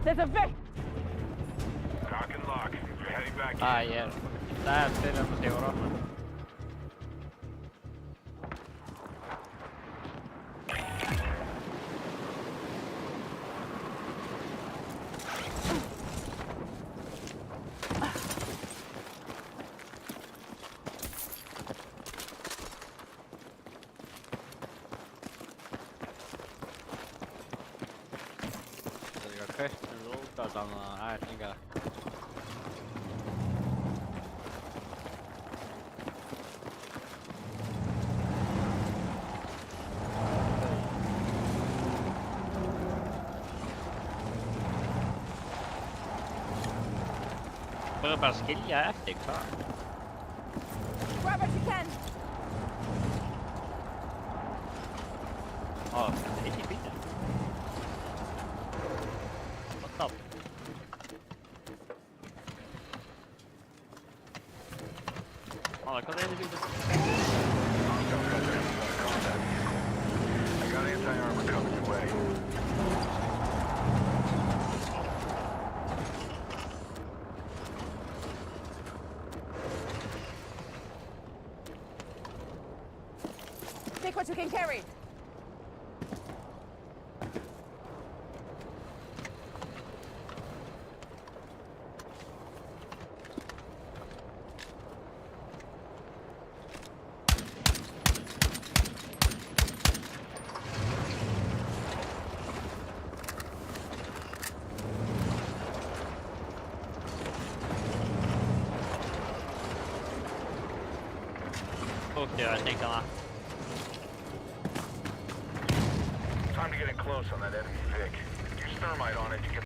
There's a Vic!
Cock and lock. You're heading back
Ég það fyrir að segja á ráðan. Það bara að skilja eftir, hvað?
Grab what you can!
Það er í bílinn. What up? Hvað er í bílinn?
I got anti-armor coming your way.
Take what you can carry!
Okay, I think I'm
Time to get in close on that enemy Vic. Use thermite on it, you can